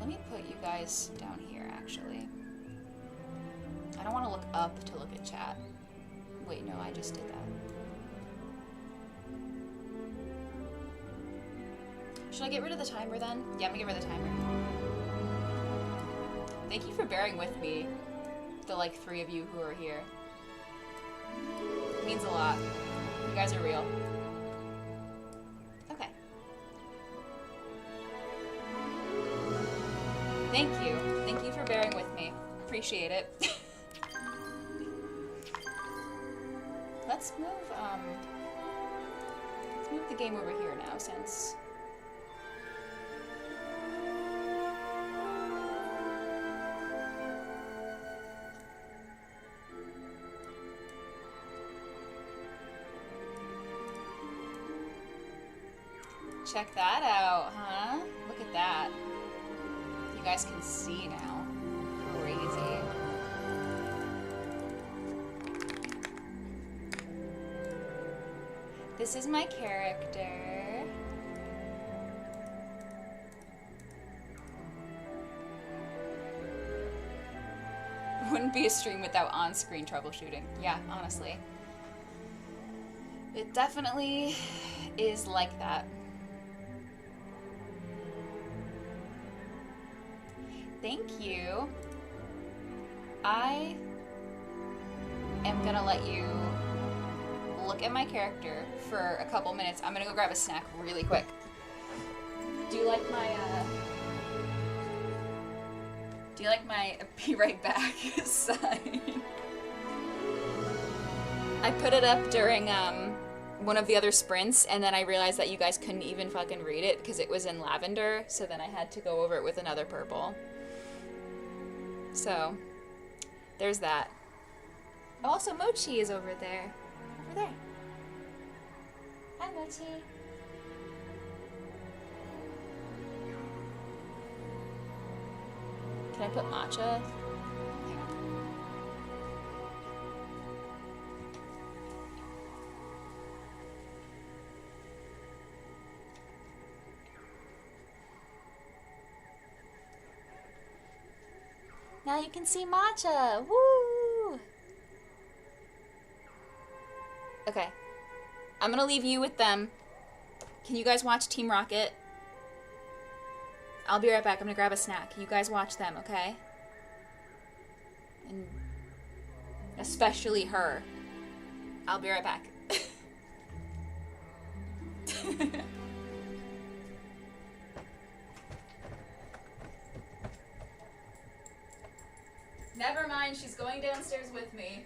Let me put you guys down here, actually. don't want to look up to look at chat. Wait, no, I just did that. Should I get rid of the timer then? Yeah, I'm gonna get rid of the timer. Thank you for bearing with me, the like 3 of you who are here. It means a lot. You guys are real. Okay. Thank you. Thank you for bearing with me. Appreciate it. Let's move the game over here now since check that out, huh? Look at that. You guys can see now. Crazy. This is my character. Wouldn't be a stream without on-screen troubleshooting. Yeah, honestly. It definitely is like that. Thank you. I am gonna let you look at my character for a couple minutes. I'm gonna go grab a snack really quick. Do you like my be right back sign? I put it up during one of the other sprints, and then I realized that you guys couldn't even fucking read it because it was in lavender, so then I had to go over it with another purple. So, there's that. Oh, also, Mochi is over there. Over there. Hi, Mochi. Can I put matcha? Hang on. Now you can see matcha. Woo! Okay. I'm gonna leave you with them. Can you guys watch Team Rocket? I'll be right back. I'm gonna grab a snack. You guys watch them, okay? And especially her. I'll be right back. Never mind, she's going downstairs with me.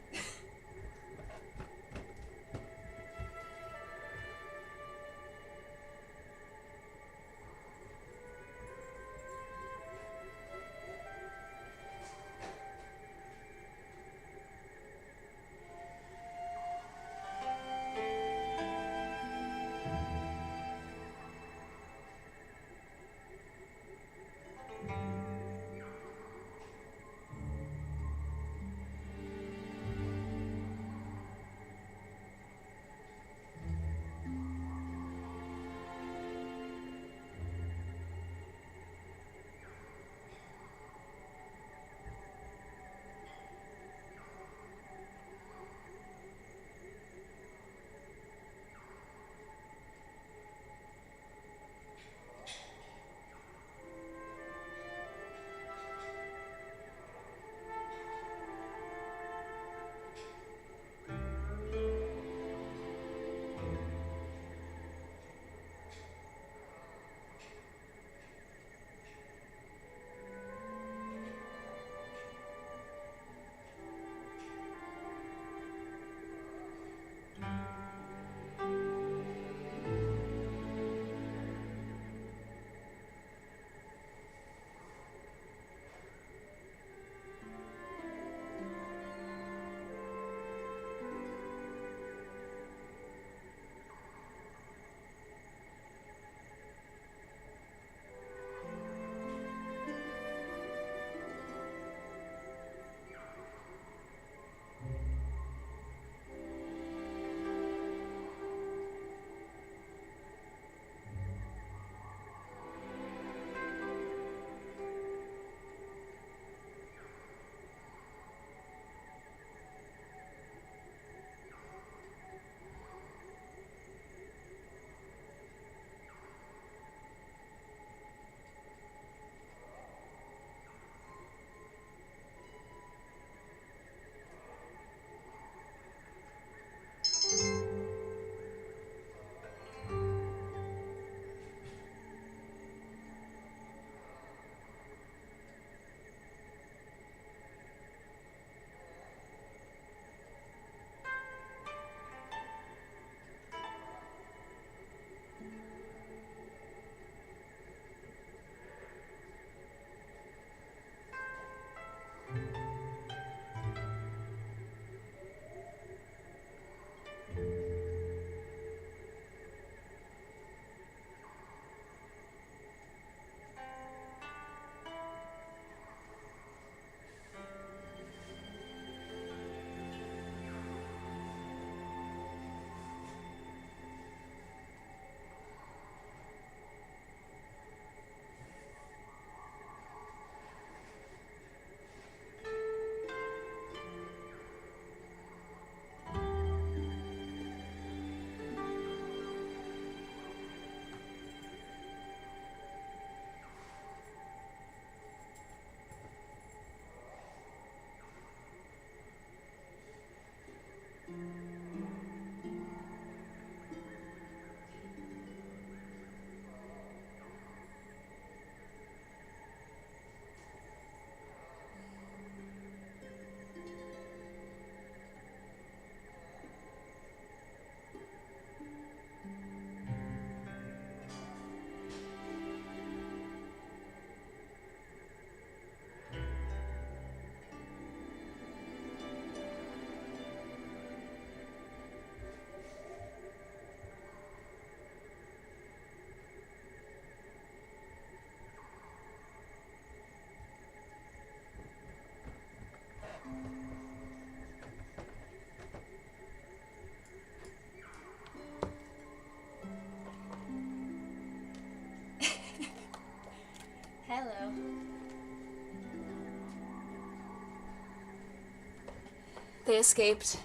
They escaped.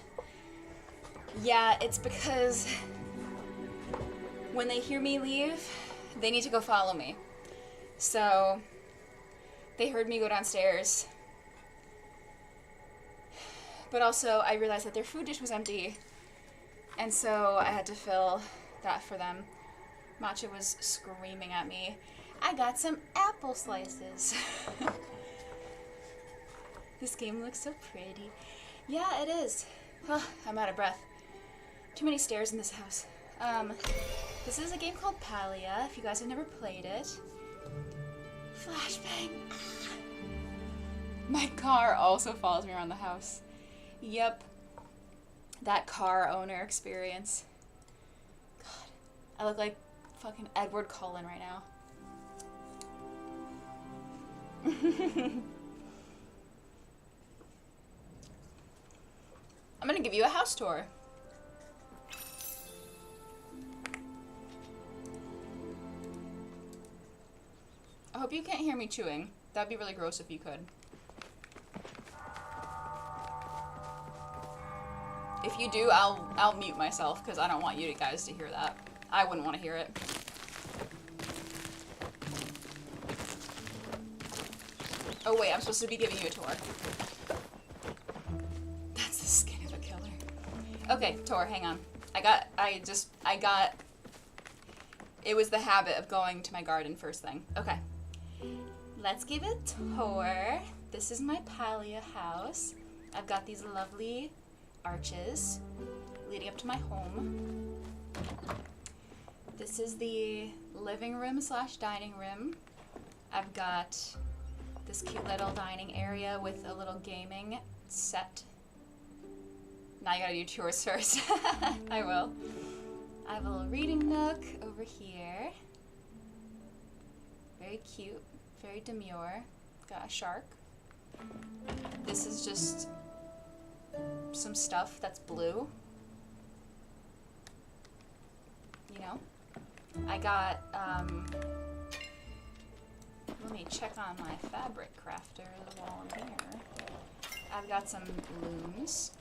Yeah, it's because when they hear me leave, they need to go follow me. So they heard me go downstairs. But also, I realized that their food dish was empty. And so I had to fill that for them. Matcha was screaming at me. I got some apple slices. This game looks so pretty. Yeah, it is. Oh, I'm out of breath. Too many stairs in this house. This is a game called Palia, if you guys have never played it. Flashbang. My car also follows me around the house. Yep. That car owner experience. God, I look like fucking Edward Cullen right now. I'm gonna give you a house tour. I hope you can't hear me chewing. That'd be really gross if you could. If you do, I'll mute myself because I don't want you guys to hear that. I wouldn't want to hear it. Oh wait, I'm supposed to be giving you a tour. That's the skin of a killer. Okay, tour, hang on. It was the habit of going to my garden first thing. Okay. Let's give a tour. This is my Palia house. I've got these lovely arches leading up to my home. This is the living room / dining room. I've got this cute little dining area with a little gaming set. Now you gotta do chores first. I will. I have a little reading nook over here. Very cute, very demure. Got a shark. This is just some stuff that's blue. You know? I got, let me check on my fabric crafter while I'm here. I've got some looms,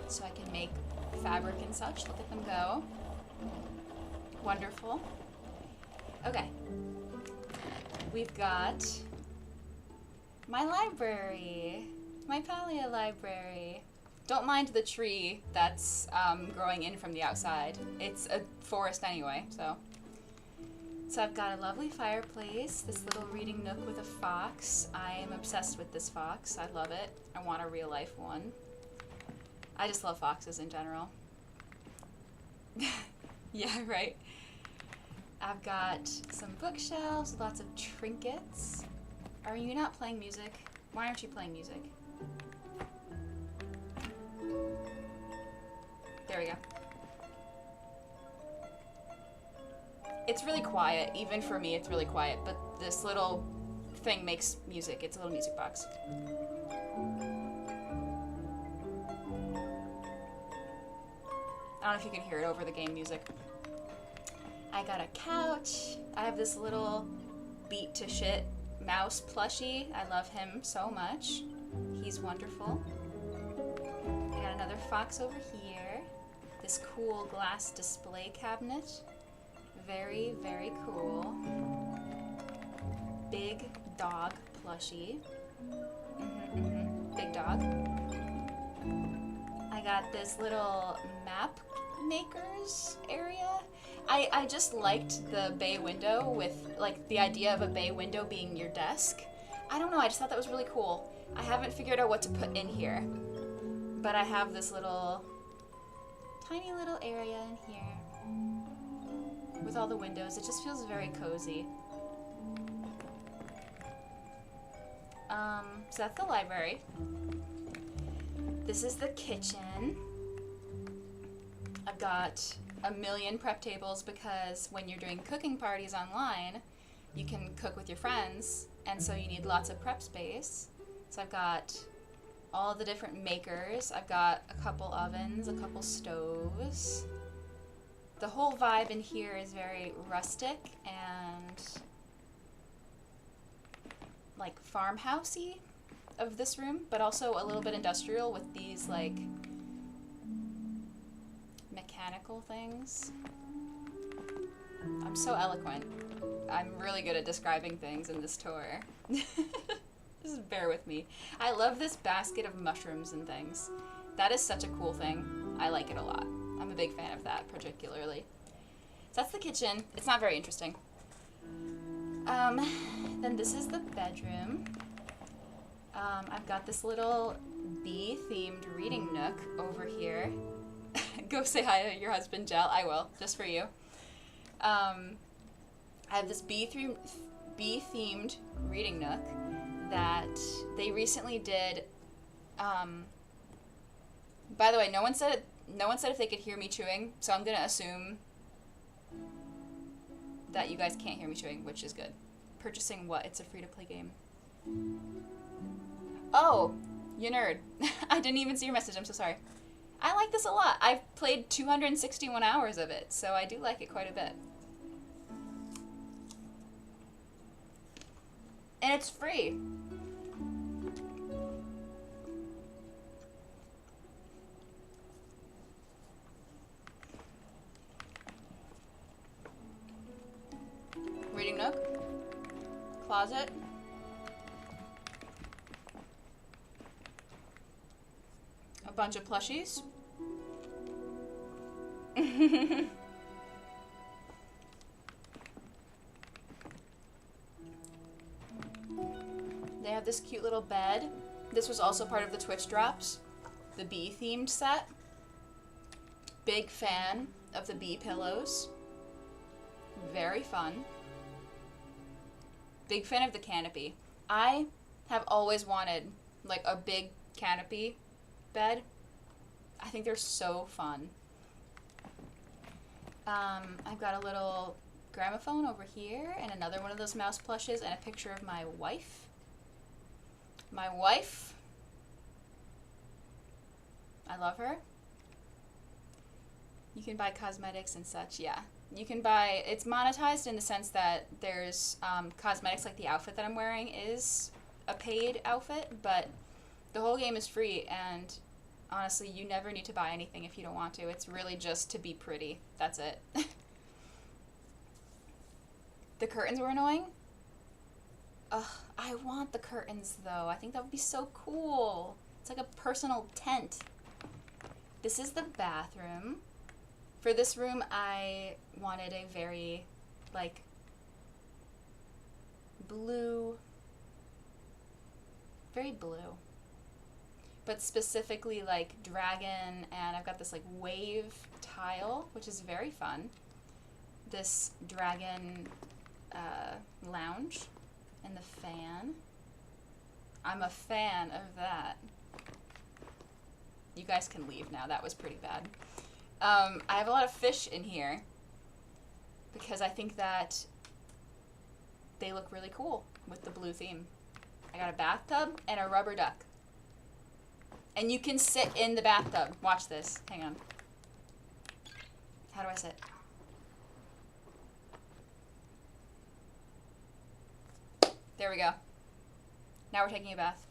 so I can make fabric and such. Look at them go. Wonderful. Okay. We've got my library. My Palia library. Don't mind the tree that's growing in from the outside. It's a forest anyway, so. So I've got a lovely fireplace, this little reading nook with a fox. I am obsessed with this fox. I love it. I want a real life one. I just love foxes in general. Yeah, right. I've got some bookshelves, lots of trinkets. Are you not playing music? Why aren't you playing music? There we go. It's really quiet. Even for me, it's really quiet. But this little thing makes music. It's a little music box. I don't know if you can hear it over the game music. I got a couch. I have this little beat to shit mouse plushie. I love him so much. He's wonderful. I got another fox over here. This cool glass display cabinet. Very, very cool. Big dog plushie. Big dog. I got this little map makers area. I just liked the bay window with, like, the idea of a bay window being your desk. I don't know, I just thought that was really cool. I haven't figured out what to put in here. But I have this little, tiny little area in here with all the windows. It just feels very cozy. So that's the library. This is the kitchen. I've got a million prep tables because when you're doing cooking parties online, you can cook with your friends, and so you need lots of prep space. So I've got all the different makers. I've got a couple ovens, a couple stoves. The whole vibe in here is very rustic and like farmhousey. of this room, but also a little bit industrial with these, like, mechanical things. I'm so eloquent. I'm really good at describing things in this tour. Just bear with me. I love this basket of mushrooms and things. That is such a cool thing. I like it a lot. I'm a big fan of that, particularly. So that's the kitchen. It's not very interesting. Then this is the bedroom. I've got this little bee-themed reading nook over here. Go say hi to your husband, Jel. I will, just for you. I have this bee-themed reading nook that they recently did. By the way, no one said if they could hear me chewing, so I'm gonna assume that you guys can't hear me chewing, which is good. Purchasing what? It's a free-to-play game. Oh, you nerd. I didn't even see your message. I'm so sorry. I like this a lot. I've played 261 hours of it, so I do like it quite a bit. And it's free. Reading nook. Closet. A bunch of plushies. They have this cute little bed. This was also part of the Twitch drops. The bee themed set. Big fan of the bee pillows. Very fun. Big fan of the canopy. I have always wanted like a big canopy bed. I think they're so fun. I've got a little gramophone over here and another one of those mouse plushes and a picture of my wife. My wife. I love her. You can buy cosmetics and such, yeah. You can buy, it's monetized in the sense that there's cosmetics, like the outfit that I'm wearing is a paid outfit, but the whole game is free, and honestly, you never need to buy anything if you don't want to. It's really just to be pretty. That's it. The curtains were annoying. Ugh, I want the curtains, though. I think that would be so cool. It's like a personal tent. This is the bathroom. For this room, I wanted a very, like, blue, very blue, but specifically, like, dragon, and I've got this, like, wave tile, which is very fun. This dragon lounge, and the fan. I'm a fan of that. You guys can leave now. That was pretty bad. I have a lot of fish in here because I think that they look really cool with the blue theme. I got a bathtub and a rubber duck. And you can sit in the bathtub. Watch this. Hang on. How do I sit? There we go. Now we're taking a bath.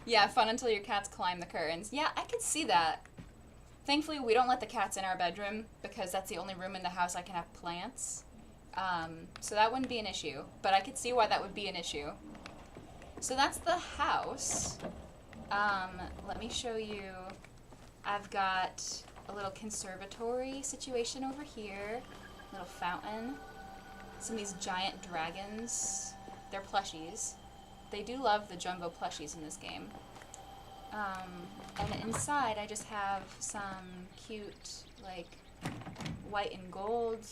Yeah, fun until your cats climb the curtains. Yeah, I could see that. Thankfully, we don't let the cats in our bedroom because that's the only room in the house I can have plants. So that wouldn't be an issue, but I could see why that would be an issue. So that's the house. Let me show you. I've got a little conservatory situation over here. Little fountain. Some of these giant dragons. They're plushies. They do love the jumbo plushies in this game. And inside I just have some cute, like, white and gold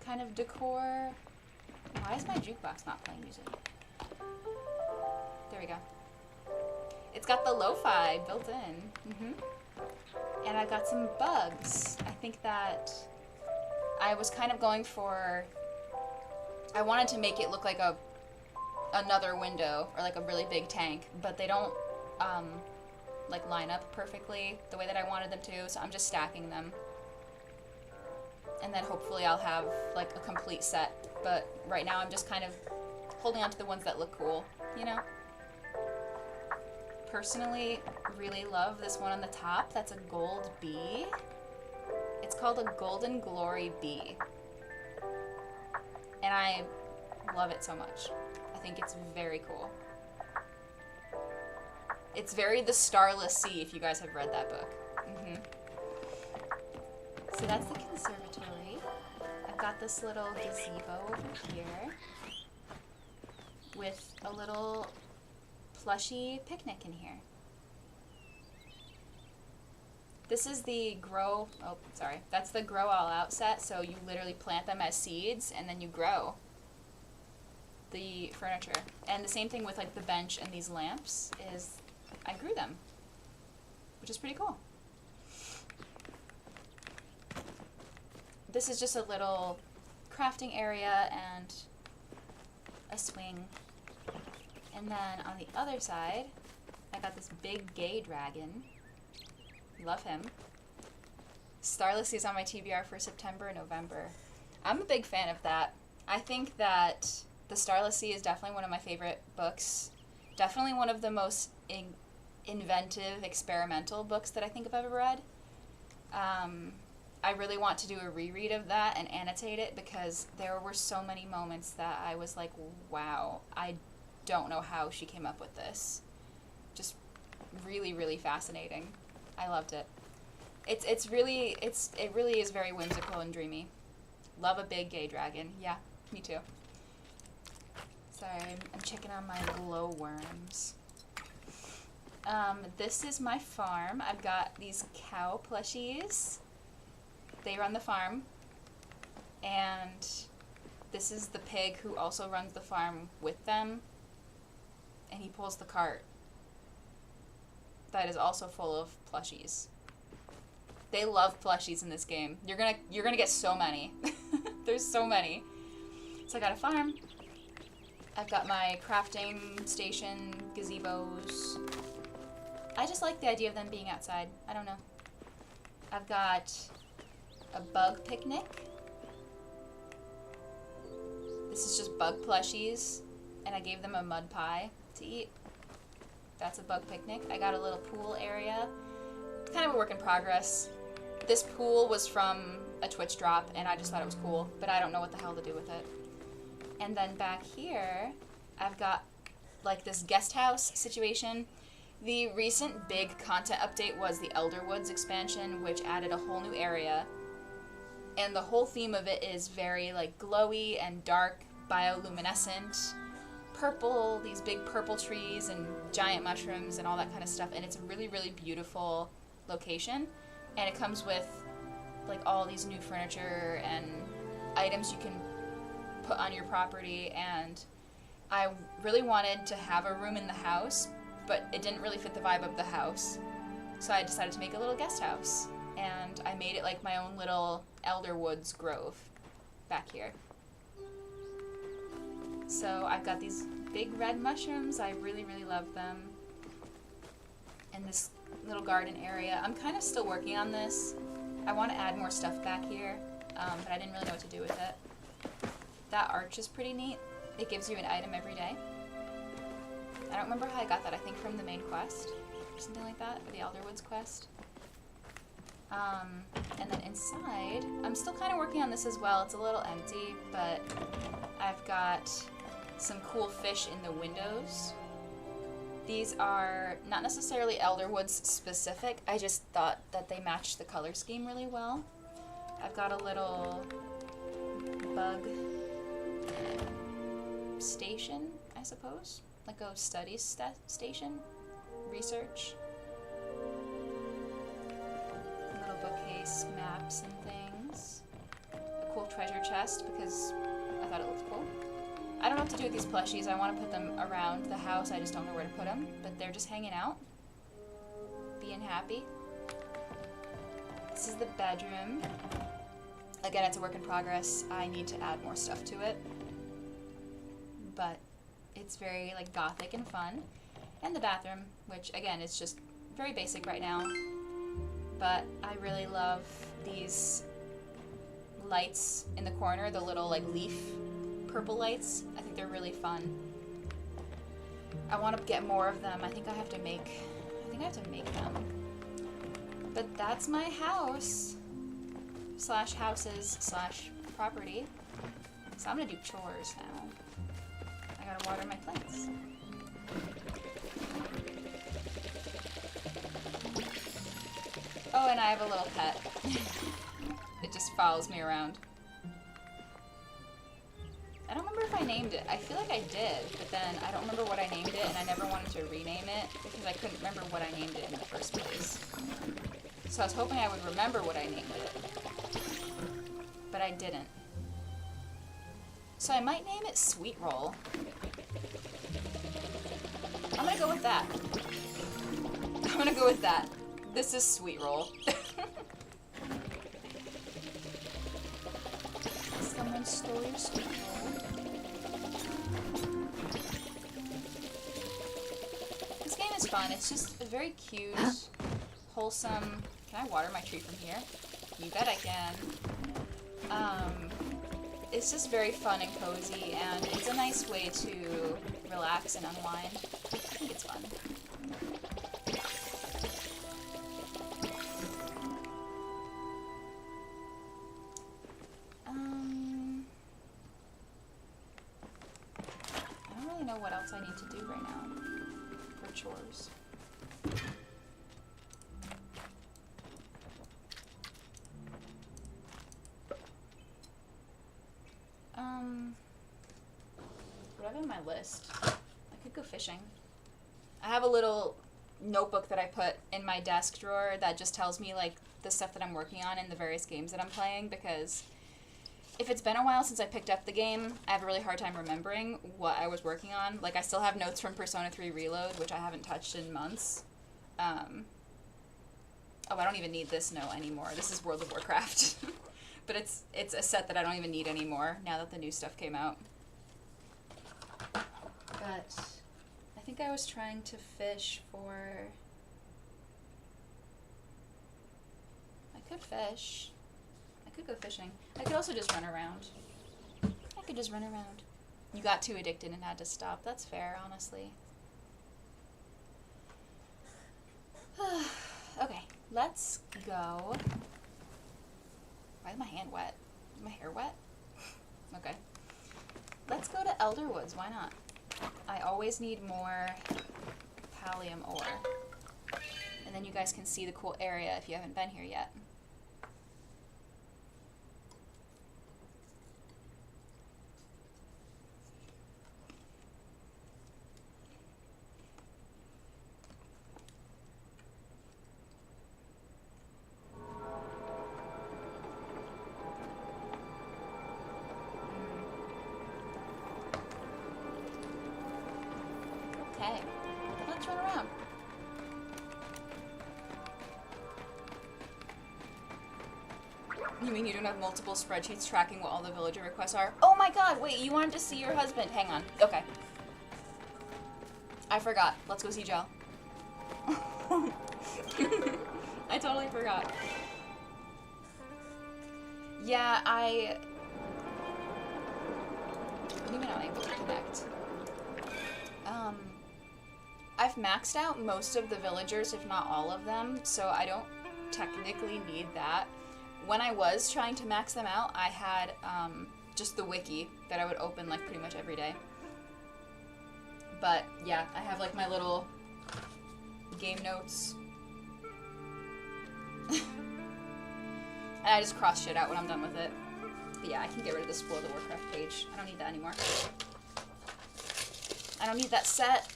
kind of decor. Why is my jukebox not playing music? There we go. It's got the lo-fi built in. And I've got some bugs. I think that I was kind of going for, I wanted to make it look like another window or like a really big tank, but they don't like line up perfectly the way that I wanted them to, so I'm just stacking them. And then hopefully I'll have like a complete set but right now I'm just kind of holding on to the ones that look cool, you know? Personally, really love this one on the top. That's a gold bee. It's called a Golden Glory Bee. And I love it so much. I think it's very cool. It's very The Starless Sea, if you guys have read that book. So that's the conservatory. I've got this little gazebo over here with a little plushy picnic in here. This is the that's the grow all out set, so you literally plant them as seeds and then you grow the furniture. And the same thing with like the bench and these lamps is I grew them, which is pretty cool. This is just a little crafting area and a swing. And then on the other side, I got this big gay dragon. Love him. Starless is on my TBR for September and November. I'm a big fan of that. I think that The Starless Sea is definitely one of my favorite books. Definitely one of the most inventive, experimental books that I think I've ever read. I really want to do a reread of that and annotate it because there were so many moments that I was like, wow, I don't know how she came up with this. Just really, really fascinating. I loved it. It really is very whimsical and dreamy. Love a big gay dragon. Yeah, me too. Sorry, I'm checking on my glowworms. This is my farm. I've got these cow plushies. They run the farm. And this is the pig who also runs the farm with them. And he pulls the cart. That is also full of plushies. They love plushies in this game. You're gonna get so many. There's so many. So I got a farm. I've got my crafting station, gazebos. I just like the idea of them being outside. I don't know. I've got a bug picnic. This is just bug plushies, and I gave them a mud pie to eat. That's a bug picnic. I got a little pool area. It's kind of a work in progress. This pool was from a Twitch drop, and I just thought it was cool, but I don't know what the hell to do with it. And then back here, I've got like this guest house situation. The recent big content update was the Elderwoods expansion, which added a whole new area. And the whole theme of it is very like glowy and dark, bioluminescent, purple, these big purple trees and giant mushrooms and all that kind of stuff. And it's a really, really beautiful location. And it comes with like all these new furniture and items you can put on your property. And I really wanted to have a room in the house, but it didn't really fit the vibe of the house. So I decided to make a little guest house. And I made it like my own little Elderwoods grove back here. So I've got these big red mushrooms. I really, really love them. And this little garden area. I'm kind of still working on this. I want to add more stuff back here, but I didn't really know what to do with it. That arch is pretty neat. It gives you an item every day. I don't remember how I got that. I think from the main quest or something like that, or the Elderwoods quest. And then inside, I'm still kind of working on this as well. It's a little empty, but I've got some cool fish in the windows. These are not necessarily Elderwoods specific. I just thought that they matched the color scheme really well. I've got a little bug station, I suppose. Like a studies station. Research. A little bookcase, maps and things. A cool treasure chest because I thought it looked cool. I don't know what to do with these plushies. I want to put them around the house. I just don't know where to put them. But they're just hanging out. Being happy. This is the bedroom. Again, it's a work in progress. I need to add more stuff to it. But it's very like gothic and fun. And the bathroom, which again is just very basic right now. But I really love these lights in the corner, the little like leaf purple lights. I think they're really fun. I want to get more of them. I think I have to make them. But that's my house. Slash houses slash property. So I'm gonna do chores now. I gotta water my plants. Oh, and I have a little pet. It just follows me around. I don't remember if I named it. I feel like I did, but then I don't remember what I named it, and I never wanted to rename it because I couldn't remember what I named it in the first place. So I was hoping I would remember what I named it, but I didn't. So I might name it Sweet Roll. I'm gonna go with that. I'm gonna go with that. This is Sweet Roll. Someone stole your Sweet Roll. This game is fun. It's just a very cute, wholesome... Can I water my tree from here? You bet I can. It's just very fun and cozy, and it's a nice way to relax and unwind. I think it's fun. I don't really know what else I need to do right now for chores. What do I have on my list? I could go fishing. I have a little notebook that I put in my desk drawer that just tells me like the stuff that I'm working on in the various games that I'm playing, because if it's been a while since I picked up the game, I have a really hard time remembering what I was working on. Like, I still have notes from Persona 3 Reload, which I haven't touched in months. Oh, I don't even need this note anymore. This is World of Warcraft. But it's a set that I don't even need anymore now that the new stuff came out. But I think I was trying to fish for... I could fish. I could go fishing. I could also just run around. I could just run around. You got too addicted and had to stop. That's fair, honestly. Okay, let's go. Why is my hand wet? Is my hair wet? Okay. Let's go to Elderwoods. Why not? I always need more Pallium ore. And then you guys can see the cool area if you haven't been here yet. Okay, let's run around. You mean you don't have multiple spreadsheets tracking what all the villager requests are? Oh my god, wait, you wanted to see your husband. Hang on. Okay. I forgot. Let's go see Joe. I totally forgot. Yeah, what do you mean I'm able to connect? I've maxed out most of the villagers, if not all of them, so I don't technically need that. When I was trying to max them out, I had just the wiki that I would open like pretty much every day. But yeah, I have like my little game notes. And I just cross shit out when I'm done with it. But yeah, I can get rid of this World of Warcraft page. I don't need that anymore. I don't need that set.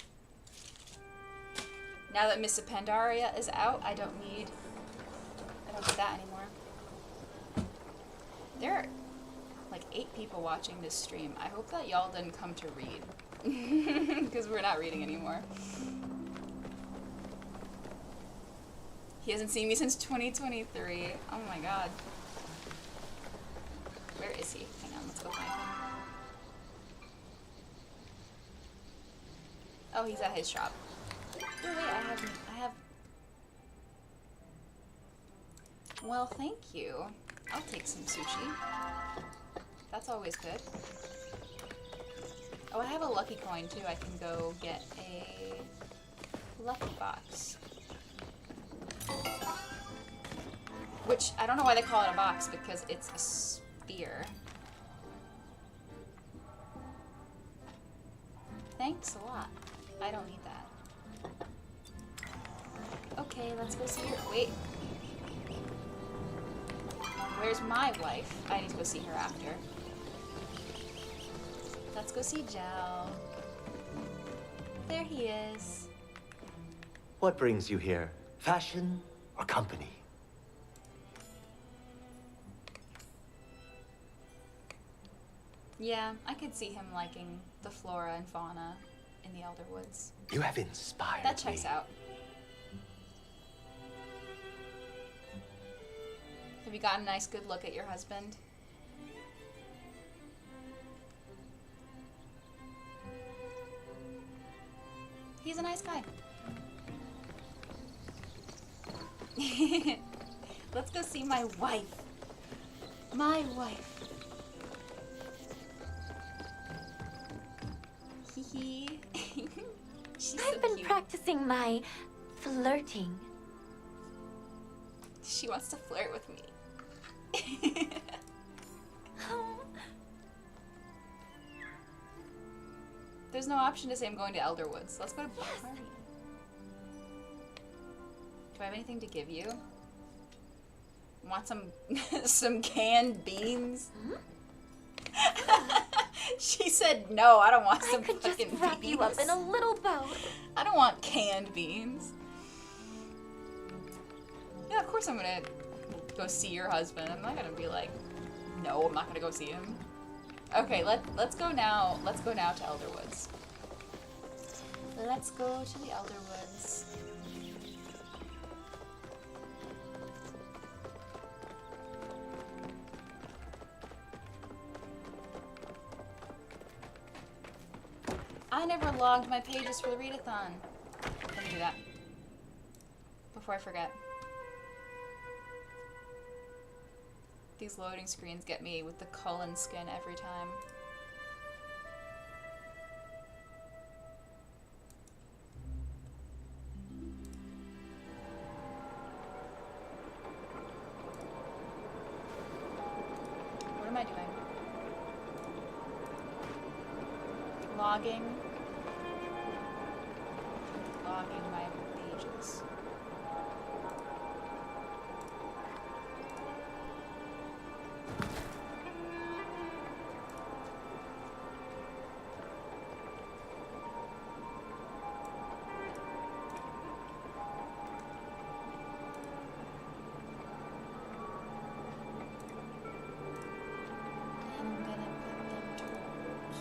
Now that Miss Pandaria is out, I don't need that anymore. There are like 8 people watching this stream. I hope that y'all didn't come to read. Because we're not reading anymore. He hasn't seen me since 2023. Oh my god. Where is he? Hang on, let's go find him. Oh, he's at his shop. Oh wait, I have... Well, thank you. I'll take some sushi. That's always good. Oh, I have a lucky coin too. I can go get a lucky box. Which, I don't know why they call it a box, because it's a sphere. Thanks a lot. I don't need that. Okay, let's go see her. Wait. Where's my wife? I need to go see her after. Let's go see Joe. There he is. What brings you here? Fashion or company? Yeah, I could see him liking the flora and fauna in the Elder Woods. You have inspired That checks me. out. Have you gotten a nice good look at your husband? He's a nice guy. Let's go see my wife. My wife. Hee hee. She's so I've been cute. practicing my flirting. She wants to flirt with me. Oh, There's no option to say I'm going to Elderwoods. Let's go to Yes. party. Do I have anything to give you? Want some some canned beans? She said no, I don't want I some could just fucking wrap beans. you up in a little bow. I don't want canned beans. Yeah, of course I'm gonna go see your husband. I'm not gonna be like, no, I'm not gonna go see him. Okay, let's go now. Let's go now to Elderwoods. Let's go to the Elderwoods. I never logged my pages for the readathon. Let me do that before I forget. These loading screens get me with the Cullen skin every time. What am I doing? Logging. Logging my pages. I'm gonna put them towards.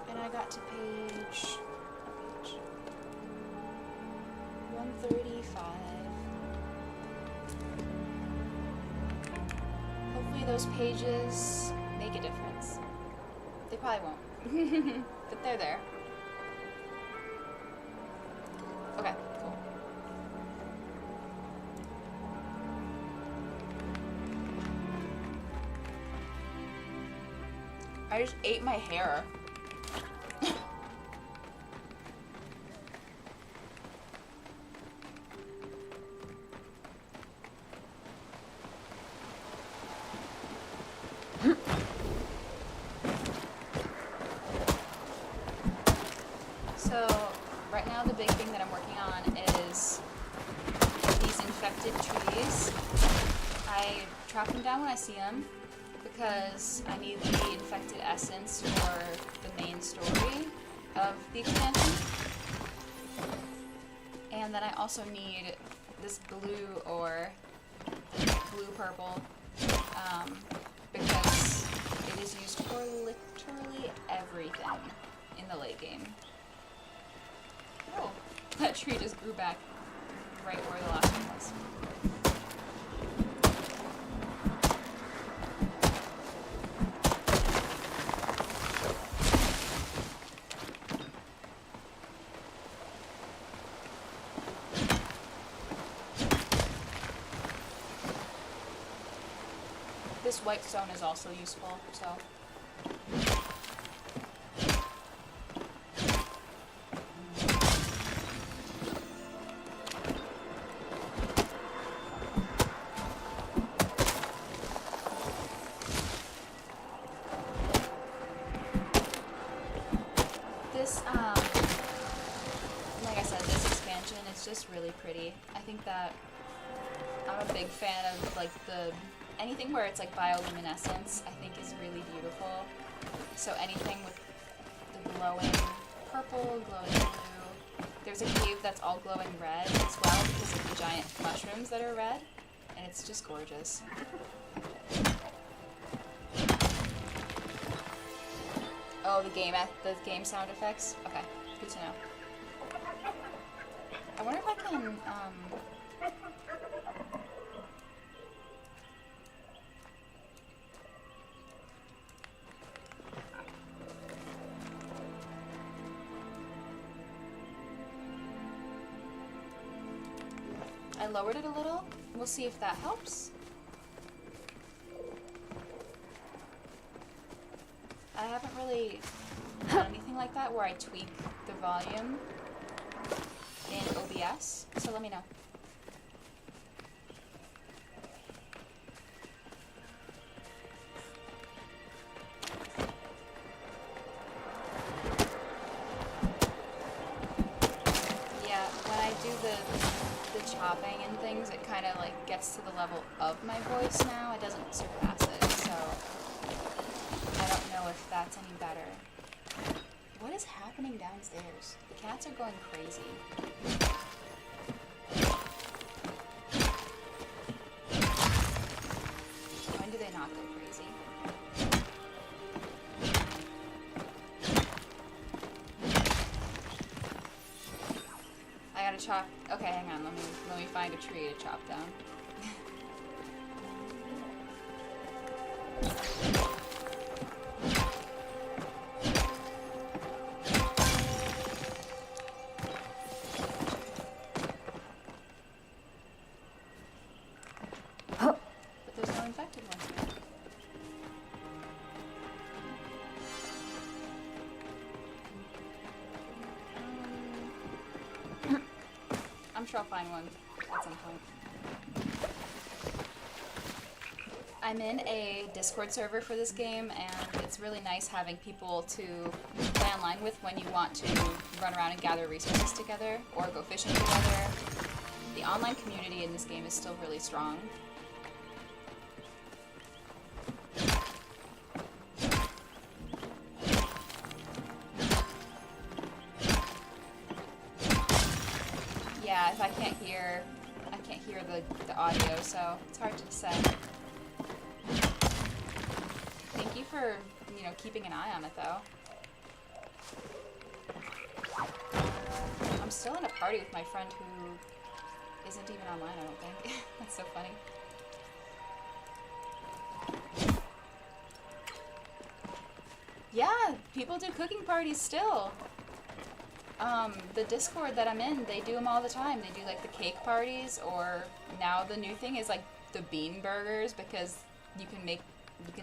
And I got to page 135. Hopefully those pages make a difference. They probably won't. But they're there. Okay, cool. I just ate my hair. So, right now the big thing that I'm working on is these infected trees. I trap them down when I see them because I need the infected essence for the main story of the expansion. And then I also need this blue or blue-purple because it is used for literally everything in the late game. Oh, that tree just grew back right where the last one was. This white stone is also useful, so. This, like I said, this expansion is just really pretty. I think that I'm a big fan of like anything where it's like bioluminescence, I think is really beautiful. So anything with the glowing purple, glowing blue. There's a cave that's all glowing red as well because of the giant mushrooms that are red, and it's just gorgeous. Oh, the game sound effects? Okay, good to know. I wonder if I can, I lowered it a little. We'll see if that helps. I haven't really done anything like that where I tweak the volume in OBS, so let me know. Yeah, when I do the chopping and things, it kind of like gets to the level of my voice now. It doesn't surpass it, so I don't know if that's any better. What is happening downstairs? The cats are going crazy. When do they not go crazy? I gotta chop. Okay, hang on. Let me find a tree to chop down. But there's no infected ones here. I'm sure I'll find one at some point. I'm in a Discord server for this game, and it's really nice having people to play online with when you want to run around and gather resources together or go fishing together. The online community in this game is still really strong. Yeah, if I can't hear the audio, so it's hard to say. Thank you for, keeping an eye on it, though. I'm still in a party with my friend who isn't even online, I don't think. That's so funny. Yeah, people do cooking parties still. The Discord that I'm in, they do them all the time. They do like the cake parties, or now the new thing is like the bean burgers, because you can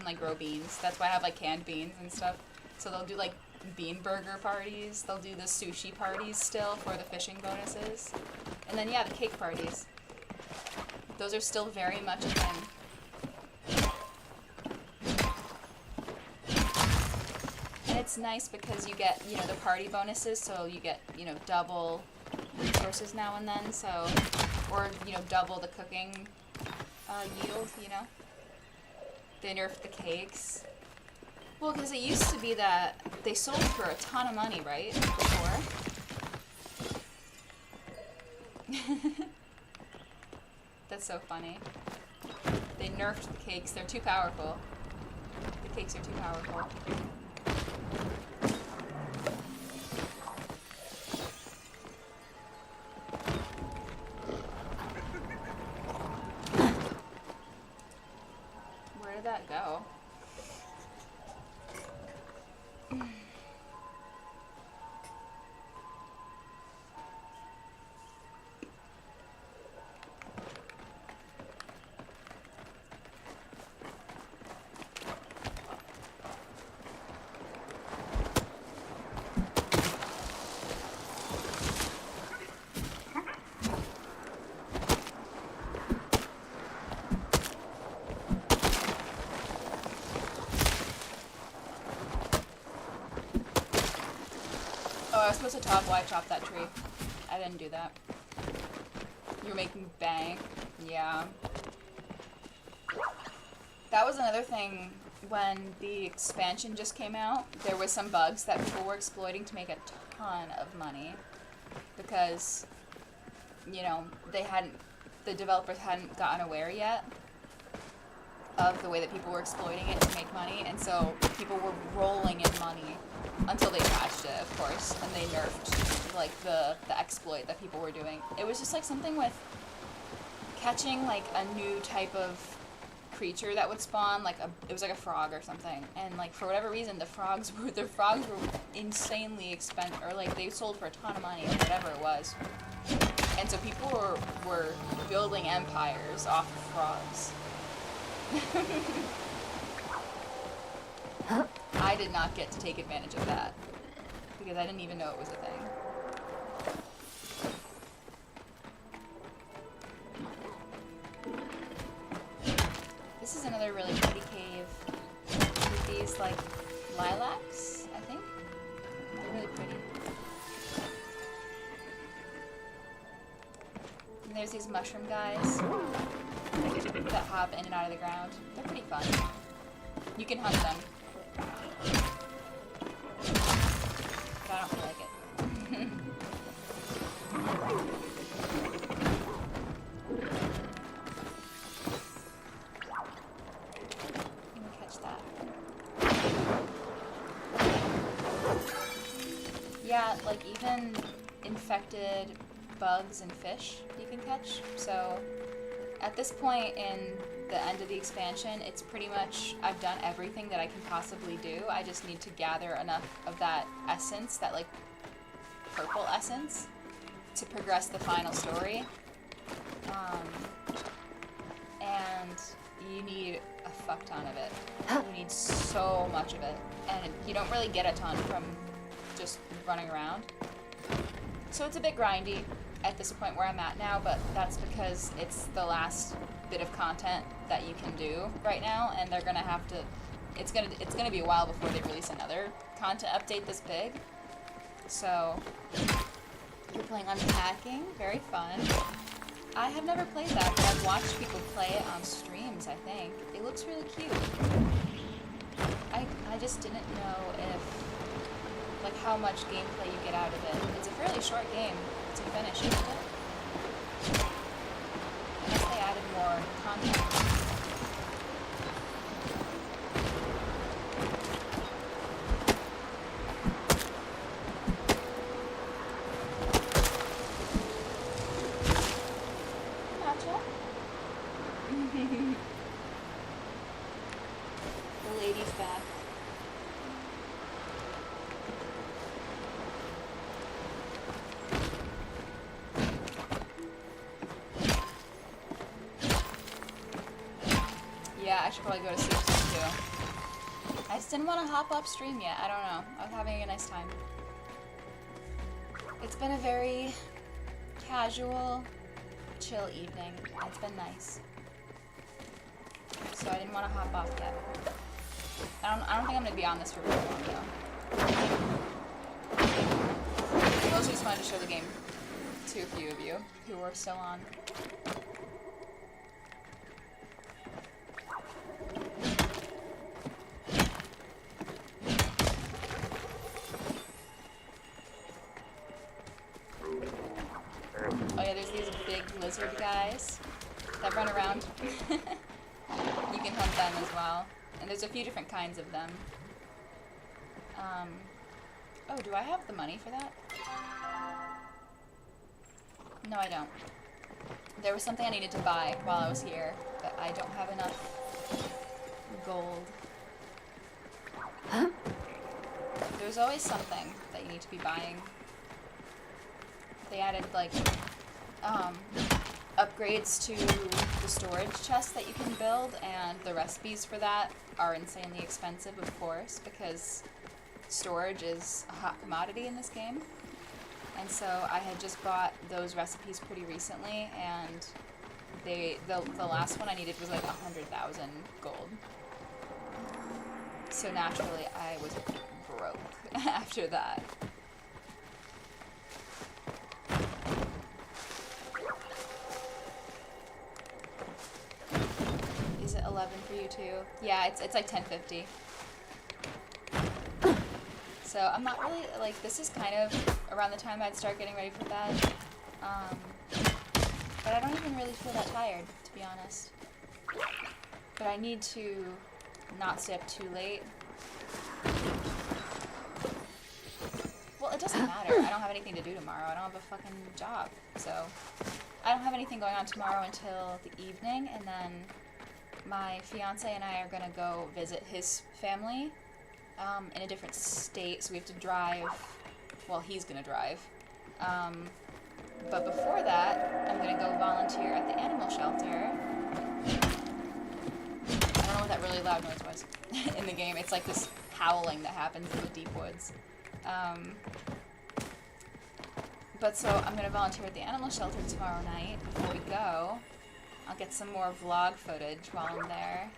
like grow beans. That's why I have like canned beans and stuff. So they'll do like bean burger parties. They'll do the sushi parties still for the fishing bonuses. And then yeah, the cake parties. Those are still very much a thing. And it's nice because you get, the party bonuses, so you get, double resources now and then, so, or, double the cooking yield, They nerfed the cakes. Well, because it used to be that they sold for a ton of money, right, before? That's so funny. They nerfed the cakes. They're too powerful. The cakes are too powerful. Where did that go? supposed to top, why chop that tree? I didn't do that. You're making bank. Yeah. That was another thing when the expansion just came out. There was some bugs that people were exploiting to make a ton of money. Because, you know, the developers hadn't gotten aware yet of the way that people were exploiting it to make money, and so people were rolling in money until they patched it, of course, and they nerfed like the exploit that people were doing. It was just like something with catching like a new type of creature that would spawn, like it was like a frog or something, and like for whatever reason the frogs were insanely expensive, or like they sold for a ton of money or whatever it was, and so people were building empires off of frogs. I did not get to take advantage of that because I didn't even know it was a thing. This is another really pretty cave with these like lilacs, I think. They're really pretty. And there's these mushroom guys that hop in and out of the ground. They're pretty fun. You can hunt them. But I don't feel like it. Let me catch that. Yeah, like even infected bugs and fish you can catch. So at this point in the end of the expansion, it's pretty much, I've done everything that I can possibly do. I just need to gather enough of that essence, that like purple essence, to progress the final story. And you need a fuck ton of it. You need so much of it. And you don't really get a ton from just running around. So it's a bit grindy at this point where I'm at now, but that's because it's the last bit of content that you can do right now, and they're gonna have to, it's gonna be a while before they release another content update this big. So you're playing Unpacking, very fun. I have never played that, but I've watched people play it on streams, I think. It looks really cute. I just didn't know if, like, how much gameplay you get out of it. It's a fairly short game to finish, isn't it? Unless they added more content. Gotcha. The lady's back. Yeah, I should probably go to sleep soon too. I just didn't want to hop up stream yet. I don't know. I was having a nice time. It's been a very casual, chill evening. It's been nice. So I didn't want to hop off yet. I don't think I'm gonna be on this for very long though. I mostly just wanted to show the game to a few of you who are still on. Oh yeah, there's these big lizard guys that run around. You can hunt them as well. And there's a few different kinds of them. Oh, do I have the money for that? No, I don't. There was something I needed to buy while I was here, but I don't have enough gold. Huh? There's always something that you need to be buying. They added, like, upgrades to the storage chest that you can build, and the recipes for that are insanely expensive, of course, because storage is a hot commodity in this game. And so I had just bought those recipes pretty recently, and the last one I needed was like 100,000 gold. So naturally I was broke after that. for you too. Yeah, it's like 10:50. So I'm not really, like, this is kind of around the time I'd start getting ready for bed. But I don't even really feel that tired, to be honest. But I need to not stay up too late. Well, it doesn't matter. I don't have anything to do tomorrow. I don't have a fucking job. So I don't have anything going on tomorrow until the evening, and then my fiance and I are gonna go visit his family in a different state, so we have to drive. Well, he's gonna drive. But before that, I'm gonna go volunteer at the animal shelter. I don't know what that really loud noise was in the game. It's like this howling that happens in the deep woods. But so I'm gonna volunteer at the animal shelter tomorrow night. Before we go, I'll get some more vlog footage while I'm there.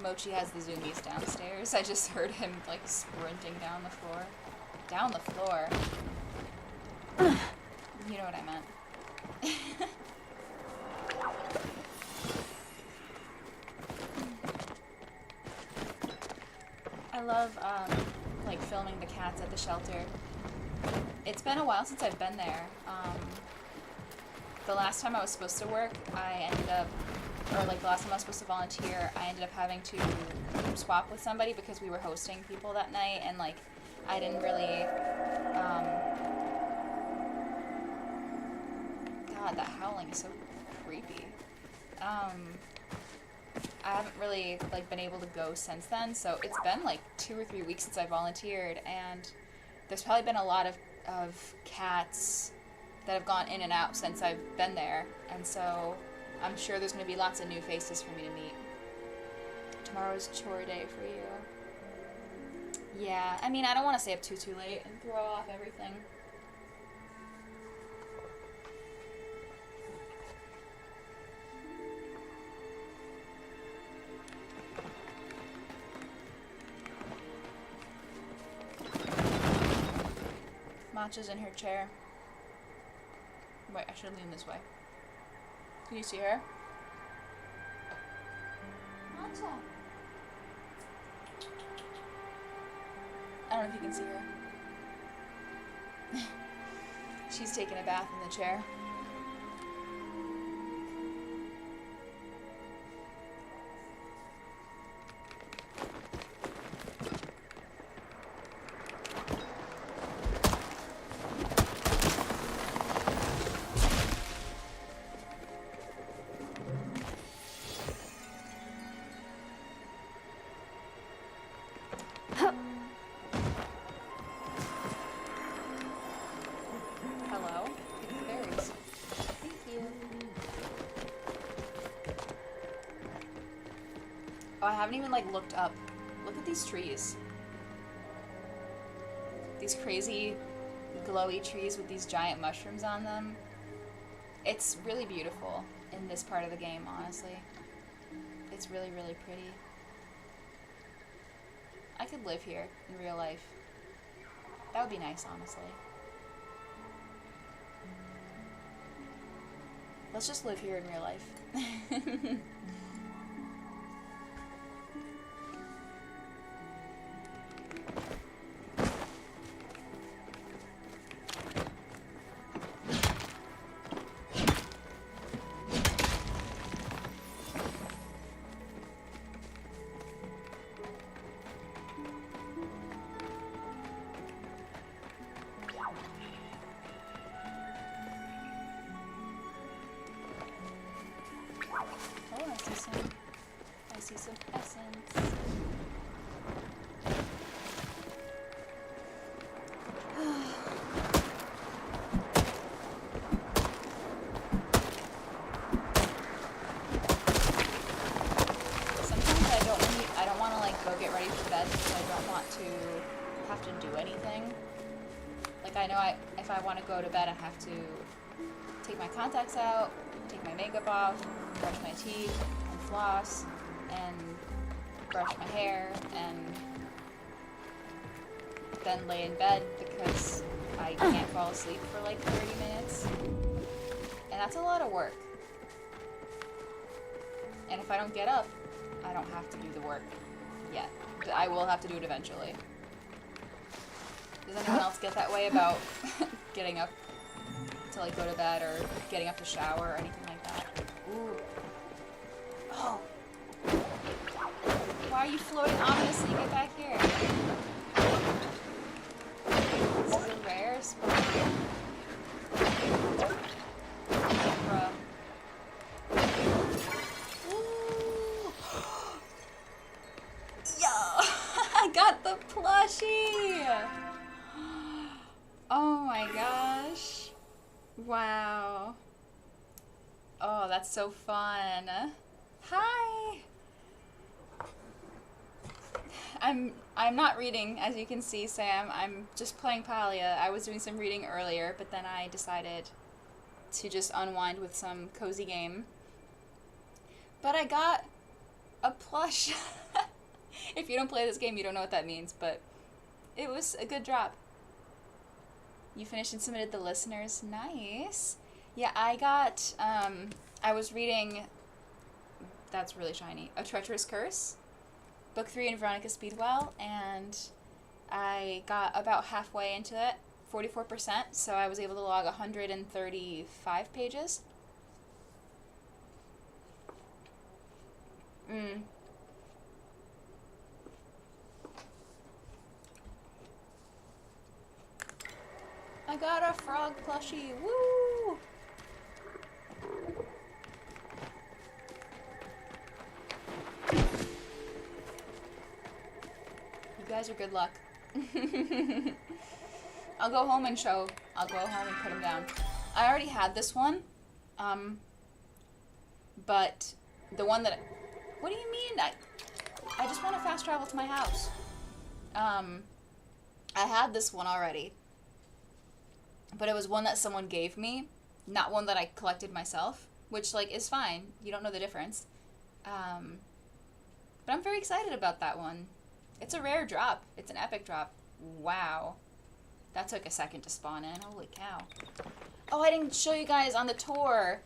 Mochi has the zoomies downstairs. I just heard him like sprinting down the floor. Down the floor. You know what I meant. I love like filming the cats at the shelter. It's been a while since I've been there. The last time I was supposed to work, I ended up, or like the last time I was supposed to volunteer, I ended up having to swap with somebody because we were hosting people that night, and like I didn't really, God, that howling is so creepy. I haven't really like been able to go since then, so it's been like 2 or 3 weeks since I volunteered, and there's probably been a lot of cats that have gone in and out since I've been there, and so I'm sure there's going to be lots of new faces for me to meet. Tomorrow's chore day for you. Yeah, I mean, I don't want to stay up too late and throw off everything. Matcha's in her chair. Wait, I should lean this way. Can you see her? Matcha. I don't know if you can see her. She's taking a bath in the chair. I haven't even like looked up. Look at these trees. These crazy glowy trees with these giant mushrooms on them. It's really beautiful in this part of the game, honestly. It's really, really pretty. I could live here in real life. That would be nice, honestly. Let's just live here in real life. I see some essence. Sometimes I don't want to like go get ready for bed because I don't want to have to do anything. Like I know if I want to go to bed, I have to take my contacts out, take my makeup off, brush my teeth, and floss, and brush my hair, and then lay in bed because I can't fall asleep for like 30 minutes. And that's a lot of work. And if I don't get up, I don't have to do the work yet. But I will have to do it eventually. Does anyone else get that way about getting up to like go to bed or getting up to shower or anything like that? Ooh. Oh. Why are you floating ominously? Get back here. This is a rare spot. Bruh. Ooh. Yo! I got the plushie! Oh my gosh. Wow. Oh, that's so fun. Hi! I'm not reading, as you can see, Sam. I'm just playing Palia. I was doing some reading earlier, but then I decided to just unwind with some cozy game. But I got a plush. If you don't play this game, you don't know what that means, but it was a good drop. You finished and submitted the listeners. Nice. Yeah, I got, I was reading, that's really shiny, A Treacherous Curse, book 3 in Veronica Speedwell, and I got about halfway into it, 44%, so I was able to log 135 pages. I got a frog plushie, woo! You guys are good luck. I'll go home and put him down. I already had this one, but the one that, what do you mean? I just want to fast travel to my house. I had this one already, but it was one that someone gave me, not one that I collected myself, which, like, is fine. You don't know the difference. But I'm very excited about that one. It's a rare drop. It's an epic drop. Wow. That took a second to spawn in. Holy cow. Oh, I didn't show you guys on the tour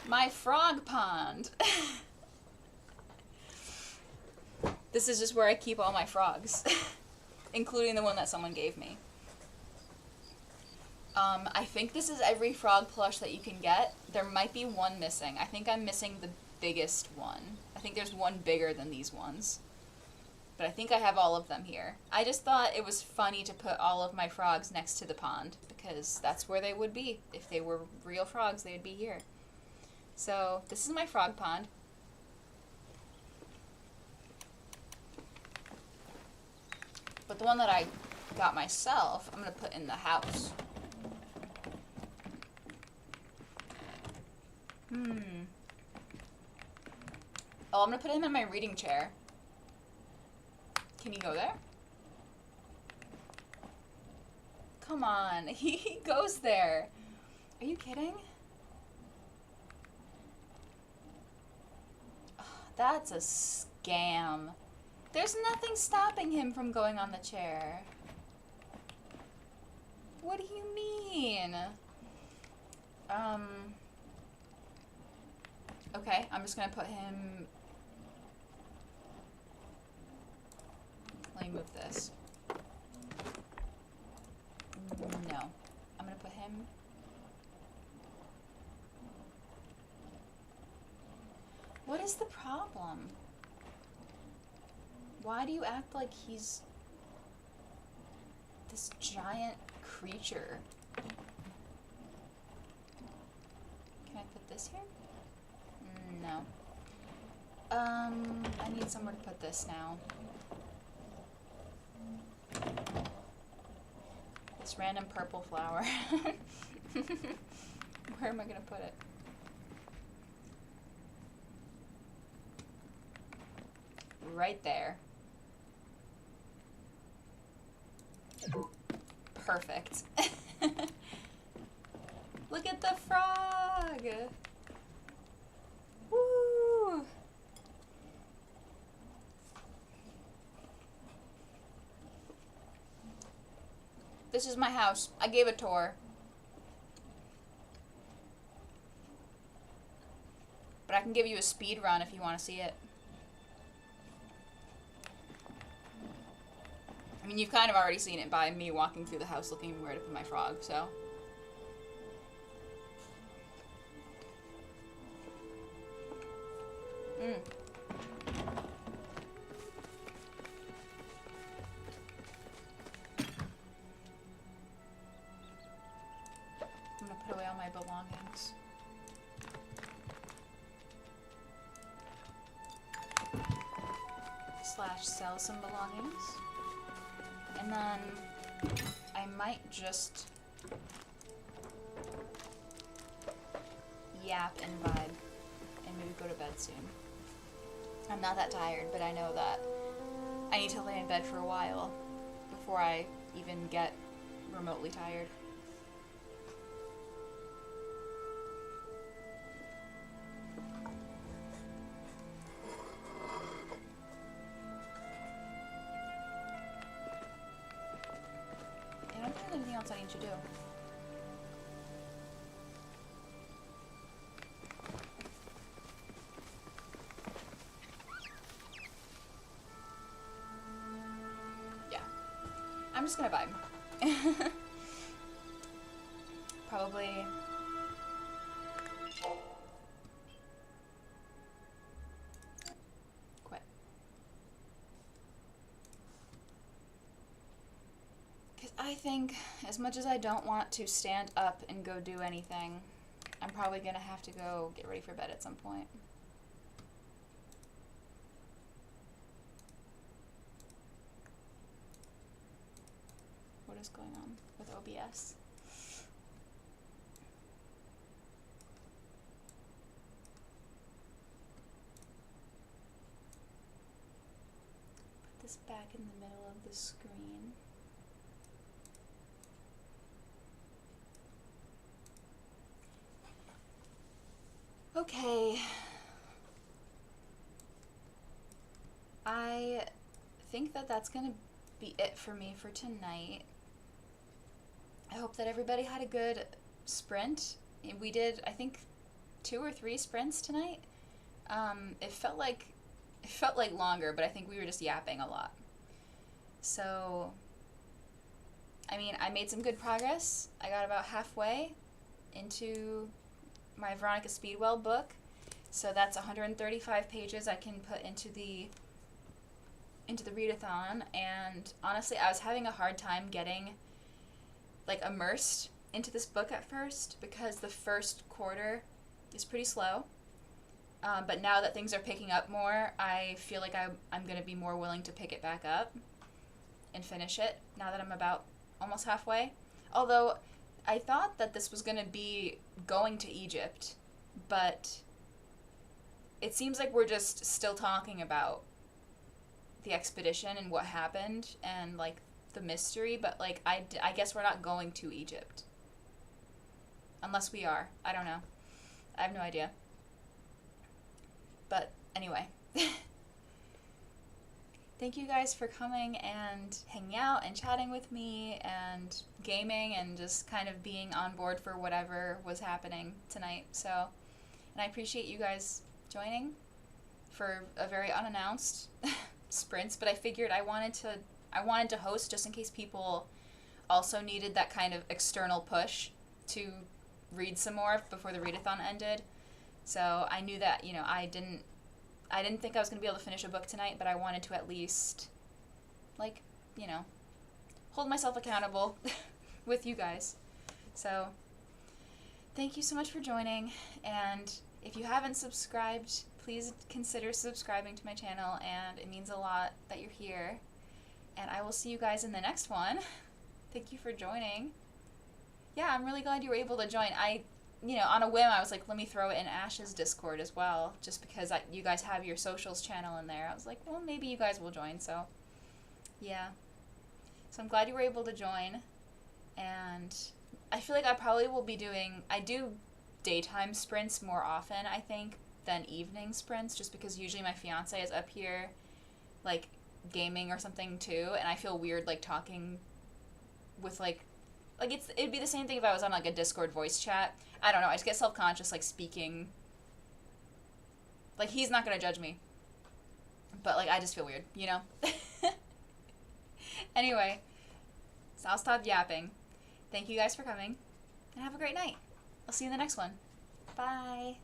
my frog pond. This is just where I keep all my frogs, including the one that someone gave me. I think this is every frog plush that you can get. There might be one missing. I think I'm missing the biggest one. I think there's one bigger than these ones. But I think I have all of them here. I just thought it was funny to put all of my frogs next to the pond, because that's where they would be. If they were real frogs, they would be here. So, this is my frog pond. But the one that I got myself, I'm going to put in the house. Oh, I'm going to put him in my reading chair. Can you go there? Come on, he goes there. Are you kidding? Oh, that's a scam. There's nothing stopping him from going on the chair. What do you mean? Okay, I'm just gonna put him... Let me move this. No. I'm gonna put him... What is the problem? Why do you act like he's this giant creature? Can I put this here? No. I need somewhere to put this now. This random purple flower. Where am I gonna put it? Right there. Perfect. Look at the frog! Woo! This is my house. I gave a tour. But I can give you a speed run if you want to see it. I mean, you've kind of already seen it by me walking through the house looking where to put my frog, so. Mm. I'm gonna put away all my belongings. Slash sell some belongings. And then I might just yap and vibe and maybe go to bed soon. I'm not that tired, but I know that I need to lay in bed for a while before I even get remotely tired. I don't think there's anything else I need to do. Yeah. I'm just gonna vibe. Probably. Quit. Because I think, as much as I don't want to stand up and go do anything, I'm probably gonna have to go get ready for bed at some point. What is going on with OBS? Put this back in the middle of the screen. Okay. I think that that's gonna be it for me for tonight. I hope that everybody had a good sprint. We did, I think, 2 or 3 sprints tonight. It felt like longer, but I think we were just yapping a lot. So, I mean, I made some good progress. I got about halfway into my Veronica Speedwell book. So that's 135 pages I can put into the readathon, and honestly, I was having a hard time getting like immersed into this book at first because the first quarter is pretty slow. But now that things are picking up more, I feel like I'm going to be more willing to pick it back up and finish it now that I'm about almost halfway. Although I thought that this was going to be going to Egypt, but it seems like we're just still talking about the expedition and what happened and like the mystery, but like I guess we're not going to Egypt. Unless we are. I don't know. I have no idea. But anyway. Thank you guys for coming and hanging out and chatting with me and gaming and just kind of being on board for whatever was happening tonight. So, and I appreciate you guys joining for a very unannounced sprints, but I figured I wanted to host just in case people also needed that kind of external push to read some more before the readathon ended. So I knew that, you know, I didn't think I was going to be able to finish a book tonight, but I wanted to at least, like, you know, hold myself accountable with you guys. So thank you so much for joining, and if you haven't subscribed, please consider subscribing to my channel, and it means a lot that you're here. And I will see you guys in the next one. Thank you for joining. Yeah, I'm really glad you were able to join. You know, on a whim, I was like, let me throw it in Ash's Discord as well, just because you guys have your socials channel in there. I was like, well, maybe you guys will join, so yeah. So I'm glad you were able to join, and I feel like I probably will be I do daytime sprints more often, I think, than evening sprints, just because usually my fiance is up here, like, gaming or something too, and I feel weird, like, talking with, like it'd be the same thing if I was on, like, a Discord voice chat. I don't know, I just get self-conscious, like, speaking Like, he's not gonna judge me. But, like, I just feel weird, you know? Anyway, so I'll stop yapping. Thank you guys for coming, and have a great night. I'll see you in the next one. Bye.